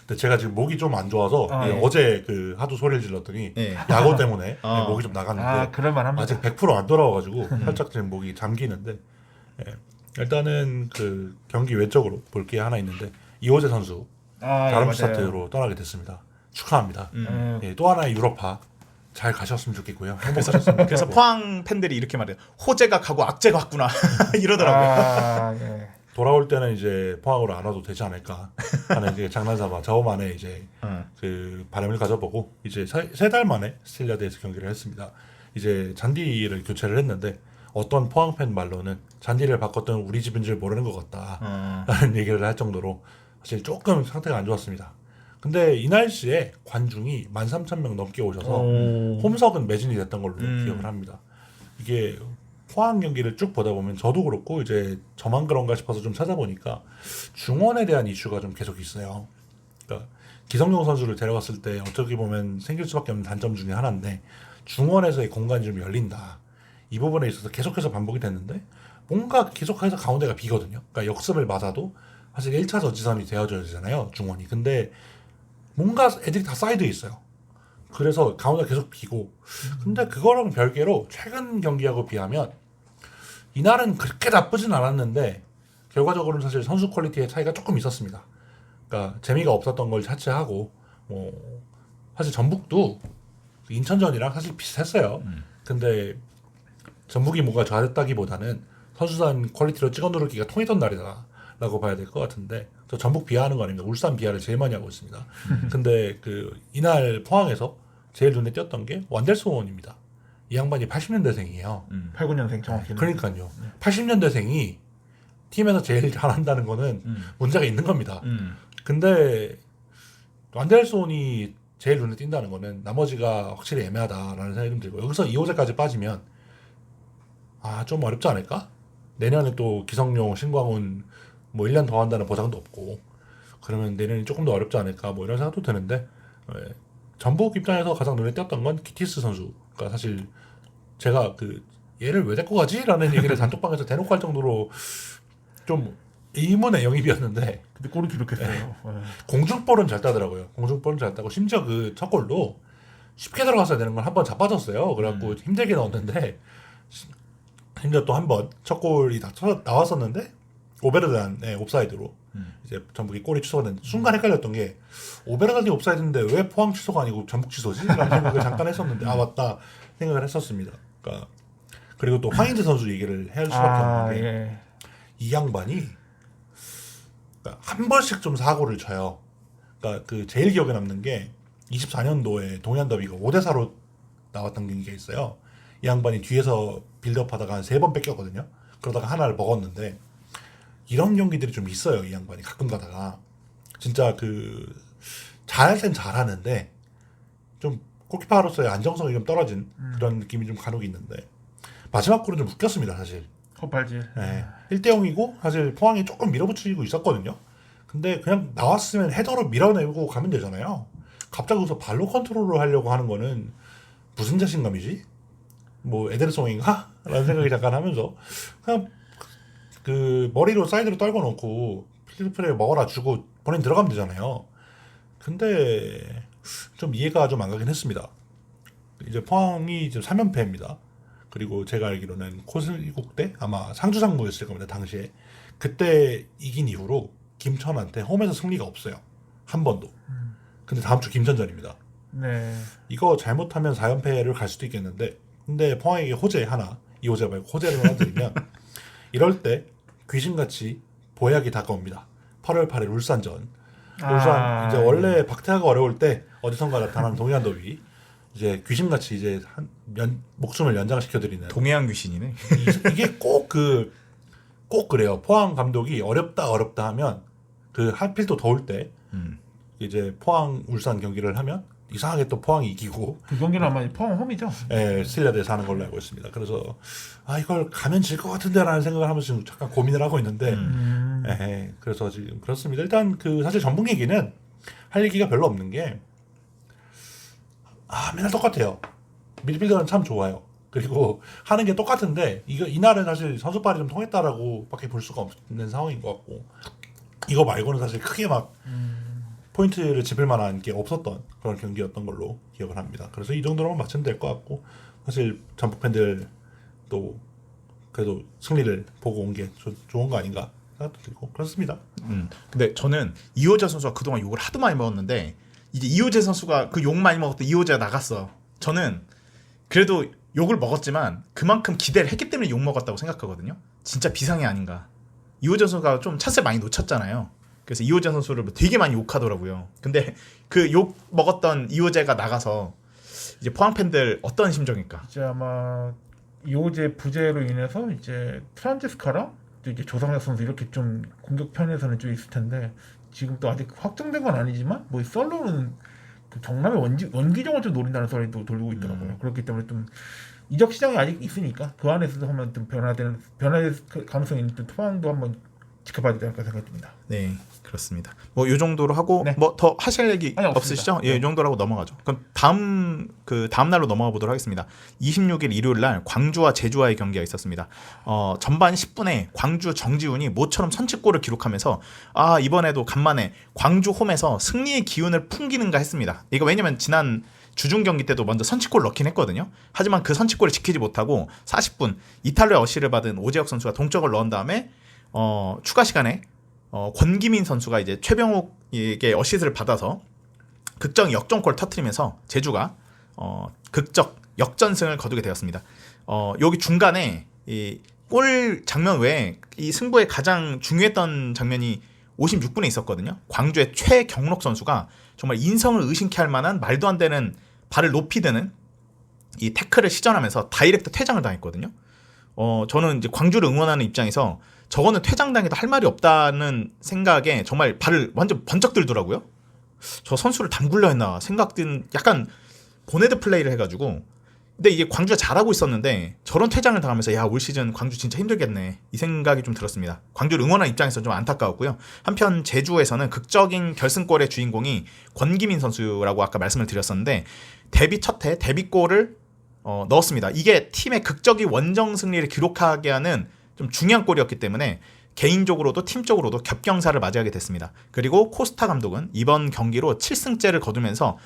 근데 제가 지금 목이 좀 안 좋아서 예. 어제 그 하도 소리를 질렀더니 예. 야구 때문에 목이 좀 나갔는데 그럴만합니다. 아직 100% 안 돌아와가지고 살짝 지금 목이 잠기는데 일단은 그 경기 외적으로 볼 게 하나 있는데 이호재 선수 다른 스타트로 떠나게 됐습니다. 축하합니다. 예, 또 하나의 유럽파 잘 가셨으면 좋겠고요. 행복하셨으면 그래서 좋겠고. 포항 팬들이 이렇게 말해요. 호재가 가고 악재가 왔구나 이러더라고요. 예. 돌아올 때는 이제 포항으로 안 와도 되지 않을까 하는 이제 장난삼아 저만에 이제 그 바람을 가져보고 이제 세 달 만에 스틸리아드에서 경기를 했습니다. 이제 잔디를 교체를 했는데 어떤 포항 팬 말로는 잔디를 바꿨던 우리 집인 줄 모르는 것 같다라는 얘기를 할 정도로 사실 조금 상태가 안 좋았습니다. 근데 이 날씨에 관중이 13,000명 넘게 오셔서 홈석은 매진이 됐던 걸로 기억을 합니다. 이게 포항 경기를 쭉 보다 보면 저도 그렇고 이제 저만 그런가 싶어서 좀 찾아보니까 중원에 대한 이슈가 좀 계속 있어요. 그러니까 기성용 선수를 데려갔을 때 어떻게 보면 생길 수밖에 없는 단점 중에 하나인데 중원에서의 공간이 좀 열린다. 이 부분에 있어서 계속해서 반복이 됐는데 뭔가 계속해서 가운데가 비거든요. 그러니까 역습을 맞아도 사실 1차 저지선이 되어줘야 되잖아요. 중원이. 근데 뭔가 애들이 다 사이드에 있어요. 그래서 가운데가 계속 비고 근데 그거랑 별개로 최근 경기하고 비하면 이날은 그렇게 나쁘진 않았는데 결과적으로는 사실 선수 퀄리티의 차이가 조금 있었습니다. 그러니까 재미가 없었던 걸 차치하고 사실 전북도 인천전이랑 사실 비슷했어요. 근데 전북이 뭐가 좋아졌다기보다는 선수단 퀄리티로 찍어 누르기가 통했던 날이다라고 봐야 될 것 같은데 저 전북 비하하는 거 아닙니다. 울산 비하를 제일 많이 하고 있습니다. 근데 그 이날 포항에서 제일 눈에 띄었던 게 완델손입니다. 이 양반이 80년대생이에요. 89년생 정확히는. 그러니까요. 80년대생이 팀에서 제일 잘한다는 거는 문제가 있는 겁니다. 근데 완델손이 제일 눈에 띈다는 거는 나머지가 확실히 애매하다라는 생각이 좀 들고 여기서 이호재까지 빠지면 좀 어렵지 않을까? 내년에 또 기성용, 신광훈 뭐 1년 더 한다는 보장도 없고 그러면 내년이 조금 더 어렵지 않을까 뭐 이런 생각도 드는데 전북 입장에서 가장 눈에 띄었던 건 키티스 선수. 그러니까 사실 제가 얘를 왜 데리고 가지? 라는 얘기를 단톡방에서 대놓고 할 정도로 좀 의문의 영입이었는데 근데 골을 기록했어요. 공중볼은 잘 따더라고요. 공중볼은 잘 따고 심지어 그 첫 골도 쉽게 들어갔어야 되는 걸 한 번 자빠졌어요. 그래갖고 힘들게 넣었는데 심지어 또 한 번 첫 골이 다 나왔었는데 오베르단의 옵사이드로 이제 전북이 골이 취소가 된 순간 헷갈렸던 게 오베르단이 옵사이드인데 왜 포항 취소가 아니고 전북 취소지? 라는 생각을 잠깐 했었는데 맞다 생각을 했었습니다. 그러니까 그리고 또 황인재 선수 얘기를 해야 할 수밖에 없는 게 예. 이 양반이 한 번씩 좀 사고를 쳐요. 그러니까 그 제일 기억에 남는 게 24년도에 동해안 더비가 5대4로 나왔던 경기가 있어요. 이 양반이 뒤에서 빌드업하다가 한 3번 뺏겼거든요. 그러다가 하나를 먹었는데 이런 경기들이 좀 있어요. 이 양반이 가끔 가다가 진짜 잘할 땐 잘하는데 좀 골키퍼로서의 안정성이 좀 떨어진 그런 느낌이 좀 간혹 있는데 마지막 골은 좀 웃겼습니다. 사실. 헛발질. 네. 1대0이고 사실 포항이 조금 밀어붙이고 있었거든요. 근데 그냥 나왔으면 헤더로 밀어내고 가면 되잖아요. 갑자기 여기서 발로 컨트롤을 하려고 하는 거는 무슨 자신감이지? 뭐 에데르송인가? 라는 생각이 잠깐 하면서 그냥 머리로 사이드로 떨궈 놓고 필드 플레이 먹어라 주고 본인 들어가면 되잖아요. 근데 좀 이해가 좀 안 가긴 했습니다. 이제 포항이 지금 3연패입니다. 그리고 제가 알기로는 코슬국 때 아마 상주상무였을 겁니다. 당시에 그때 이긴 이후로 김천한테 홈에서 승리가 없어요. 한 번도. 근데 다음 주 김천전입니다. 네. 이거 잘못하면 4연패를 갈 수도 있겠는데 근데 포항에게 호재 하나 이호재 말고 호재를 하나 드리면 이럴 때 귀신같이 보약이 다가옵니다. 8월 8일 울산전. 울산 이제 원래 박태하가 어려울 때 어디선가 나타나는 동해안 더비 이제 귀신같이 이제 목숨을 연장시켜드리는 동해안 귀신이네. 이게 꼭 그래요. 포항 감독이 어렵다 하면 하필 또 더울 때 이제 포항 울산 경기를 하면 이상하게 또 포항이 이기고 그 경기는 아마 포항 홈이죠. 예, 스틸라드에서 하는 걸로 알고 있습니다. 그래서 이걸 가면 질 것 같은데라는 생각을 하면서 지금 잠깐 고민을 하고 있는데 그래서 지금 그렇습니다. 일단 사실 전북 얘기는 할 얘기가 별로 없는 게 맨날 똑같아요. 미드필더는 참 좋아요. 그리고 하는 게 똑같은데 이날은 사실 선수발이 좀 통했다라고 밖에 볼 수가 없는 상황인 것 같고 이거 말고는 사실 크게 막 포인트를 짚을 만한 게 없었던 그런 경기였던 걸로 기억을 합니다. 그래서 이 정도로만 맞추면 될 것 같고 사실 전북 팬들도 그래도 승리를 보고 온 게 좋은 거 아닌가 생각도 들고 그렇습니다. 근데 저는 이호재 선수가 그동안 욕을 하도 많이 먹었는데 이제 이호재 선수가 그 욕 많이 먹었던 이호재가 나갔어. 저는 그래도 욕을 먹었지만 그만큼 기대를 했기 때문에 욕 먹었다고 생각하거든요. 진짜 비상이 아닌가. 이호재 선수가 좀 찬스 많이 놓쳤잖아요. 그래서 이호재 선수를 되게 많이 욕하더라고요. 근데 그 욕 먹었던 이호재가 나가서 이제 포항 팬들 어떤 심정일까? 이제 아마 이호재 부재로 인해서 이제 프란체스카랑 이제 조상혁 선수 이렇게 좀 공격 편에서는 좀 있을 텐데 지금 또 아직 확정된 건 아니지만 뭐 썰로는 그 경남의 원기종을 좀 노린다는 소리도 돌고 있더라고요. 그렇기 때문에 좀 이적 시장이 아직 있으니까 그 안에서도 한번 좀 변화될 가능성이 있는 투방도 한번 지켜봐야 되지 않을까 생각이 듭니다. 네, 그렇습니다. 뭐 이 정도로 하고 네. 뭐 더 하실 얘기 아니, 없습니다. 없으시죠? 예, 이 정도로 하고 넘어가죠. 그럼 다음 날로 넘어가 보도록 하겠습니다. 26일 일요일 날 광주와 제주와의 경기가 있었습니다. 전반 10분에 광주 정지훈이 모처럼 선취골을 기록하면서 이번에도 간만에 광주 홈에서 승리의 기운을 풍기는가 했습니다. 이거 왜냐면 지난 주중 경기 때도 먼저 선취골 넣긴 했거든요. 하지만 그 선취골을 지키지 못하고 40분 이탈리아 어시를 받은 오재혁 선수가 동점을 넣은 다음에 추가 시간에 권기민 선수가 이제 최병욱에게 어시스트를 받아서 극적 역전골을 터뜨리면서 제주가 극적 역전승을 거두게 되었습니다. 여기 중간에 이 골 장면 외에 이 승부에 가장 중요했던 장면이 56분에 있었거든요. 광주의 최경록 선수가 정말 인성을 의심케 할 만한 말도 안 되는 발을 높이 드는 이 태클을 시전하면서 다이렉트 퇴장을 당했거든요. 저는 이제 광주를 응원하는 입장에서 저거는 퇴장당해도 할 말이 없다는 생각에 정말 발을 완전 번쩍 들더라고요. 저 선수를 담글려 했나 생각든 약간 보네드 플레이를 해가지고. 근데 이게 광주가 잘하고 있었는데 저런 퇴장을 당하면서 올 시즌 광주 진짜 힘들겠네 이 생각이 좀 들었습니다. 광주를 응원하는 입장에서 좀 안타까웠고요. 한편 제주에서는 극적인 결승골의 주인공이 권기민 선수라고 아까 말씀을 드렸었는데 데뷔 첫 해 데뷔골을 넣었습니다. 이게 팀의 극적인 원정 승리를 기록하게 하는 좀 중요한 골이었기 때문에 개인적으로도 팀적으로도 겹경사를 맞이하게 됐습니다. 그리고 코스타 감독은 이번 경기로 7승째를 거두면서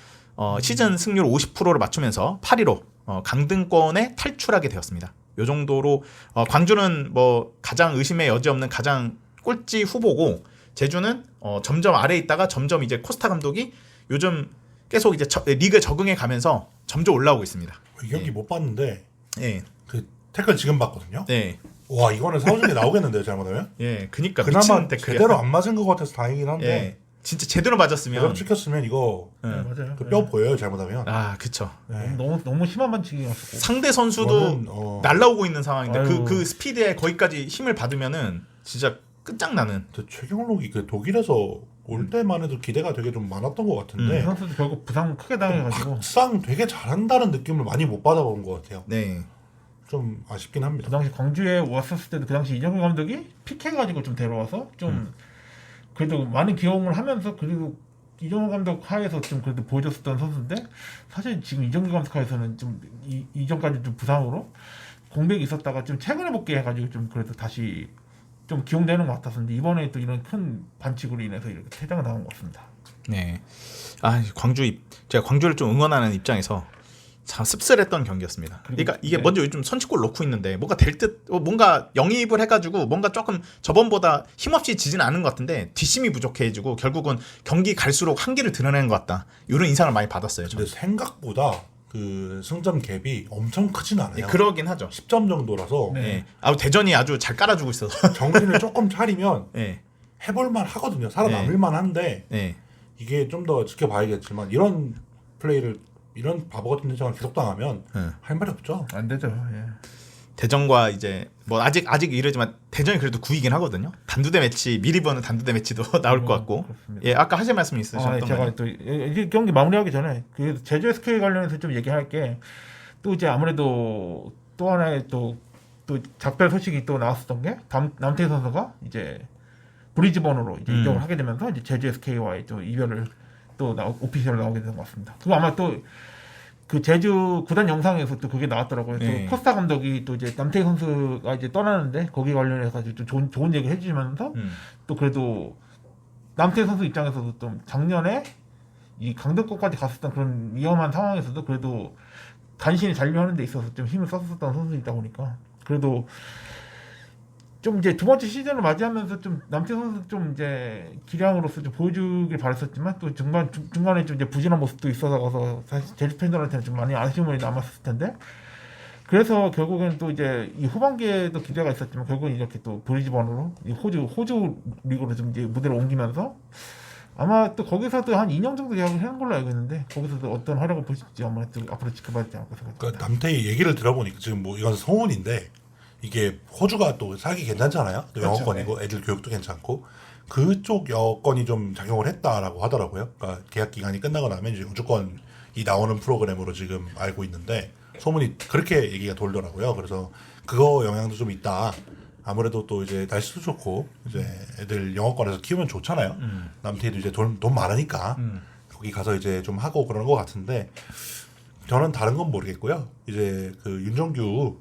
시즌 승률 50%를 맞추면서 8위로 강등권에 탈출하게 되었습니다. 이 정도로 광주는 뭐 가장 의심의 여지 없는 가장 꼴찌 후보고 제주는 점점 아래에 있다가 점점 이제 코스타 감독이 요즘 계속 이제 리그에 적응해 가면서 점점 올라오고 있습니다. 이 경기 못 봤는데 예. 그 태클 지금 봤거든요. 네. 와 이거는 사후중에 나오겠는데요 잘못하면? 예. 그니까 그나마 미친 댓글이야. 제대로 안 맞은 것 같아서 다행이긴 한데 예. 진짜 제대로 맞았으면 제대로 찍혔으면 이거 예. 맞아요. 그 뼈 보여요 잘못하면. 그쵸. 네. 너무 심한 반칙이었고. 상대 선수도 이거는, 날라오고 있는 상황인데 아유. 그 스피드에 거기까지 힘을 받으면은 진짜 끝장나는. 저 최경록이 그 독일에서 올 때만 해도 기대가 되게 좀 많았던 것 같은데 선수도 결국 부상 크게 당해가지고. 막상 되게 잘한다는 느낌을 많이 못 받아본 것 같아요. 네. 좀 아쉽긴 그 합니다. 당시 광주에 왔었을 때도 그 당시 이정규 감독이 픽해가지고 좀 데려와서 좀 그래도 많은 기용을 하면서 그리고 이정규 감독 하에서 좀 그래도 보여줬었던 선수인데 사실 지금 이정규 감독 하에서는 좀 이전까지 좀 부상으로 공백이 있었다가 좀 최근에 복귀해가지고 좀 그래도 다시 좀 기용되는 것 같았는데 이번에 또 이런 큰 반칙으로 인해서 이렇게 퇴장을 당한 것 같습니다. 네. 제가 광주를 좀 응원하는 입장에서 참 씁쓸했던 경기였습니다. 그러니까 이게 네. 먼저 요즘 선취골 넣고 있는데 뭔가 될 듯 뭔가 영입을 해가지고 뭔가 조금 저번보다 힘없이 지진 않은 것 같은데 뒷심이 부족해지고 결국은 경기 갈수록 한계를 드러내는 것 같다. 이런 인상을 많이 받았어요. 저는. 근데 생각보다 그 승점 갭이 엄청 크진 않아요. 네, 그러긴 하죠. 10점 정도라서 네. 대전이 아주 잘 깔아주고 있어서. 정신을 조금 차리면 네. 해볼만 하거든요. 살아남을만 한데 네. 이게 좀 더 지켜봐야겠지만 이런 플레이를 이런 바보 같은 대장을 계속 당하면 할 말이 없죠. 안 되죠. 예. 대전과 이제 뭐 아직 이러지만 대전이 그래도 9위긴 하거든요. 단두대 매치 미리 보는 단두대 매치도 나올 것 같고. 그렇습니다. 예, 아까 하실 말씀이 있으셨던 제가 거예요? 또 이 경기 마무리하기 전에 그 제주 SK 관련해서 좀 얘기할 게 또 이제 아무래도 또 하나의 또 작별 소식이 또 나왔었던 게 남태희 선수가 이제 브리즈번으로 이제 이적을 하게 되면서 이제 제주 SK와의 또 이별을 또 오피셜로 나오게 된 것 같습니다. 그거 아마 또 그 제주 구단 영상에서 또 그게 나왔더라고요. 네. 또 코스타 감독이 또 이제 남태희 선수가 이제 떠나는데 거기 관련해서 가지고 좀 좋은 얘기 해주면서 또 그래도 남태희 선수 입장에서도 좀 작년에 이 강등권까지 갔었던 그런 위험한 상황에서도 그래도 간신히 잔류하는 데 있어서 좀 힘을 썼었던 선수이다 보니까 그래도 좀 이제 두 번째 시즌을 맞이하면서 좀 남태희 선수 좀 이제 기량으로서 좀 보여주길 바랬었지만 또 중간에 좀 이제 부진한 모습도 있어서 사실 제주 팬들한테는 좀 많이 아쉬움이 남았을 텐데 그래서 결국엔 또 이제 이 후반기에도 기대가 있었지만 결국은 이렇게 또 브리즈번으로 이 호주 리그로 좀 이제 무대를 옮기면서 아마 또 거기서도 한 2년 정도 계약을 하는 걸로 알고 있는데 거기서도 어떤 활약을 보실지 아무래도 앞으로 지켜봐야 되지 않을까 생각합니다. 그러니까 남태희 얘기를 들어보니까 지금 뭐 이건 소문인데 이게 호주가 또 살기 괜찮잖아요. 또 그렇죠. 영어권이고 애들 교육도 괜찮고 그쪽 여건이 좀 작용을 했다라고 하더라고요. 그러니까 계약 기간이 끝나고 나면 이제 우주권이 나오는 프로그램으로 지금 알고 있는데 소문이 그렇게 얘기가 돌더라고요. 그래서 그거 영향도 좀 있다. 아무래도 또 이제 날씨도 좋고 이제 애들 영어권에서 키우면 좋잖아요. 남태희도 이제 돈 많으니까 거기 가서 이제 좀 하고 그러는 것 같은데 저는 다른 건 모르겠고요. 이제 그 윤정규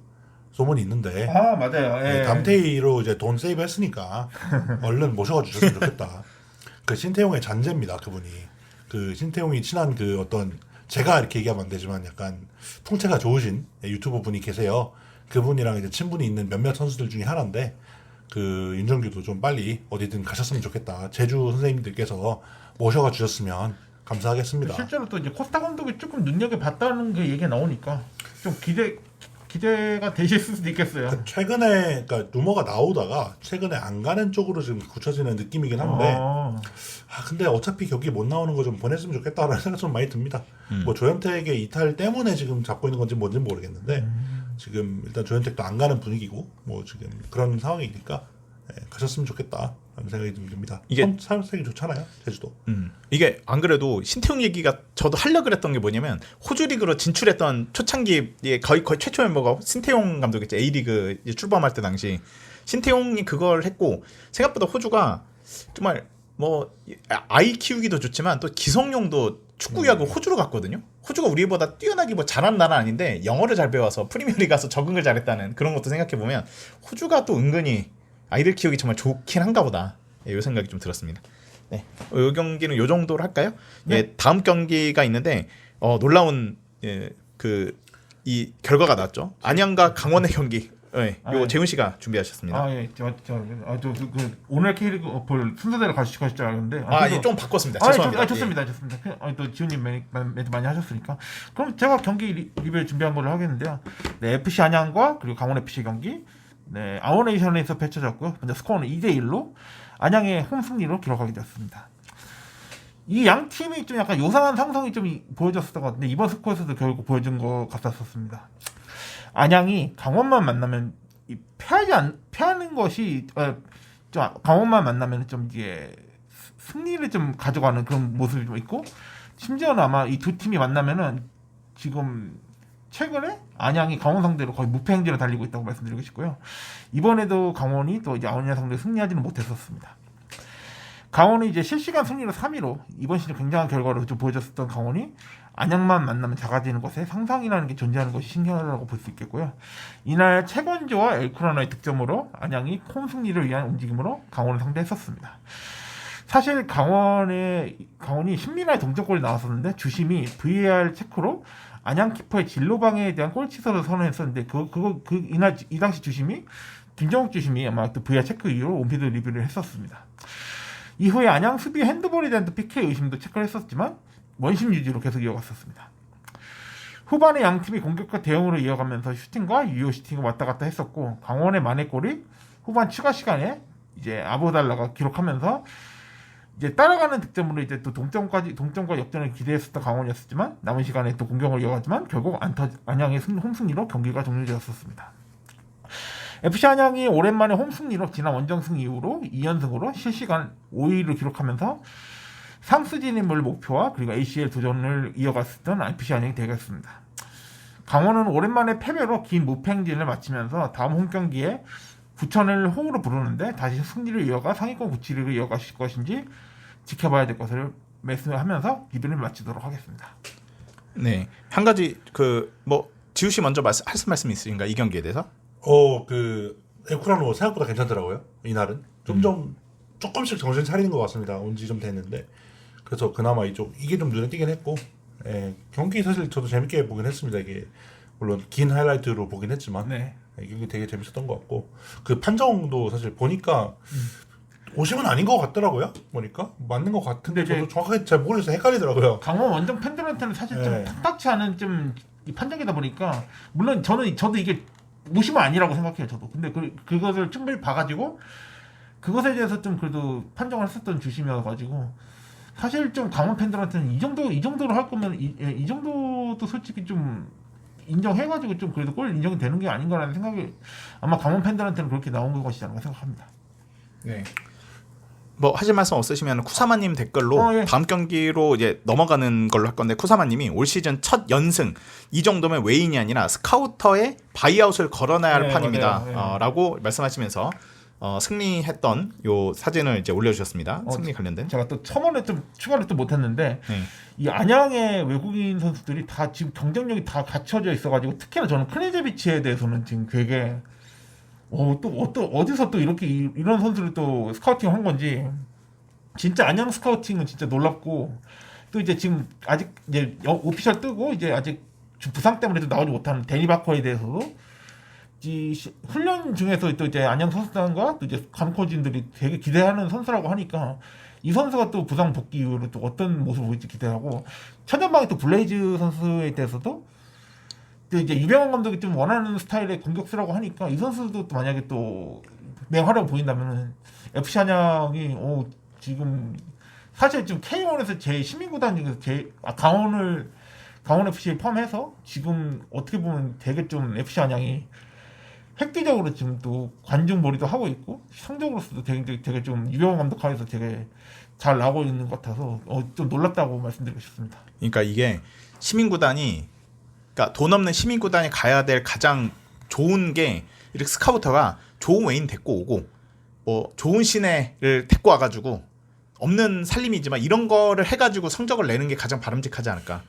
소문이 있는데 아 맞아요. 예. 남태희로 이제 돈 세이브 했으니까 얼른 모셔가 주셨으면 좋겠다. 그 신태용의 잔재입니다. 그분이 그 신태용이 친한 그 어떤 제가 이렇게 얘기하면 안 되지만 약간 풍채가 좋으신 유튜버 분이 계세요. 그분이랑 이제 친분이 있는 몇몇 선수들 중에 하나인데 그 윤정규도 좀 빨리 어디든 가셨으면 좋겠다. 제주 선생님들께서 모셔가 주셨으면 감사하겠습니다. 실제로 또 이제 코스타 감독이 조금 눈여겨 봤다는 게 얘기가 나오니까 좀 기대가 되실 수도 있겠어요. 그 최근에 그러니까 루머가 나오다가 최근에 안 가는 쪽으로 지금 굳혀지는 느낌이긴 한데 근데 어차피 경기 못 나오는 거 좀 보냈으면 좋겠다라는 생각 좀 많이 듭니다. 뭐 조현택의 이탈 때문에 지금 잡고 있는 건지 뭔지 모르겠는데 지금 일단 조현택도 안 가는 분위기고 뭐 지금 그런 상황이니까 가셨으면 좋겠다라는 생각이 좀 듭니다. 이게 사색이 좋잖아요, 제주도. 이게 안 그래도 신태용 얘기가 저도 하려고 그랬던 게 뭐냐면 호주 리그로 진출했던 초창기에 거의 최초 멤버가 신태용 감독이었죠. A리그 출범할 때 당시 신태용이 그걸 했고 생각보다 호주가 정말 뭐 아이 키우기도 좋지만 또 기성용도 축구야구 호주로 갔거든요. 호주가 우리보다 뛰어나기 뭐 잘하는 나라 아닌데 영어를 잘 배워서 프리미어리그 가서 적응을 잘했다는 그런 것도 생각해 보면 호주가 또 은근히 아이들 키우기 정말 좋긴 한가 보다. 이 생각이 좀 들었습니다. 네, 이 경기는 이 정도로 할까요? 네. 예, 다음 경기가 있는데 놀라운 이 결과가 나왔죠. 안양과 강원의 경기. 네, 요 재훈 씨가 준비하셨습니다. 오늘 K리그 볼 순서대로 가실 줄 알았는데 예, 좀 바꿨습니다. 죄송합니다. 좋습니다. 또 지훈님 매주 많이 하셨으니까 그럼 제가 경기 리뷰를 준비한 걸로 하겠는데요. 네, FC 안양과 그리고 강원 FC 경기. 네, 아워네이션에서 펼쳐졌고요. 먼저 스코어는 2대1로 안양의 홈 승리로 기록하게 되었습니다. 이 양 팀이 좀 약간 요상한 상성이 좀 보여졌었던 것 같은데 이번 스코어에서도 결국 보여준 것 같았었습니다. 안양이 강원만 만나면 패하는 것이 좀 강원만 만나면 좀 이게 승리를 좀 가져가는 그런 모습이 좀 있고 심지어는 아마 이 두 팀이 만나면은 지금 최근에 안양이 강원 상대로 거의 무패 행진을 달리고 있다고 말씀드리고 싶고요. 이번에도 강원이 또 이제 아웃야 상대로 승리하지는 못했었습니다. 강원이 이제 실시간 승리로 3위로 이번 시즌 굉장한 결과를 좀 보여줬었던 강원이 안양만 만나면 작아지는 것에 상상이라는 게 존재하는 것이 신기하다고 볼 수 있겠고요. 이날 최건조와 엘쿠라나의 득점으로 안양이 홈 승리를 위한 움직임으로 강원을 상대했었습니다. 사실 강원이 신민아의 동점골이 나왔었는데 주심이 VAR 체크로 안양 키퍼의 진로방해에 대한 골치서를 선언했었는데 이 당시 주심이 김정욱 주심이 아마 또 VAR 체크 이후로 온피드 리뷰를 했었습니다. 이후에 안양 수비 핸드볼에 대한 또 PK 의심도 체크를 했었지만 원심 유지로 계속 이어갔었습니다. 후반에 양 팀이 공격과 대응으로 이어가면서 슈팅과 유효 슈팅을 왔다 갔다 했었고 강원의 만회골이 후반 추가 시간에 이제 아보달라가 기록하면서 이제 따라가는 득점으로 이제 또 동점과 역전을 기대했었던 강원이었지만 남은 시간에 또 공격을 이어가지만 결국 안양의 홈승리로 경기가 종료되었었습니다. FC 안양이 오랜만에 홈승리로 지난 원정승 이후로 2연승으로 실시간 5위를 기록하면서 상수 진입을 목표와 그리고 ACL 도전을 이어갔었던 FC 안양이 되겠습니다. 강원은 오랜만에 패배로 긴 무패 행진을 마치면서 다음 홈경기에 부천을 홈으로 부르는데 다시 승리를 이어가 상위권 구치를 이어가실 것인지 지켜봐야 될 것을 말씀하면서 리뷰를 마치도록 하겠습니다. 네, 한 가지 지우 씨 먼저 할 말씀 있으신가 이 경기에 대해서? 에쿠라노 생각보다 괜찮더라고요. 이날은 조금씩 정신 차리는 것 같습니다. 온 지 좀 됐는데 그래서 그나마 이게 좀 눈에 띄긴 했고 경기 사실 저도 재밌게 보긴 했습니다. 이게 물론 긴 하이라이트로 보긴 했지만 이 경기 되게 재밌었던 것 같고 그 판정도 사실 보니까 오심은 아닌 것 같더라고요. 보니까 맞는 것 같은데 저도 정확하게 잘 모르겠어서 헷갈리더라고요. 강원 원정 팬들한테는 사실 좀 탐탁치 않은 좀 이 판정이다 보니까 물론 저도 이게 무심은 아니라고 생각해요. 저도 근데 그것을 충분히 봐가지고 그것에 대해서 좀 그래도 판정을 했었던 주심이어가지고 사실 좀 강원 팬들한테는 이 정도로 할 거면 이 정도도 솔직히 좀 인정해가지고 좀 그래도 골 인정이 되는 게 아닌가라는 생각이 아마 강원 팬들한테는 그렇게 나온 것이지 않을까 생각합니다. 네. 뭐 하실 말씀 없으시면 쿠사마님 댓글로 예. 다음 경기로 이제 넘어가는 걸로 할 건데 쿠사마님이 올 시즌 첫 연승 이 정도면 외인이 아니라 스카우터의 바이아웃을 걸어놔야 할 네, 판입니다. 맞아요. 라고 말씀하시면서 승리했던 요 사진을 이제 올려주셨습니다. 승리 관련된. 제가 또 첨언에 좀 추가를 또 못했는데 네. 이 안양의 외국인 선수들이 다 지금 경쟁력이 다 갖춰져 있어가지고 특히나 저는 크네제비치에 대해서는 지금 되게 어디서 또 이렇게 이런 선수를 또 스카우팅 한 건지 진짜 안양 스카우팅은 진짜 놀랍고 또 이제 지금 아직 이제 오피셜 뜨고 이제 아직 부상 때문에 도 나오지 못하는 데니 바커에 대해서도 이 훈련 중에서 또 이제 안양 선수단과 또 이제 감코진들이 되게 기대하는 선수라고 하니까 이 선수가 또 부상 복귀 이후로 또 어떤 모습을 보일지 기대하고 천연방의 또 블레이즈 선수에 대해서도 또 이제 유병헌 감독이 좀 원하는 스타일의 공격수라고 하니까 이 선수도 또 만약에 또 맹활약을 보인다면은 FC 안양이 지금 사실 지금 K1에서 제 시민구단 중에서 강원 FC에 포함해서 지금 어떻게 보면 되게 좀 FC 안양이 획기적으로 지금 또 관중몰이도 하고 있고 성적으로서도 되게 좀 유병헌 감독 하에서 되게 잘 나오고 있는 것 같아서 좀 놀랍다고 말씀드리고 싶습니다. 그러니까 이게 시민구단이 그러니까 돈 없는 시민구단이 가야 될 가장 좋은 게 이렇게 스카우터가 좋은 외인 데리고 오고 뭐 좋은 시내를 데리고 와가지고 없는 살림이지만 이런 거를 해가지고 성적을 내는 게 가장 바람직하지 않을까.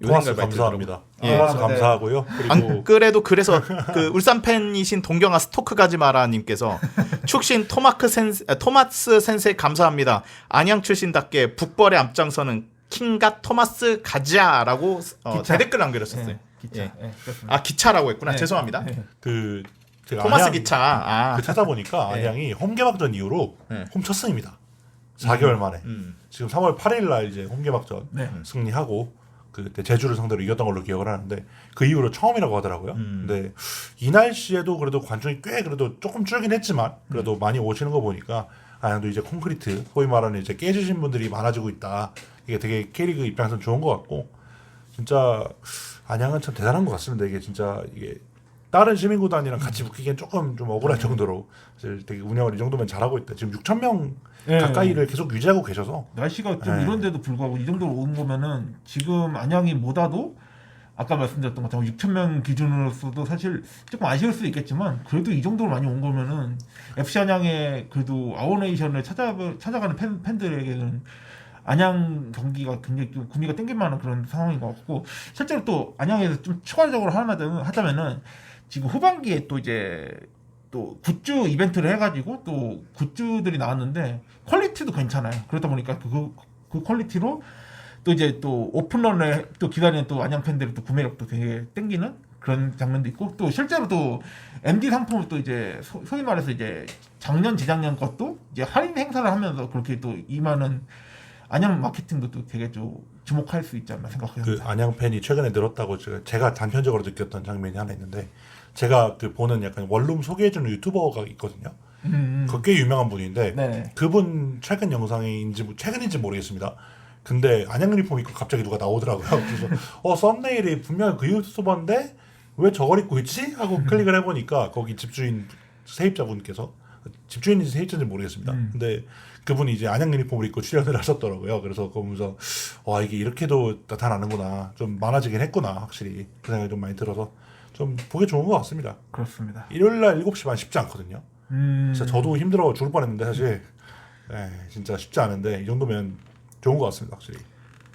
토마스 감사합니다. 예. 토마스 감사하고요. 그리고 안 그래도 그래서 그 울산 팬이신 동경아 스토크 가지 마라님께서 축신 토마스 센세 감사합니다. 안양 출신답게 북벌의 앞장서는 킹갓 토마스 가자라고 대댓글 남겨주셨어요. 네, 기차. 예. 네, 그렇습니다. 기차라고 했구나. 네. 죄송합니다. 네. 제가 토마스 안양 기차. 찾아보니까 네. 안양이 홈개막전 이후로 네. 홈쳤습니다. 4개월 만에. 지금 3월 8일 날 이제 홈개막전 네. 승리하고 그때 제주를 상대로 이겼던 걸로 기억을 하는데 그 이후로 처음이라고 하더라고요. 근데 이 날씨에도 그래도 관중이 꽤 그래도 조금 줄긴 했지만 그래도 많이 오시는 거 보니까 안양도 이제 콘크리트 소위 말하는 이제 깨지신 분들이 많아지고 있다. 이게 되게 K리그 입장에서는 좋은 것 같고 진짜 안양은 참 대단한 것 같습니다. 이게 진짜 이게 다른 시민구단이랑 같이 붙기엔 조금 좀 억울할 정도로 사실 되게 운영을 이 정도면 잘하고 있다. 지금 6,000명 네. 가까이를 계속 유지하고 계셔서 날씨가 좀 네. 이런데도 불구하고 이 정도로 온 거면은 지금 안양이 못와도 아까 말씀드렸던 것처럼 6,000명 기준으로서도 사실 조금 아쉬울 수도 있겠지만 그래도 이 정도로 많이 온 거면은 FC 안양의 그래도 아워네이션을 찾아가는 팬들에게는 안양 경기가 굉장히 좀 구미가 땡길 만한 그런 상황인 것 같고 실제로 또 안양에서 좀 추가적으로 하자면은 지금 후반기에 또 이제 또 굿즈 이벤트를 해가지고 또 굿즈들이 나왔는데 퀄리티도 괜찮아요. 그러다 보니까 그 퀄리티로 또 이제 또 오픈런을 또 기다리는 또 안양 팬들의 또 구매력도 되게 땡기는 그런 장면도 있고 또 실제로 또 MD 상품을 또 이제 소위 말해서 이제 작년 재작년 것도 이제 할인 행사를 하면서 그렇게 또 임하는 안양 마케팅도 또 되게 좀 주목할 수 있지 않나 생각합니다. 그 안양 팬이 최근에 늘었다고 제가 단편적으로 느꼈던 장면이 하나 있는데 제가 그 보는 약간 원룸 소개해주는 유튜버가 있거든요. 그게 꽤 유명한 분인데 네. 그분 최근 영상인지 최근인지 모르겠습니다. 근데 안양 유니폼 입고 갑자기 누가 나오더라고요. 그래서 썸네일이 분명히 그 유튜버인데 왜 저걸 입고 있지? 하고 클릭을 해보니까 거기 집주인 세입자분께서 집주인인지 세입자인지 모르겠습니다. 근데 그분이 이제 안양 유니폼을 입고 출연을 하셨더라고요. 그래서 그거 보면서 와 이게 이렇게도 나타나는구나. 좀 많아지긴 했구나. 확실히 그 생각이 좀 많이 들어서 좀 보기 좋은 것 같습니다. 그렇습니다. 일요일날 7시 반 쉽지 않거든요. 진짜 저도 힘들어 죽을 뻔했는데 사실 진짜 쉽지 않은데 이 정도면 좋은 것 같습니다. 확실히.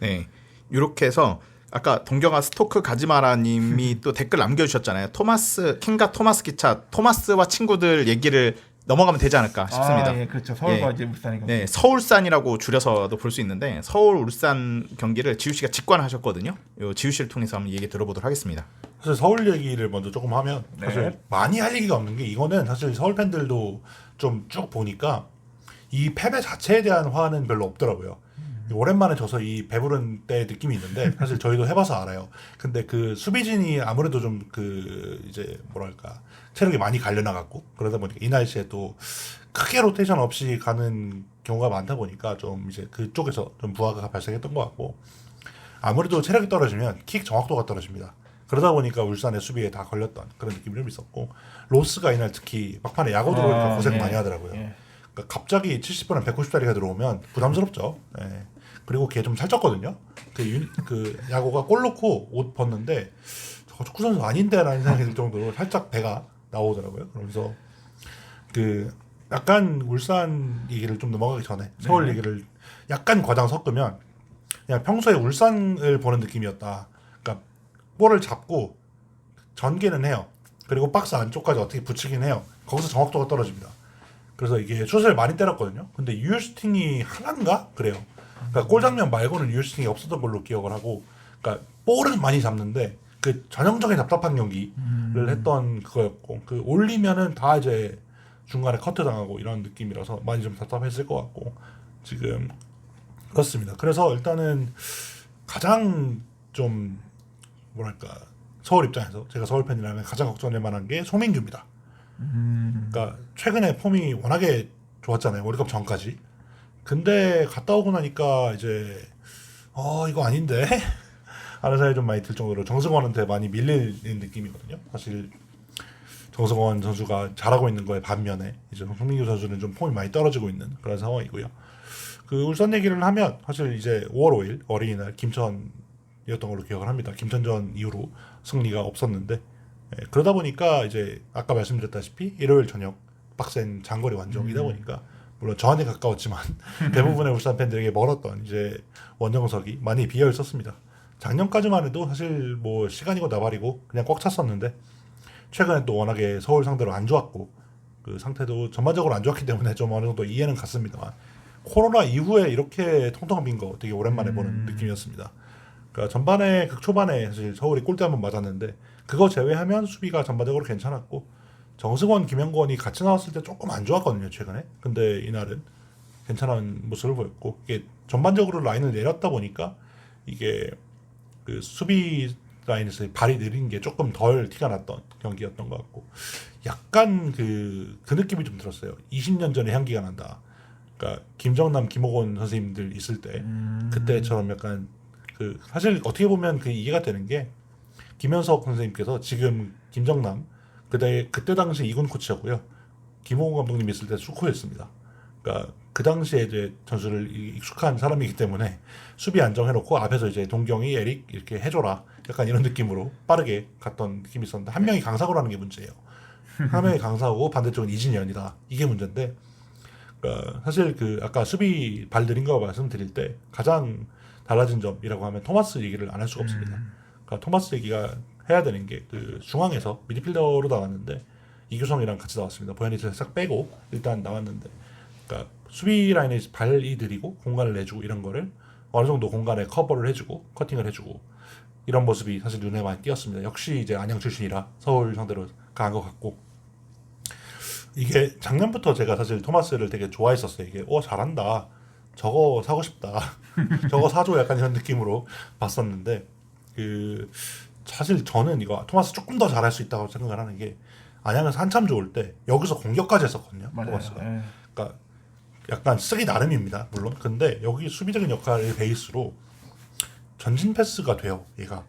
네. 이렇게 해서 아까 동경아 스토크 가지마라님이 또 댓글 남겨주셨잖아요. 킹과 토마스 기차 토마스와 친구들 얘기를 넘어가면 되지 않을까 싶습니다. 예, 그렇죠. 서울과 예. 이제 울산이 네, 서울산이라고 줄여서도 볼 수 있는데 서울 울산 경기를 지우 씨가 직관하셨거든요. 요 지우 씨를 통해서 한번 얘기 들어보도록 하겠습니다. 사실 서울 얘기를 먼저 조금 하면 사실 많이 할 얘기가 없는 게 이거는 사실 서울 팬들도 좀 쭉 보니까 이 패배 자체에 대한 화는 별로 없더라고요. 오랜만에 져서 이 배부른 때 느낌이 있는데 사실 저희도 해봐서 알아요. 근데 그 수비진이 아무래도 좀 그 이제 뭐랄까 체력이 많이 갈려나갔고 그러다 보니까 이 날씨에 또 크게 로테이션 없이 가는 경우가 많다 보니까 좀 이제 그쪽에서 좀 부하가 발생했던 것 같고 아무래도 체력이 떨어지면 킥 정확도가 떨어집니다. 그러다 보니까 울산의 수비에 다 걸렸던 그런 느낌이 좀 있었고 로스가 이날 특히 막판에 야구 들어오니까 고생 많이 하더라고요. 그러니까 갑자기 70분에 190짜리가 들어오면 부담스럽죠. 예. 그리고 걔 좀 살쪘거든요. 그 야구가 골 넣고 옷 벗는데 저거 축구 선수 아닌데라는 생각이 들 정도로 살짝 배가 나오더라고요. 그러면서 그 약간 울산 얘기를 좀 넘어가기 전에 서울 얘기를 약간 과장 섞으면 그냥 평소에 울산을 보는 느낌이었다. 그러니까 볼을 잡고 전개는 해요. 그리고 박스 안쪽까지 어떻게 붙이긴 해요. 거기서 정확도가 떨어집니다. 그래서 이게 슛을 많이 때렸거든요. 근데 유효슈팅이 하나인가? 그래요. 그러니까 골 장면 말고는 유효슈팅이 없었던 걸로 기억을 하고, 그러니까 볼은 많이 잡는데 그 전형적인 답답한 경기를 했던 그거였고, 그 올리면은 다 이제 중간에 커트 당하고 이런 느낌이라서 많이 좀 답답했을 것 같고 지금 그렇습니다. 그래서 일단은 가장 좀 뭐랄까 서울 입장에서 제가 서울 팬이라면 가장 걱정될 만한 게 송민규입니다. 그러니까 최근에 폼이 워낙에 좋았잖아요. 월드컵 전까지. 근데 갔다 오고 나니까 이제 이거 아닌데 하는 생각이 좀 많이 들 정도로 정승원한테 많이 밀리는 느낌이거든요. 사실 정승원 선수가 잘하고 있는 거에 반면에 이제 송민규 선수는 좀 폼이 많이 떨어지고 있는 그런 상황이고요. 그 울산 얘기를 하면 사실 이제 5월 5일 어린이날 김천이었던 걸로 기억을 합니다. 김천전 이후로 승리가 없었는데 그러다 보니까 이제 아까 말씀드렸다시피 일요일 저녁 빡센 장거리 원정이다 보니까 물론 저한테 가까웠지만 대부분의 울산 팬들에게 멀었던 이제 원정석이 많이 비어 있었습니다. 작년까지만 해도 사실 뭐 시간이고 나발이고 그냥 꽉 찼었는데 최근에 또 워낙에 서울 상대로 안 좋았고 그 상태도 전반적으로 안 좋았기 때문에 좀 어느 정도 이해는 갔습니다만 코로나 이후에 이렇게 통통 빈 거 되게 오랜만에 보는 느낌이었습니다. 그러니까 전반에 극초반에 사실 서울이 골대 한번 맞았는데 그거 제외하면 수비가 전반적으로 괜찮았고 정승원, 김영권이 같이 나왔을 때 조금 안 좋았거든요 최근에. 근데 이날은 괜찮은 모습을 보였고 이게 전반적으로 라인을 내렸다 보니까 이게 그 수비 라인에서 발이 느린 게 조금 덜 티가 났던 경기였던 것 같고 약간 그 느낌이 좀 들었어요. 20년 전의 향기가 난다. 그러니까 김정남, 김호곤 선생님들 있을 때 그때처럼 약간 그 사실 어떻게 보면 그 이해가 되는 게 김현석 선생님께서 지금 김정남 그때 당시 2군 코치였고요. 김호곤 감독님 있을 때 수코였습니다. 그러니까 그 당시에 이제 전술을 익숙한 사람이기 때문에 수비 안정해놓고 앞에서 이제 동경이 에릭 이렇게 해줘라 약간 이런 느낌으로 빠르게 갔던 느낌이 있었는데 한 명이 강사고라는 게 문제예요. 한 명이 강사고 반대쪽은 이진현이다. 이게 문제인데 그러니까 사실 그 아까 수비 발 느린 거 말씀드릴 때 가장 달라진 점이라고 하면 토마스 얘기를 안 할 수가 없습니다. 그러니까 토마스 얘기가 해야 되는 게 그 중앙에서 미드필더로 나왔는데 이규성이랑 같이 나왔습니다. 보현이를 싹 빼고 일단 나왔는데 그러니까 수비 라인에 발이 느리고 공간을 내주고 이런 거를 어느 정도 공간에 커버를 해주고 커팅을 해주고 이런 모습이 사실 눈에 많이 띄었습니다. 역시 이제 안양 출신이라 서울 상대로 강한 것 같고 이게 작년부터 제가 사실 토마스를 되게 좋아했었어요. 이게 잘한다. 저거 사고 싶다. 저거 사줘 약간 이런 느낌으로 봤었는데 그 사실 저는 이거 토마스 조금 더 잘할 수 있다고 생각을 하는 게 안양에서 한참 좋을 때 여기서 공격까지 했었거든요. 맞아요. 토마스가. 그러니까 약간 쓰기 나름입니다. 물론. 근데 여기 수비적인 역할을 베이스로 전진 패스가 돼요. 얘가.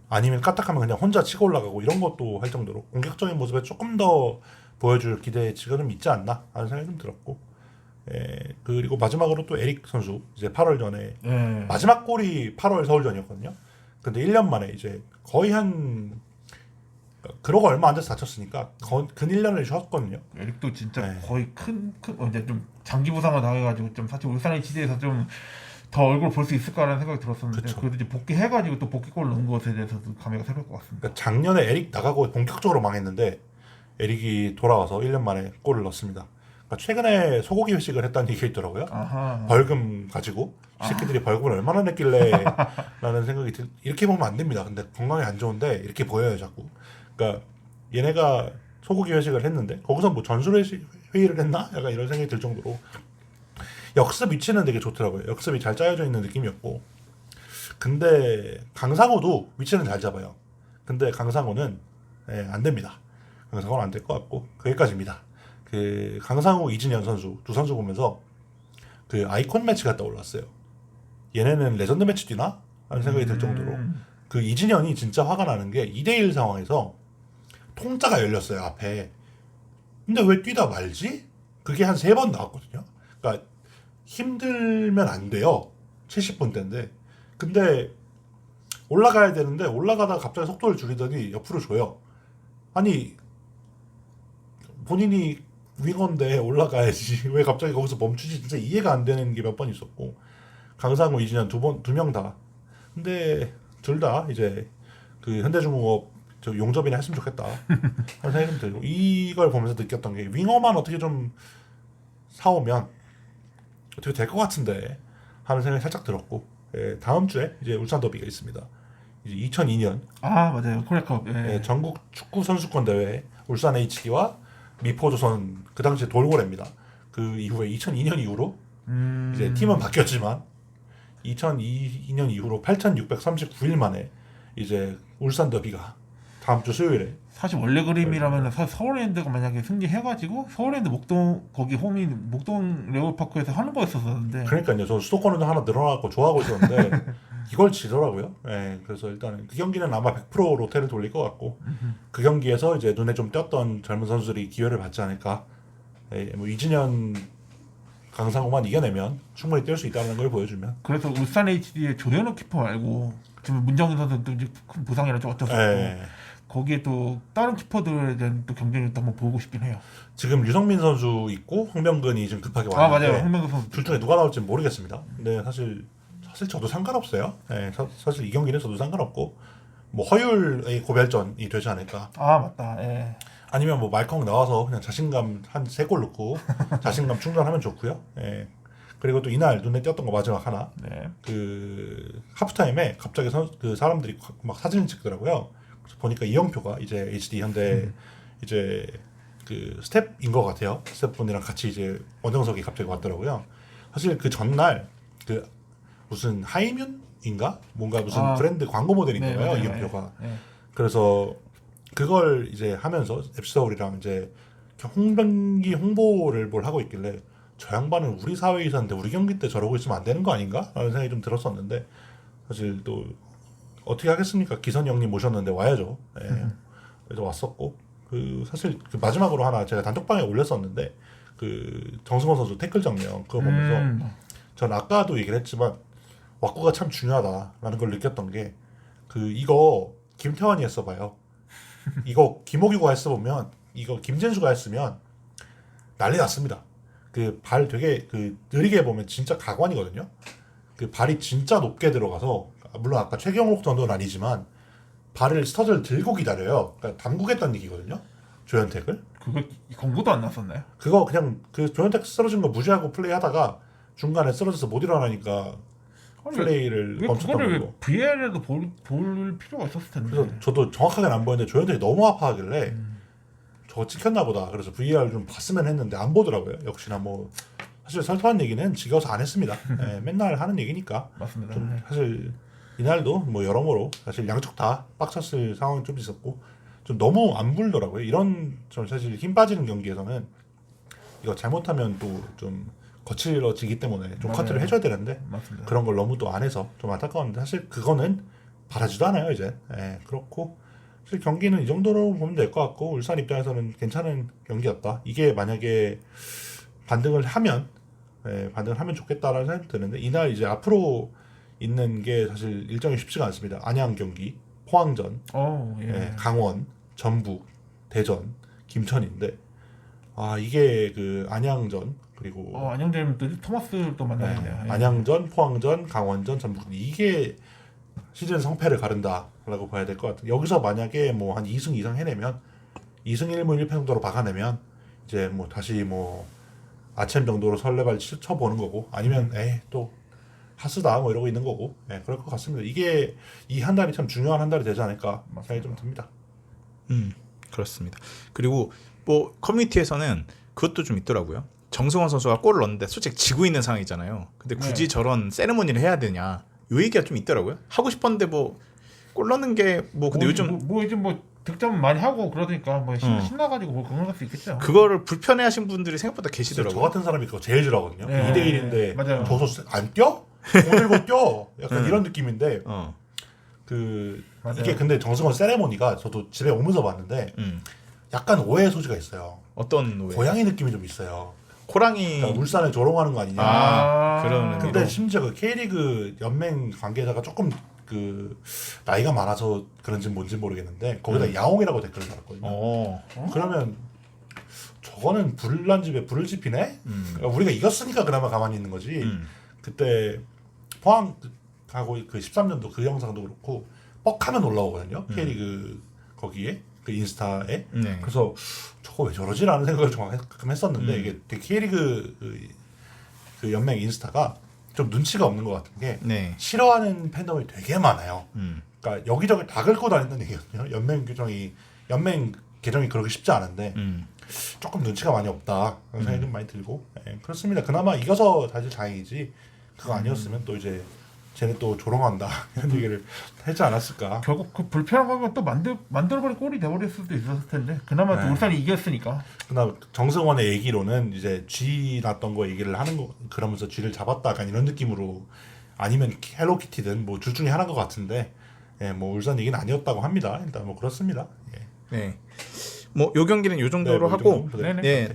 아니면 까딱하면 그냥 혼자 치고 올라가고 이런 것도 할 정도로 공격적인 모습에 조금 더 보여줄 기대치가 좀 있지 않나 하는 생각이 좀 들었고 그리고 마지막으로 또 에릭 선수 이제 8월 전에 마지막 골이 8월 서울전이었거든요. 근데 1년 만에 이제 거의 그러고 얼마 안 돼서 다쳤으니까 근 1년을 쉬었거든요. 에릭도 진짜 거의 큰 이제 좀 장기 부상을 당해가지고 좀 사실 울산의 지대에서 좀 더 얼굴 볼 수 있을까라는 생각이 들었었는데 그쵸. 그래도 이제 복귀해가지고 또 복귀골 넣은 것에 대해서도 감회가 새로울 것 같습니다. 그러니까 작년에 에릭 나가고 본격적으로 망했는데 에릭이 돌아와서 1년 만에 골을 넣었습니다. 그러니까 최근에 소고기 회식을 했다는 얘기가 있더라고요. 아하. 벌금 가지고 이 새끼들이 벌금을 얼마나 냈길래 라는 생각이 이렇게 보면 안 됩니다. 근데 건강에 안 좋은데 이렇게 보여요 자꾸. 그러니까 얘네가 소고기 회식을 했는데 거기서 뭐 전술 회의를 했나? 약간 이런 생각이 들 정도로 역습 위치는 되게 좋더라고요. 역습이 잘 짜여져 있는 느낌이었고 근데 강상호도 위치는 잘 잡아요. 근데 강상호는 안 됩니다. 강상호는 안 될 것 같고 거기까지입니다. 그 강상호, 이진현 선수 두 선수 보면서 그 아이콘 매치가 떠올랐어요. 얘네는 레전드 매치 뛰나? 하는 생각이 들 정도로 그 이진현이 진짜 화가 나는 게 2대1 상황에서 통짜가 열렸어요 앞에. 근데 왜 뛰다 말지? 그게 한 3번 나왔거든요. 그러니까 힘들면 안 돼요. 70분 대인데. 근데 올라가야 되는데 올라가다가 갑자기 속도를 줄이더니 옆으로 줘요. 아니 본인이 윙어인데 올라가야지 왜 갑자기 거기서 멈추지? 진짜 이해가 안 되는 게 몇 번 있었고 강상우, 이진현 두 명 다. 근데 둘 다 이제 그 현대중공업 저 용접이나 했으면 좋겠다 하는 생각이 좀 들고 이걸 보면서 느꼈던 게 윙어만 어떻게 좀 사오면 어떻게 될 것 같은데 하는 생각이 살짝 들었고 다음 주에 이제 울산 더비가 있습니다. 이제 2002년 아 맞아요. 코리아컵. 예. 전국 축구 선수권 대회 울산 HD와 미포조선 그 당시에 돌고래입니다. 그 이후에 2002년 이후로 이제 팀은 바뀌었지만 2002년 이후로 8,639일 만에 이제 울산 더비가 다음 주 수요일에 사실 원래 그림이라면 서울랜드가 만약에 승리해가지고 서울랜드 목동 거기 홈이 목동 레오파크에서 하는 거였었는데 그러니까요. 저 수도권은 하나 늘어나고 좋아하고 있었는데 이걸 지더라고요. 예, 그래서 일단 그 경기는 아마 100% 로테를 돌릴 것 같고 그 경기에서 이제 눈에 좀 띄었던 젊은 선수들이 기회를 받지 않을까. 예, 뭐 이진현, 강상우만 이겨내면 충분히 뛸 수 있다는 걸 보여주면. 그래서 울산 HD의 조현우 키퍼 말고 지금 문정인 선수도 이제 큰 부상이라 좀 어쩔 수 없고 예. 거기에 또 다른 키퍼들에 대한 또 경쟁력도 한번 보고 싶긴 해요. 지금 유성민 선수 있고 홍명근이 지금 급하게 아 왔는데 맞아요. 홍명근 선수 둘 중에 누가 나올지 모르겠습니다. 근데 사실 저도 상관없어요. 예, 사실 이 경기는 저도 상관없고 뭐 허율의 고별전이 되지 않을까. 아 맞다. 예. 아니면 뭐 말컹 나와서 그냥 자신감 한 3골 넣고 자신감 충전하면 좋고요. 예. 그리고 또 이날 눈에 띄었던 거 마지막 하나. 네. 그 하프타임에 갑자기 그 사람들이 막 사진을 찍더라고요. 그래서 보니까 이영표가 이제 HD 현대 이제 그 스텝인 것 같아요. 스텝분이랑 같이 이제 원정석이 갑자기 왔더라고요. 사실 그 전날 그 무슨 하이뮨인가 뭔가 무슨 브랜드 광고 모델인 네, 거예요. 맞아요. 이영표가. 네. 그래서 그걸 이제 하면서 FC 서울이랑 이제 홍병기 홍보를 뭘 하고 있길래 저 양반은 우리 사회에 있었는데 우리 경기 때 저러고 있으면 안 되는 거 아닌가? 라는 생각이 좀 들었었는데 사실 또 어떻게 하겠습니까? 기선이 형님 모셨는데 와야죠. 예. 그래서 왔었고 그 사실 그 마지막으로 하나 제가 단톡방에 올렸었는데 그 정승원 선수 태클 장면 그거 보면서 전 아까도 얘기를 했지만 왁구가 참 중요하다라는 걸 느꼈던 게 그 이거 김태환이 했어봐요. 이거 김호규가 했어보면 이거 김진수가 했으면 난리 났습니다. 그 발 되게 그 느리게 보면 진짜 가관이거든요. 그 발이 진짜 높게 들어가서 물론 아까 최경록 정도는 아니지만 발을 스터드를 들고 기다려요. 그러니까 담그겠다는 얘기거든요. 조현택을. 그거 공고도 안 났었나요? 그거 그냥 그 조현택 쓰러진 거 무시하고 플레이하다가 중간에 쓰러져서 못 일어나니까 플레이를 왜 멈췄던 그거를 거고. VAR에도 볼 필요가 있었을 텐데. 그래서 저도 정확하게는 안 보였는데 조현택이 너무 아파하길래 저거 찍혔나 보다. 그래서 VAR 좀 봤으면 했는데 안 보더라고요. 역시나 뭐 사실 설득한 얘기는 지겨워서 안 했습니다. 네, 맨날 하는 얘기니까. 맞습니다. 좀 네. 사실 이날도 뭐 여러모로 사실 양쪽 다 빡쳤을 상황이 좀 있었고 좀 너무 안 불더라고요. 이런 좀 사실 힘 빠지는 경기에서는 이거 잘못하면 또 좀 거칠어지기 때문에 좀 맞아요. 커트를 해줘야 되는데 맞습니다. 그런 걸 너무 또 안 해서 좀 안타까웠는데 사실 그거는 바라지도 않아요 이제. 예, 그렇고 사실 경기는 이 정도로 보면 될 것 같고 울산 입장에서는 괜찮은 경기였다. 이게 만약에 반등을 하면 반등을 하면 좋겠다라는 생각이 드는데 이날 이제 앞으로 있는 게 사실 일정이 쉽지가 않습니다. 안양 경기, 포항전, 예. 강원, 전북, 대전, 김천인데 아 이게 그 안양전 그리고 안양전 또 토마스도 만나야겠네요. 예. 안양전, 포항전, 강원전, 전북 이게 시즌 성패를 가른다라고 봐야 될 것 같아요. 여기서 만약에 뭐 한 2승 이상 해내면 2승 1무 1패 정도로 박아내면 이제 뭐 다시 뭐 아침 정도로 설레발 쳐보는 거고 아니면 또 하스다 뭐 이러고 있는 거고 그럴 것 같습니다. 이게 이 한 달이 참 중요한 한 달이 되지 않을까 생각이 좀 듭니다. 그렇습니다. 그리고 뭐 커뮤니티에서는 그것도 좀 있더라고요. 정승원 선수가 골을 넣었는데 솔직히 지고 있는 상황이잖아요. 근데 굳이 저런 세레모니를 해야 되냐? 요 얘기가 좀 있더라고요. 하고 싶었는데 뭐 골 넣는 게 뭐 근데 요즘 요즘 뭐 득점 많이 하고 그러니까 뭐 신나가지고 뭐 그런 수 있겠죠. 그거를 불편해하시는 분들이 생각보다 저 계시더라고요. 같은 사람이 그거 제일 싫어하거든요. 네. 2대1인데 맞아요. 저 선수 안 뛰어? 오늘 못 뛰어? 약간 이런 느낌인데 그 맞아요. 이게 근데 정승원 세레모니가 저도 집에 오면서 봤는데 약간 오해 소지가 있어요. 어떤 오해? 고양이 느낌이 좀 있어요. 호랑이. 그러니까 울산을 조롱하는 거 아니냐. 그런 의미로. 근데 심지어 그 K리그 연맹 관계자가 조금 그 나이가 많아서 그런지 뭔지 모르겠는데 거기다 야옹이라고 댓글을 달았거든요. 그러면 저거는 불난 집에 불을 지피네? 그러니까 우리가 이겼으니까 그나마 가만히 있는 거지. 그때 포항하고 그 13년도 그 영상도 그렇고 뻑하면 올라오거든요. K리그 거기에 그 인스타에. 네. 그래서 저거 왜 저러지라는 생각을 좀 가끔 했었는데 이게 되게 K리그 그 연맹 인스타가 좀 눈치가 없는 것 같은 게 네. 싫어하는 팬덤이 되게 많아요. 그러니까 여기저기 다 긁고 다니는 얘기거든요. 연맹 계정이 그렇게 쉽지 않은데 조금 눈치가 많이 없다 그런 생각이 좀 많이 들고 그렇습니다. 그나마 이겨서 사실 다행이지 그거 아니었으면 또 이제 쟤네 또 조롱한다 이런 얘기를 하지 않았을까. 결국 그 불편한 거가 또 만들어버린 꼴이 돼버릴 수도 있었을 텐데 그나마 또 울산이 이겼으니까. 그나 정승원의 얘기로는 이제 쥐 났던 거 얘기를 하는 거 그러면서 쥐를 잡았다 약간 이런 느낌으로 아니면 헬로키티든 뭐 둘 중에 하나인 것 같은데 뭐 울산 얘기는 아니었다고 합니다. 일단 뭐 그렇습니다. 네. 뭐 요 경기는 요 정도로 네, 하고 네네. 예,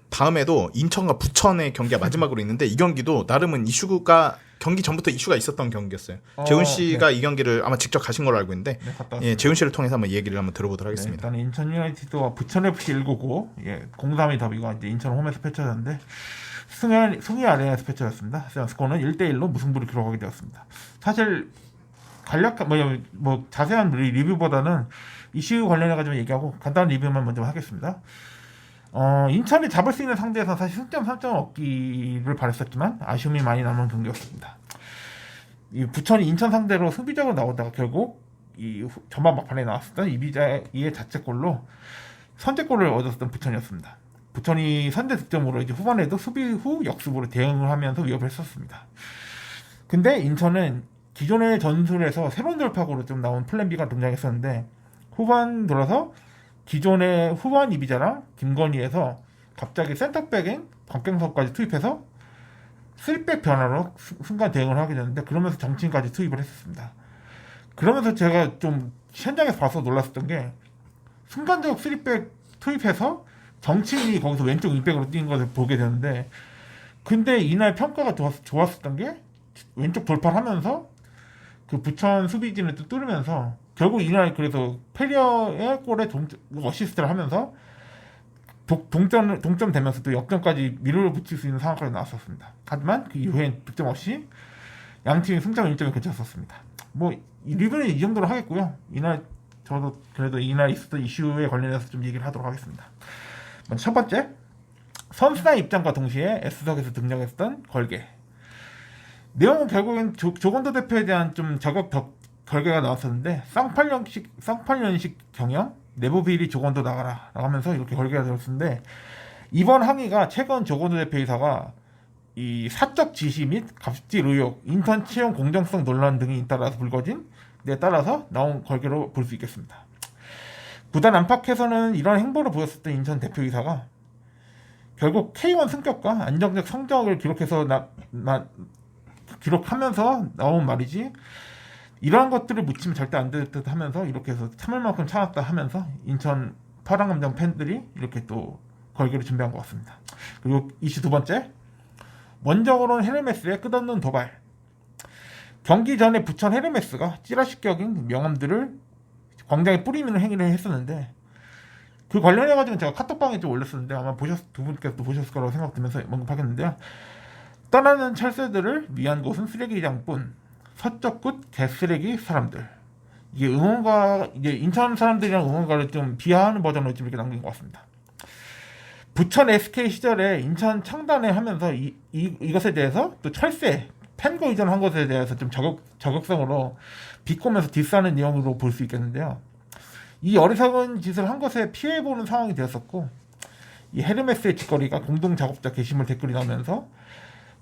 다음에도 인천과 부천의 경기가 마지막으로 있는데 이 경기도 나름은 이슈가 경기 전부터 이슈가 있었던 경기였어요. 재훈 씨가 이 경기를 아마 직접 가신 걸로 알고 있는데 예, 재훈 씨를 통해서 한번 얘기를 한번 들어보도록 하겠습니다. 일단 인천 유나이티드와 부천 FC 199 0-3의 더비가 이제 인천 홈에서 펼쳐졌는데 승희 아레나에서 펼쳐졌습니다. 스코어는 1대1로 무승부를 기록하게 되었습니다. 사실 간략한 뭐 자세한 리뷰보다는 이슈 관련해가지고 얘기하고 간단한 리뷰만 먼저 하겠습니다. 인천이 잡을 수 있는 상대에서 사실 승점 3점을 얻기를 바랬었지만 아쉬움이 많이 남은 경기였습니다. 이 부천이 인천 상대로 수비적으로 나오다가 결국 이 전반 막판에 나왔었던 이비자의 자책골로 선제골을 얻었던 부천이었습니다. 부천이 선제 득점으로 이제 후반에도 수비 후 역습으로 대응을 하면서 위협을 했었습니다. 근데 인천은 기존의 전술에서 새로운 돌파구로 좀 나온 플랜 B가 등장했었는데 후반 들어서 기존의 후반 이비자랑 김건희에서 갑자기 센터백인 박경석까지 투입해서 3백 변화로 순간 대응을 하게 됐는데 그러면서 정치인까지 투입을 했었습니다. 그러면서 제가 좀 현장에서 봐서 놀랐었던 게 순간적으로 3백 투입해서 정치인이 거기서 왼쪽 윙백으로 뛴 것을 보게 되는데 근데 이날 평가가 좋았었던 게 왼쪽 돌파를 하면서 그 부천 수비진을 또 뚫으면서 결국 이날 그래서 페리어의 골에 어시스트를 하면서 동점 되면서 또 역전까지 미루를 붙일 수 있는 상황까지 나왔었습니다. 하지만 그 이후엔 득점 없이 양팀이 승점 1점이 그쳤었습니다. 뭐 리뷰는 이 정도로 하겠고요. 이날 저도 그래도 이날 있었던 이슈에 관련해서 좀 얘기를 하도록 하겠습니다. 먼저 첫 번째, 선수단 입장과 동시에 S석에서 등장했던 걸개. 내용은 결국엔 조건도 대표에 대한 좀 결계가 나왔었는데 쌍팔년식 경영 내부 비리 조건도 나가라 라고 하면서 이렇게 걸개가 들었는데 이번 항의가 최근 조건도 대표이사가 이 사적 지시 및 갑질 의혹, 인턴 채용 공정성 논란 등이 따라서 불거진 데 따라서 나온 걸개로 볼 수 있겠습니다. 구단 안팎에서는 이런 행보를 보였었던 인천 대표이사가 결국 K1 승격과 안정적 성적을 기록하면서 나온 말이지 이러한 것들을 묻히면 절대 안 될 듯 하면서 이렇게 해서 참을 만큼 참았다 하면서 인천 파랑감정 팬들이 이렇게 또 걸개를 준비한 것 같습니다. 그리고 이슈 두 번째, 원적으로는 헤르메스의 끝없는 도발. 경기 전에 부천 헤르메스가 찌라시격인 명함들을 광장에 뿌리는 행위를 했었는데 그 관련해가지고 제가 카톡방에 좀 올렸었는데 아마 두 분께서도 보셨을 거라고 생각되면서 언급하겠는데요. 떠나는 철새들을 위한 곳은 쓰레기장뿐 서적굿 개쓰레기 사람들. 이게 이게 인천 사람들이랑 응원가를 좀 비하하는 버전으로 좀 이렇게 남긴 것 같습니다. 부천 SK 시절에 인천 창단을 하면서 이것에 대해서 또 철새 팬거 이전한 것에 대해서 좀 저격성으로 비꼬면서 디스하는 내용으로 볼 수 있겠는데요. 이 어리석은 짓을 한 것에 피해보는 상황이 되었었고 이 헤르메스의 짓거리가 공동 작업자 게시물 댓글이 나오면서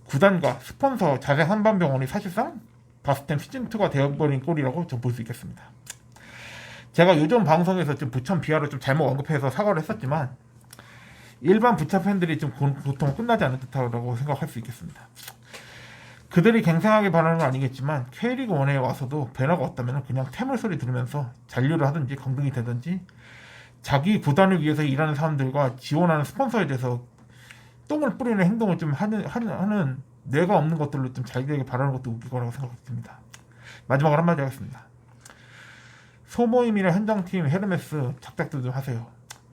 구단과 스폰서 자생 한반병원이 사실상 바스템 시즌2가 되어버린 꼴이라고 좀 볼 수 있겠습니다. 제가 요즘 방송에서 좀 부천 비하를 좀 잘못 언급해서 사과를 했었지만 일반 부천 팬들이 좀 고통은 끝나지 않을 듯하다고 생각할 수 있겠습니다. 그들이 갱생하게 바라는 건 아니겠지만 K리그 1에 와서도 배너가 없다면 그냥 태물 소리 들으면서 잔류를 하든지 강등이 되든지 자기 구단을 위해서 일하는 사람들과 지원하는 스폰서에 대해서 똥을 뿌리는 행동을 좀 하는 뇌가 없는 것들로 좀 잘 되길 바라는 것도 웃길 거라고 생각이 듭니다. 마지막으로 한마디 하겠습니다. 소모임이나 현장팀 헤르메스 작작들 좀 하세요.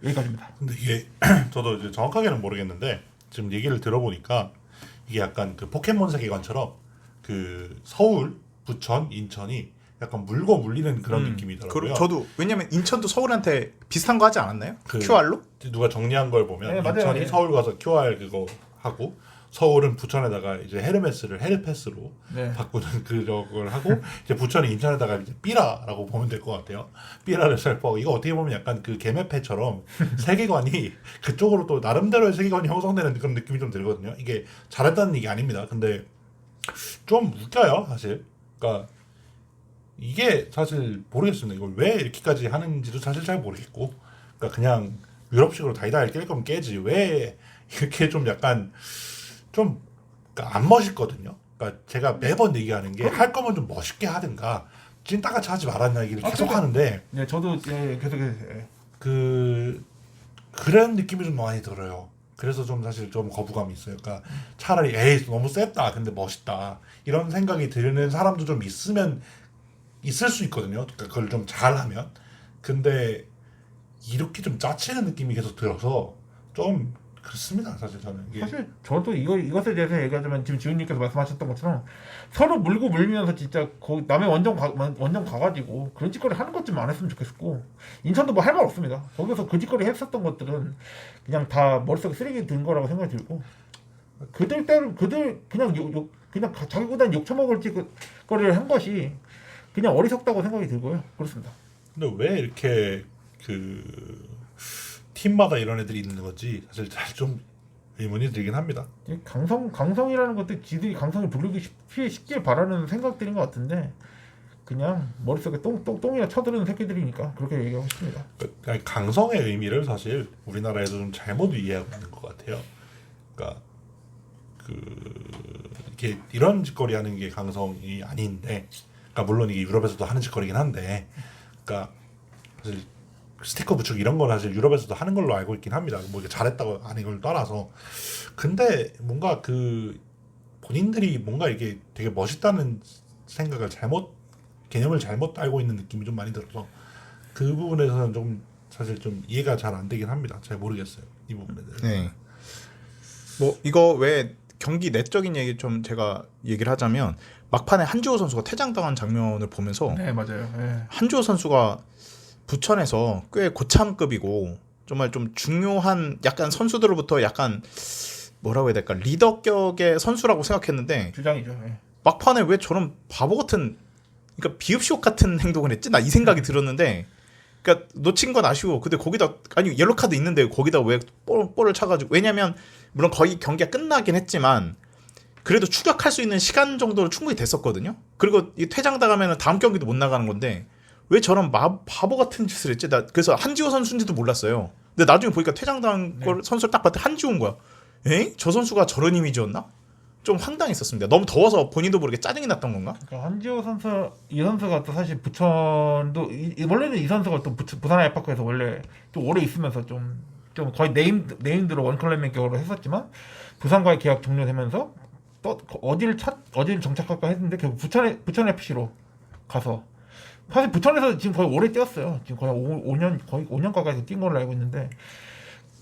여기까지입니다. 근데 이게 저도 이제 정확하게는 모르겠는데 지금 얘기를 들어보니까 이게 약간 그 포켓몬 세계관처럼 그 서울, 부천, 인천이 약간 물고 물리는 그런 느낌이더라고요. 저도 왜냐면 인천도 서울한테 비슷한 거 하지 않았나요? 그 QR로? 누가 정리한 걸 보면 네, 맞아요. 인천이 네. 서울 가서 QR 그거 하고 서울은 부천에다가 이제 헤르메스를 헤르페스로 네. 바꾸는 그걸 하고 이제 부천이 인천에다가 이제 삐라라고 보면 될 것 같아요. 삐라를 살포 이거 어떻게 보면 약간 그 개매패처럼 세계관이 그쪽으로 또 나름대로의 세계관이 형성되는 그런 느낌이 좀 들거든요. 이게 잘했다는 얘기 아닙니다. 근데 좀 웃겨요 사실. 그러니까 이게 사실 모르겠습니다. 이걸 왜 이렇게까지 하는지도 사실 잘 모르겠고, 그러니까 그냥 유럽식으로 다이다이 깰 거면 깨지 왜 이렇게 좀 약간 좀 그러니까 안 멋있거든요. 그러니까 제가 매번 얘기하는 게 할 거면 좀 멋있게 하든가 찐따같이 하지 말았냐 얘기를 계속 하는데 네, 저도 계속해서 그런 느낌이 좀 많이 들어요. 그래서 좀 사실 좀 거부감이 있어요. 그러니까 차라리 에이 너무 셌다 근데 멋있다 이런 생각이 드는 사람도 좀 있을 수 있거든요. 그러니까 그걸 좀 잘하면. 근데 이렇게 좀 짜치는 느낌이 계속 들어서 좀 그렇습니다. 사실 저는 이게. 사실 저도 이것에 대해서 얘기하자면 지금 지훈님께서 말씀하셨던 것처럼 서로 물고 물면서 진짜 거기 남의 원정 가가지고 그런 짓거리 하는 것 좀 안 했으면 좋겠고, 인천도 뭐 할 말 없습니다. 거기서 그 짓거리 했었던 것들은 그냥 다 머릿속에 쓰레기 든 거라고 생각이 들고, 그들 그냥 그냥 자기 구단 욕 처먹을 짓거리를 한 것이 그냥 어리석다고 생각이 들고요. 그렇습니다. 근데 왜 이렇게 그 팀마다 이런 애들이 있는 건지 사실 잘 좀 의문이 들긴 합니다. 강성이라는 것도 지들이 강성을 부르기 쉽게 바라는 생각들인 것 같은데 그냥 머릿속에 똥이나 쳐들은 새끼들이니까 그렇게 얘기하고 싶습니다. 그러니까 강성의 의미를 사실 우리나라에서 좀 잘못 이해하고 있는 것 같아요. 그러니까 이게 이런 짓거리 하는 게 강성이 아닌데, 그러니까 물론 이게 유럽에서도 하는 짓거리긴 한데, 그러니까 사실 스티커 붙이고 이런 건 사실 유럽에서도 하는 걸로 알고 있긴 합니다. 뭐 이게 잘했다고 아닌 걸 떠나서. 근데 뭔가 그 본인들이 뭔가 이게 되게 멋있다는 생각을 개념을 잘못 알고 있는 느낌이 좀 많이 들어서 그 부분에서는 좀 사실 좀 이해가 잘 안 되긴 합니다. 잘 모르겠어요. 이 부분에 대해서. 네. 뭐 이거 왜 경기 내적인 얘기 좀 제가 얘기를 하자면 막판에 한지호 선수가 퇴장당한 장면을 보면서 네, 맞아요. 네. 한지호 선수가 부천에서 꽤 고참급이고 정말 좀 중요한 약간 선수들로부터 약간 뭐라고 해야 될까 리더격의 선수라고 생각했는데 주장이죠. 네. 막판에 왜 저런 바보 같은 그러니까 비읍시옷 같은 행동을 했지? 나 이 생각이 들었는데 그러니까 놓친 건 아쉬워. 근데 거기다 아니 옐로 카드 있는데 거기다 왜 볼을 차가지고 왜냐면 물론 거의 경기가 끝나긴 했지만 그래도 추격할 수 있는 시간 정도로 충분히 됐었거든요. 그리고 이 퇴장당하면 다음 경기도 못 나가는 건데 왜 저런 바보 같은 짓을 했지? 나 그래서 한지호 선수인지도 몰랐어요. 근데 나중에 보니까 퇴장당한 걸 선수를 딱 봤더니 한지호인 거야. 에이? 저 선수가 저런 이미지였나? 좀 황당했었습니다. 너무 더워서 본인도 모르게 짜증이 났던 건가? 그러니까 한지호 선수, 이 선수가 또 사실 부천도 원래는 이 선수가 또 부산 아이파크에서 원래 좀 오래 있으면서 좀 거의 네임드로 원클럽맨 격으로 했었지만 부산과의 계약 종료되면서 또 어디를 정착할까 했는데 결국 부천 FC로 가서 사실 부천에서 지금 거의 오래 뛰었어요. 지금 거의 5년 가까이 뛴 걸로 알고 있는데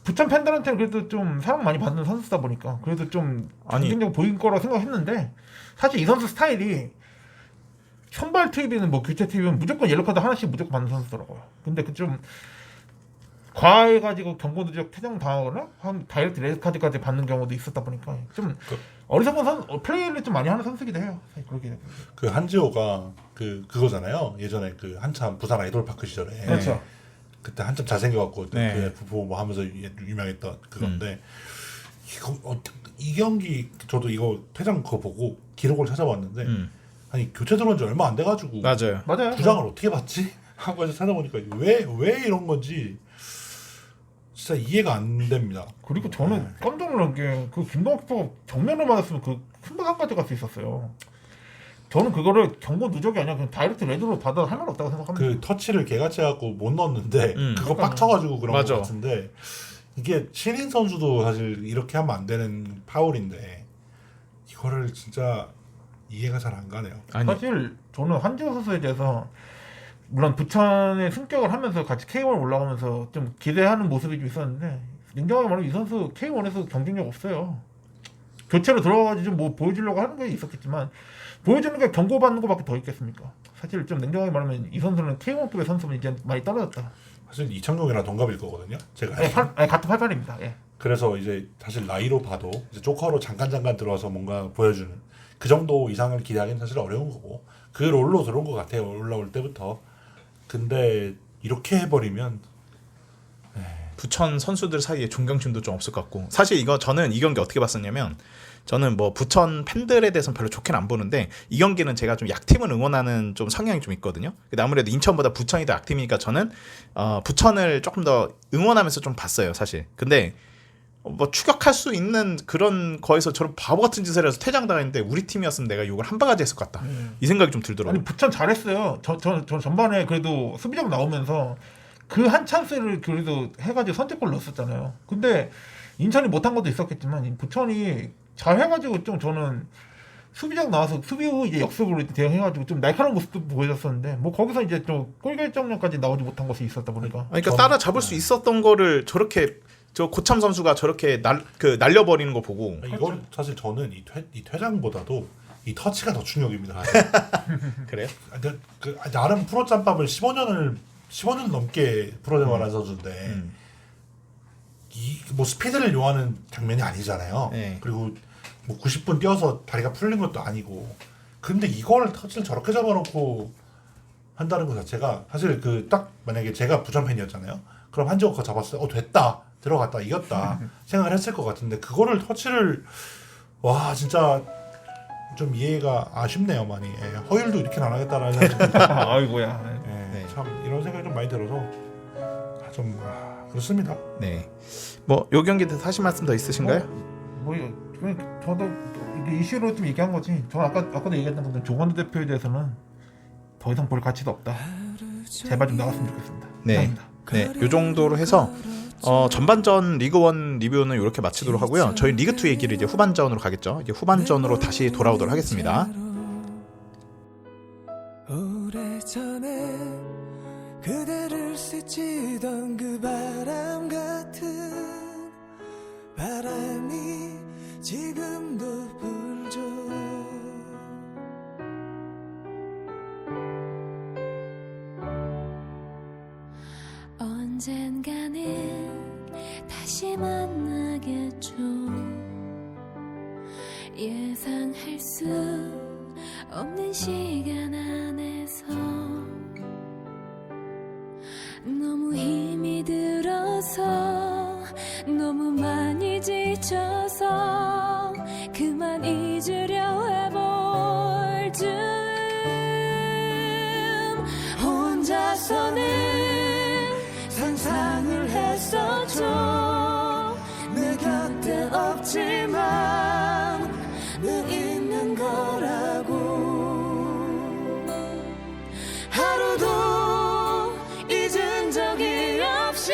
부천 팬들한테는 그래도 좀 사랑 많이 받는 선수다 보니까 그래도 좀 경쟁력 보인 거라고 생각했는데 사실 이 선수 스타일이 선발 투입이는 뭐 교체 투입은 무조건 옐로카드 하나씩 무조건 받는 선수더라고요. 근데 그 좀 과해가지고 경고 누적 퇴장 당하거나 한 다이렉트 레드카드까지 받는 경우도 있었다 보니까 좀 어리석은 플레이를 좀 많이 하는 선수기도 해요. 그렇게 그 한지호가 그거잖아요. 예전에 그 한참 부산 아이돌파크 시절에 그렇죠. 그때 한참 잘생겨갖고 네. 그 F4 뭐 하면서 유명했던 그건데 이 경기 저도 이거 퇴장 그거 보고 기록을 찾아봤는데 아니 교체 들어온 지 얼마 안 돼가지고 맞아요. 부장을 어떻게 받지? 하고 해서 찾아보니까 왜 이런 건지 진짜 이해가 안 됩니다. 그리고 저는 깜짝 놀란 게 그 김동욱 키퍼가 정면을 맞았으면 그 큰 부상까지 갈 수 있었어요. 저는 그거를 경고 누적이 아니라 그냥 다이렉트 레드로 받아 할 말 없다고 생각합니다. 그 터치를 개같이 해갖고 못 넣었는데 그거 그러니까요. 빡쳐가지고 그런 맞아. 것 같은데 이게 신인 선수도 사실 이렇게 하면 안 되는 파울인데 이거를 진짜 이해가 잘 안 가네요. 아니 사실 저는 한지호 선수에 대해서 물론 부천에 승격을 하면서 같이 K1 올라가면서 좀 기대하는 모습이 좀 있었는데 냉정하게 말하면 이 선수 K1에서 경쟁력 없어요. 교체로 들어가가지고 좀 뭐 보여주려고 하는 게 있었겠지만 보여주는 게 경고받는 것밖에 더 있겠습니까? 사실 좀 냉정하게 말하면 이 선수는 K1급의 선수는 이제 많이 떨어졌다. 사실 이창용이랑 동갑일 거거든요. 제가 네, 같은 88입니다. 예. 그래서 이제 사실 나이로 봐도 이제 조커로 잠깐 들어와서 뭔가 보여주는 그 정도 이상을 기대하기는 사실 어려운 거고 그 롤로 들어온 것 같아요. 올라올 때부터. 근데 이렇게 해버리면 부천 선수들 사이에 존경심도 좀 없을 것 같고 사실 이거 저는 이 경기 어떻게 봤었냐면 저는 뭐 부천 팬들에 대해서는 별로 좋게는 안 보는데 이 경기는 제가 좀 약팀을 응원하는 좀 성향이 좀 있거든요. 근데 아무래도 인천보다 부천이 더 약팀이니까 저는 부천을 조금 더 응원하면서 좀 봤어요, 사실. 근데 뭐 추격할 수 있는 그런 거에서 저런 바보 같은 짓을 해서 퇴장당했는데 우리 팀이었으면 내가 욕을 한 바가지 했을 것 같다. 이 생각이 좀 들더라고요. 아니 부천 잘했어요. 저 전반에 그래도 수비적 나오면서 그 한 찬스를 그래도 해가지고 선제골 넣었었잖아요. 근데 인천이 못한 것도 있었겠지만 부천이 잘 해가지고 좀 저는 수비적 나와서 수비 후 이제 역습으로 대응해가지고 좀 날카로운 모습도 보여줬었는데 뭐 거기서 이제 좀 골결정력까지 나오지 못한 것이 있었다 보니까. 그러니까 따라 잡을 수 있었던 거를 저렇게 저 고참 선수가 저렇게 날려버리는 거 보고 이건 사실 저는 이 퇴장보다도 이 터치가 더 충격입니다. 그래요? 나름 프로 짬밥을 15년 넘게 프로생활한 선수인데 이 뭐 스피드를 요하는 장면이 아니잖아요. 네. 그리고 뭐 90분 뛰어서 다리가 풀린 것도 아니고 근데 이거를 터치를 저렇게 잡아놓고 한다는 것 자체가 사실 그 딱 만약에 제가 부천 팬이었잖아요. 그럼 한지호 거 잡았어요. 됐다 들어갔다 이겼다 생각을 했을 것 같은데 그거를 터치를 와 진짜 좀 이해가 아쉽네요 많이. 허율도 이렇게 안 하겠다라는 생각이 아이고야. 참 이런 생각이 좀 많이 들어서 좀 그렇습니다. 네. 뭐 요 경기에 대해서 하실 말씀 더 있으신가요? 저도 이게 이슈로 좀 얘기한 거지. 저는 아까도 얘기했던 것처럼 조건도 대표에 대해서는 더 이상 볼 가치도 없다. 제발 좀 나갔으면 좋겠습니다. 네. 감사합니다. 네. 요 정도로 해서 전반전 리그1 리뷰는 이렇게 마치도록 하고요. 저희 리그2 얘기를 이제 후반전으로 가겠죠. 이제 후반전으로 다시 돌아오도록 하겠습니다. 오래전에 그대를 스치던 그 바람 같은 바람이 지금도 불죠. 언젠가는 다시 만나겠죠. 예상할 수 없는 시간 안에서 너무 힘이 들어서 너무 많이 지쳐서 그만 잊으려 해볼 즈음 혼자서는 상상을 했었죠. 내 곁에 없지만 늘 있는 거라고. 하루도 잊은 적이 없이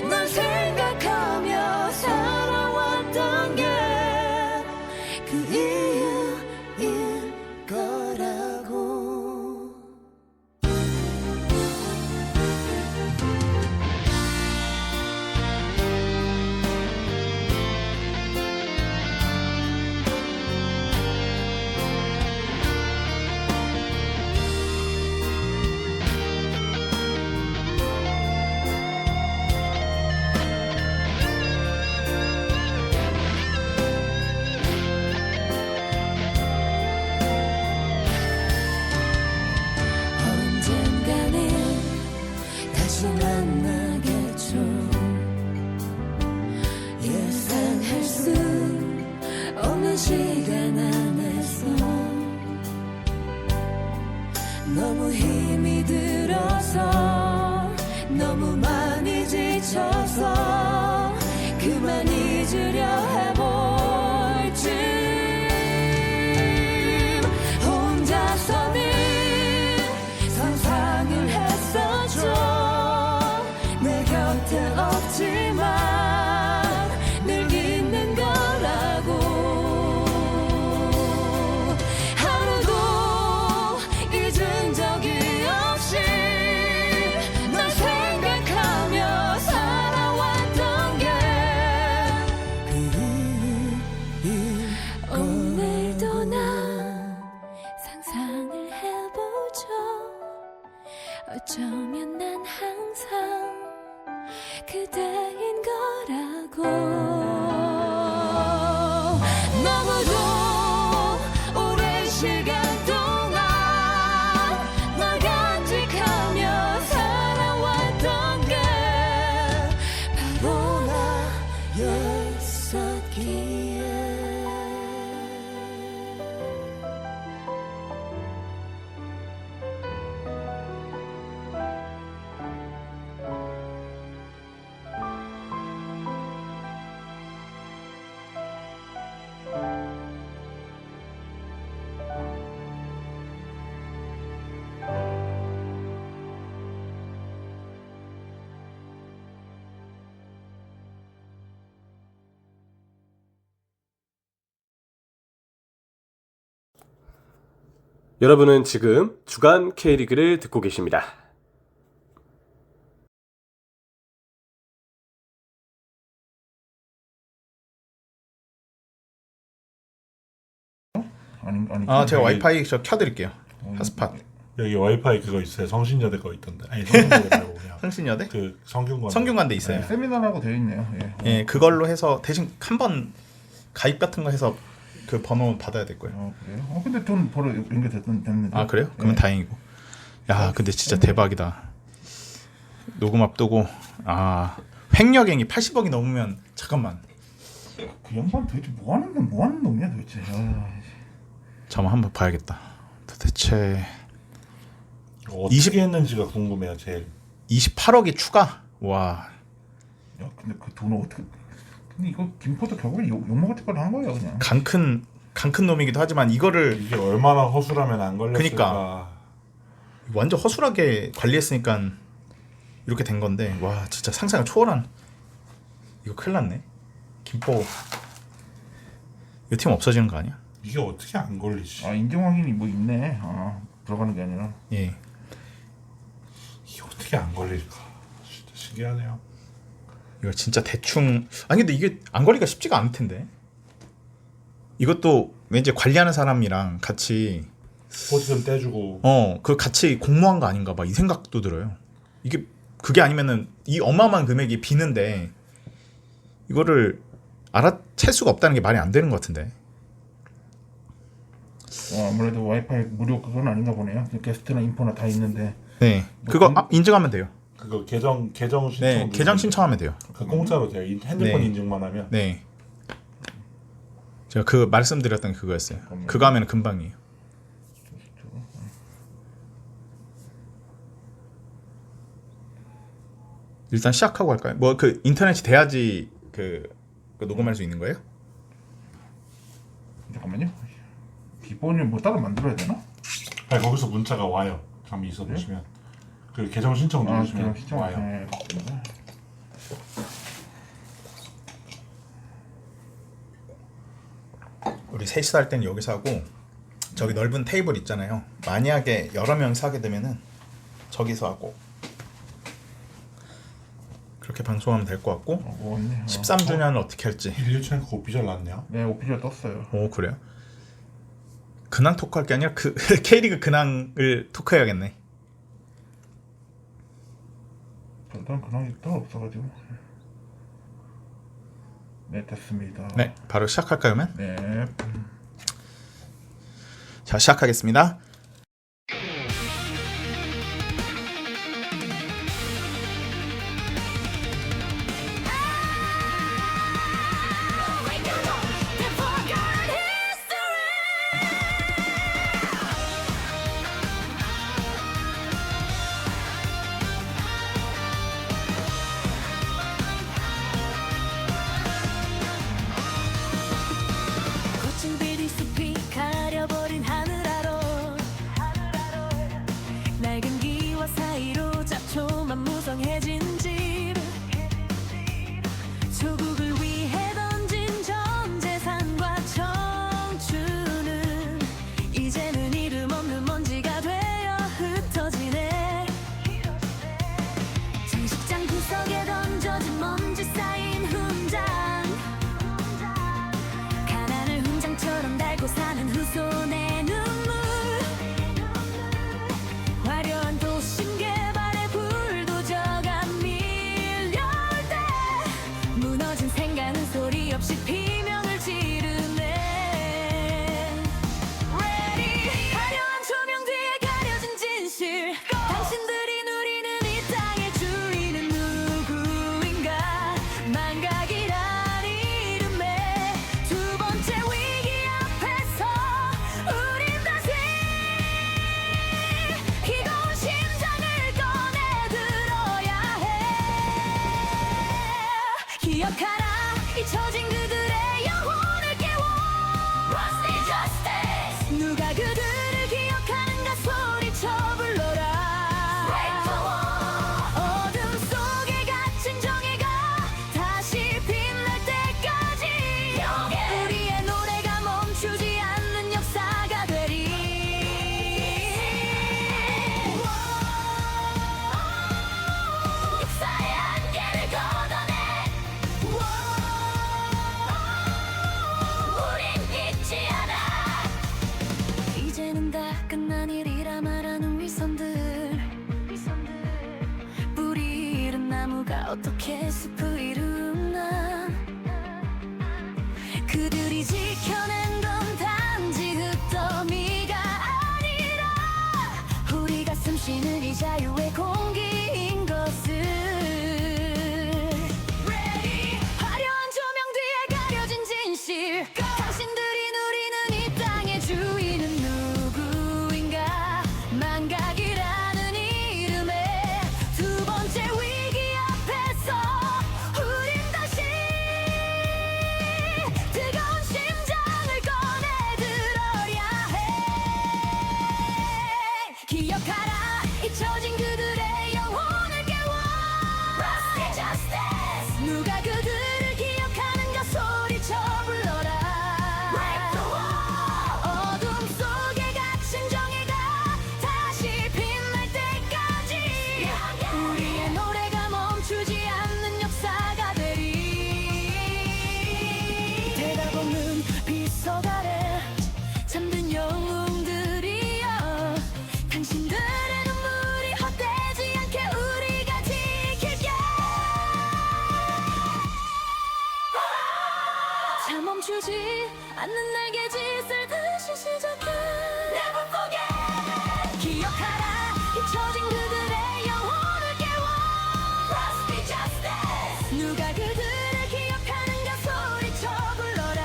널 생각하며 살아왔던 게 그 이유일 거라고. 언젠가는 다시 만나겠죠. 예상할 수 없는 시간 안에서 너무 힘이 들어서 너무 많이 지쳐서 그만 잊으려 해볼 즈음 혼자서는 상상을 했었죠. 내 곁에 없지만 여러분은 지금 주간 K리그를 듣고 계십니다. 아니 아 제가 와이파이 저 켜드릴게요. 핫스팟. 여기 와이파이 그거 있어요. 성신여대 거 있던데. 아니 성신여대 말고 그냥 성신여대? 그 성균관. 성균관대 있어요. 세미나라고 되어 있네요. 예. 예, 그걸로 해서 대신 한 번 가입 같은 거 해서 그 번호 받아야 될 거예요. 그래요? 근데 돈 바로 연결됐는데. 아 그래요? 그러면 다행이고. 야 근데 진짜 대박이다. 녹음 앞두고 아 횡령행위 80억이 넘으면 잠깐만. 그 양반 도대체 뭐 하는 놈이야 도대체. 잠깐 한번 봐야겠다. 도대체 어떻게 했는지가 궁금해요 제일. 28억이 추가. 와. 야 근데 그 돈을 어떻게? 근데 이거 김포도 결국에 욕 먹을 때까지 한 거예요 그냥. 강큰 놈이기도 하지만 이거를 이게 얼마나 허술하면 안 걸렸을까. 그러니까 완전 허술하게 관리했으니까 이렇게 된 건데 와 진짜 상상을 초월한. 이거 큰일 났네. 김포 이 팀 없어지는 거 아니야? 이게 어떻게 안 걸리지? 아 인증 확인이 뭐 있네. 아 들어가는 게 아니라. 예. 이게 어떻게 안 걸릴까? 진짜 신기하네요. 이거 진짜 대충 아니 근데 이게 안 걸리기가 쉽지가 않을 텐데. 이것도 왠지 관리하는 사람이랑 같이 포지션 떼주고 그 같이 공모한 거 아닌가 봐 이 생각도 들어요. 이게 그게 아니면은 이 어마어마한 금액이 비는데 이거를 알아챌 수가 없다는 게 말이 안 되는 것 같은데. 아무래도 와이파이 무료 그건 아닌가 보네요. 게스트나 인포나 다 있는데. 네, 그거 인증하면 돼요. 그거 계정 신청. 네, 계정 신청하면 돼요. 그 공짜로 돼요. 핸드폰 네. 인증만 하면. 네. 제가 그 말씀드렸던 게 그거였어요. 그거 하면 금방이에요. 일단 시작하고 할까요? 뭐 그 인터넷이 돼야지 그 녹음할 수 있는 거예요? 잠깐만요. 기본을 뭐 따로 만들어야 되나? 아니 거기서 문자가 와요. 잠이 있어 보시면 그 계정 신청 누르시면 와요. 네. 우리 셋이서 할 때는 여기서 하고 저기 넓은 테이블 있잖아요. 만약에 여러 명이서 하게 되면은 저기서 하고 그렇게 방송하면 될 것 같고 13주년을 어떻게 할지. 일류첸코 오피셜 났네요. 네, 오피셜 떴어요. 오 그래요? 근황 토크할 게 아니라 그 K리그 근황을 토크해야겠네. 일단 근황이 따로 없어가지고. 네, 됐습니다. 네, 바로 시작할까요, 그러면? 네. 자, 시작하겠습니다. 거친 비리 숲이 가려버린 하늘 아로 잊혀진 그들의 영혼을 깨워 Rusty Justice 누가 그들을 기억하는가 소리쳐 불러라 Break the wall 어둠 속에 갇힌 정의가 다시 빛날 때까지 우리의 노래가 멈추지 않는 역사가 되리 역사의 한계를 걷어내 우린 잊지 않아 이제는 다 끝난 일이라 말하는 위선들 뿌리 잃은 나무가 어떻게 숲을 이루나 그들이 지켜낸 건 단지 흙더미가 아니라 우리가 숨쉬는 이 자유의 공기인 것을 Ready 화려한 조명 뒤에 가려진 진실 당신들이 누리는 이 땅의 주인은 누구인가 망각이라는 이름의 두 번째 위기 앞에서 우린 다시 뜨거운 심장을 꺼내 들어야 해 기억하라 잊혀진 그들의 영혼을 깨워 Rusty Justice 누가 그들을 기억하는가 소리쳐 불러라 Break the wall 어둠 속에 갇힌 정의가 다시 빛날 때까지 우리의 노래가 멈추지 않는 역사가 되리 대답 없는 빗속 아래 잠든 영웅들이여 당신들의 눈물이 헛되지 않게 우리가 지킬게 자 멈추지 않는 날개짓을 다시 시작해 Never forget 기억하라 잊혀진 그들의 영혼을 깨워 Rusty Justice 누가 그들을 기억하는가 소리쳐 불러라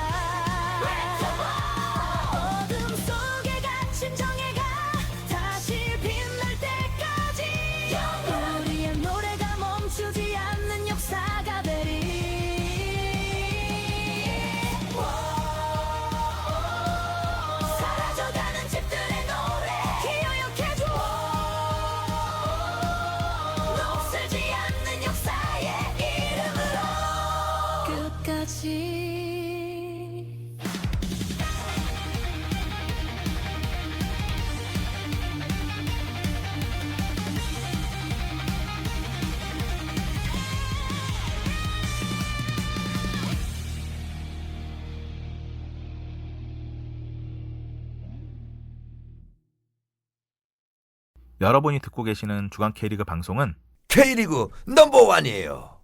Break the wall 어둠 속에 갇힌 정의가 다시 빛날 때까지 우리의 노래가 멈추지 않는 역사가 되리 사라져가는 집들의 노래 기억해줘 녹슬지 않는 역사의 이름으로 끝까지 여러분이 듣고 계시는 주간 K리그 방송은 K리그 넘버원이에요.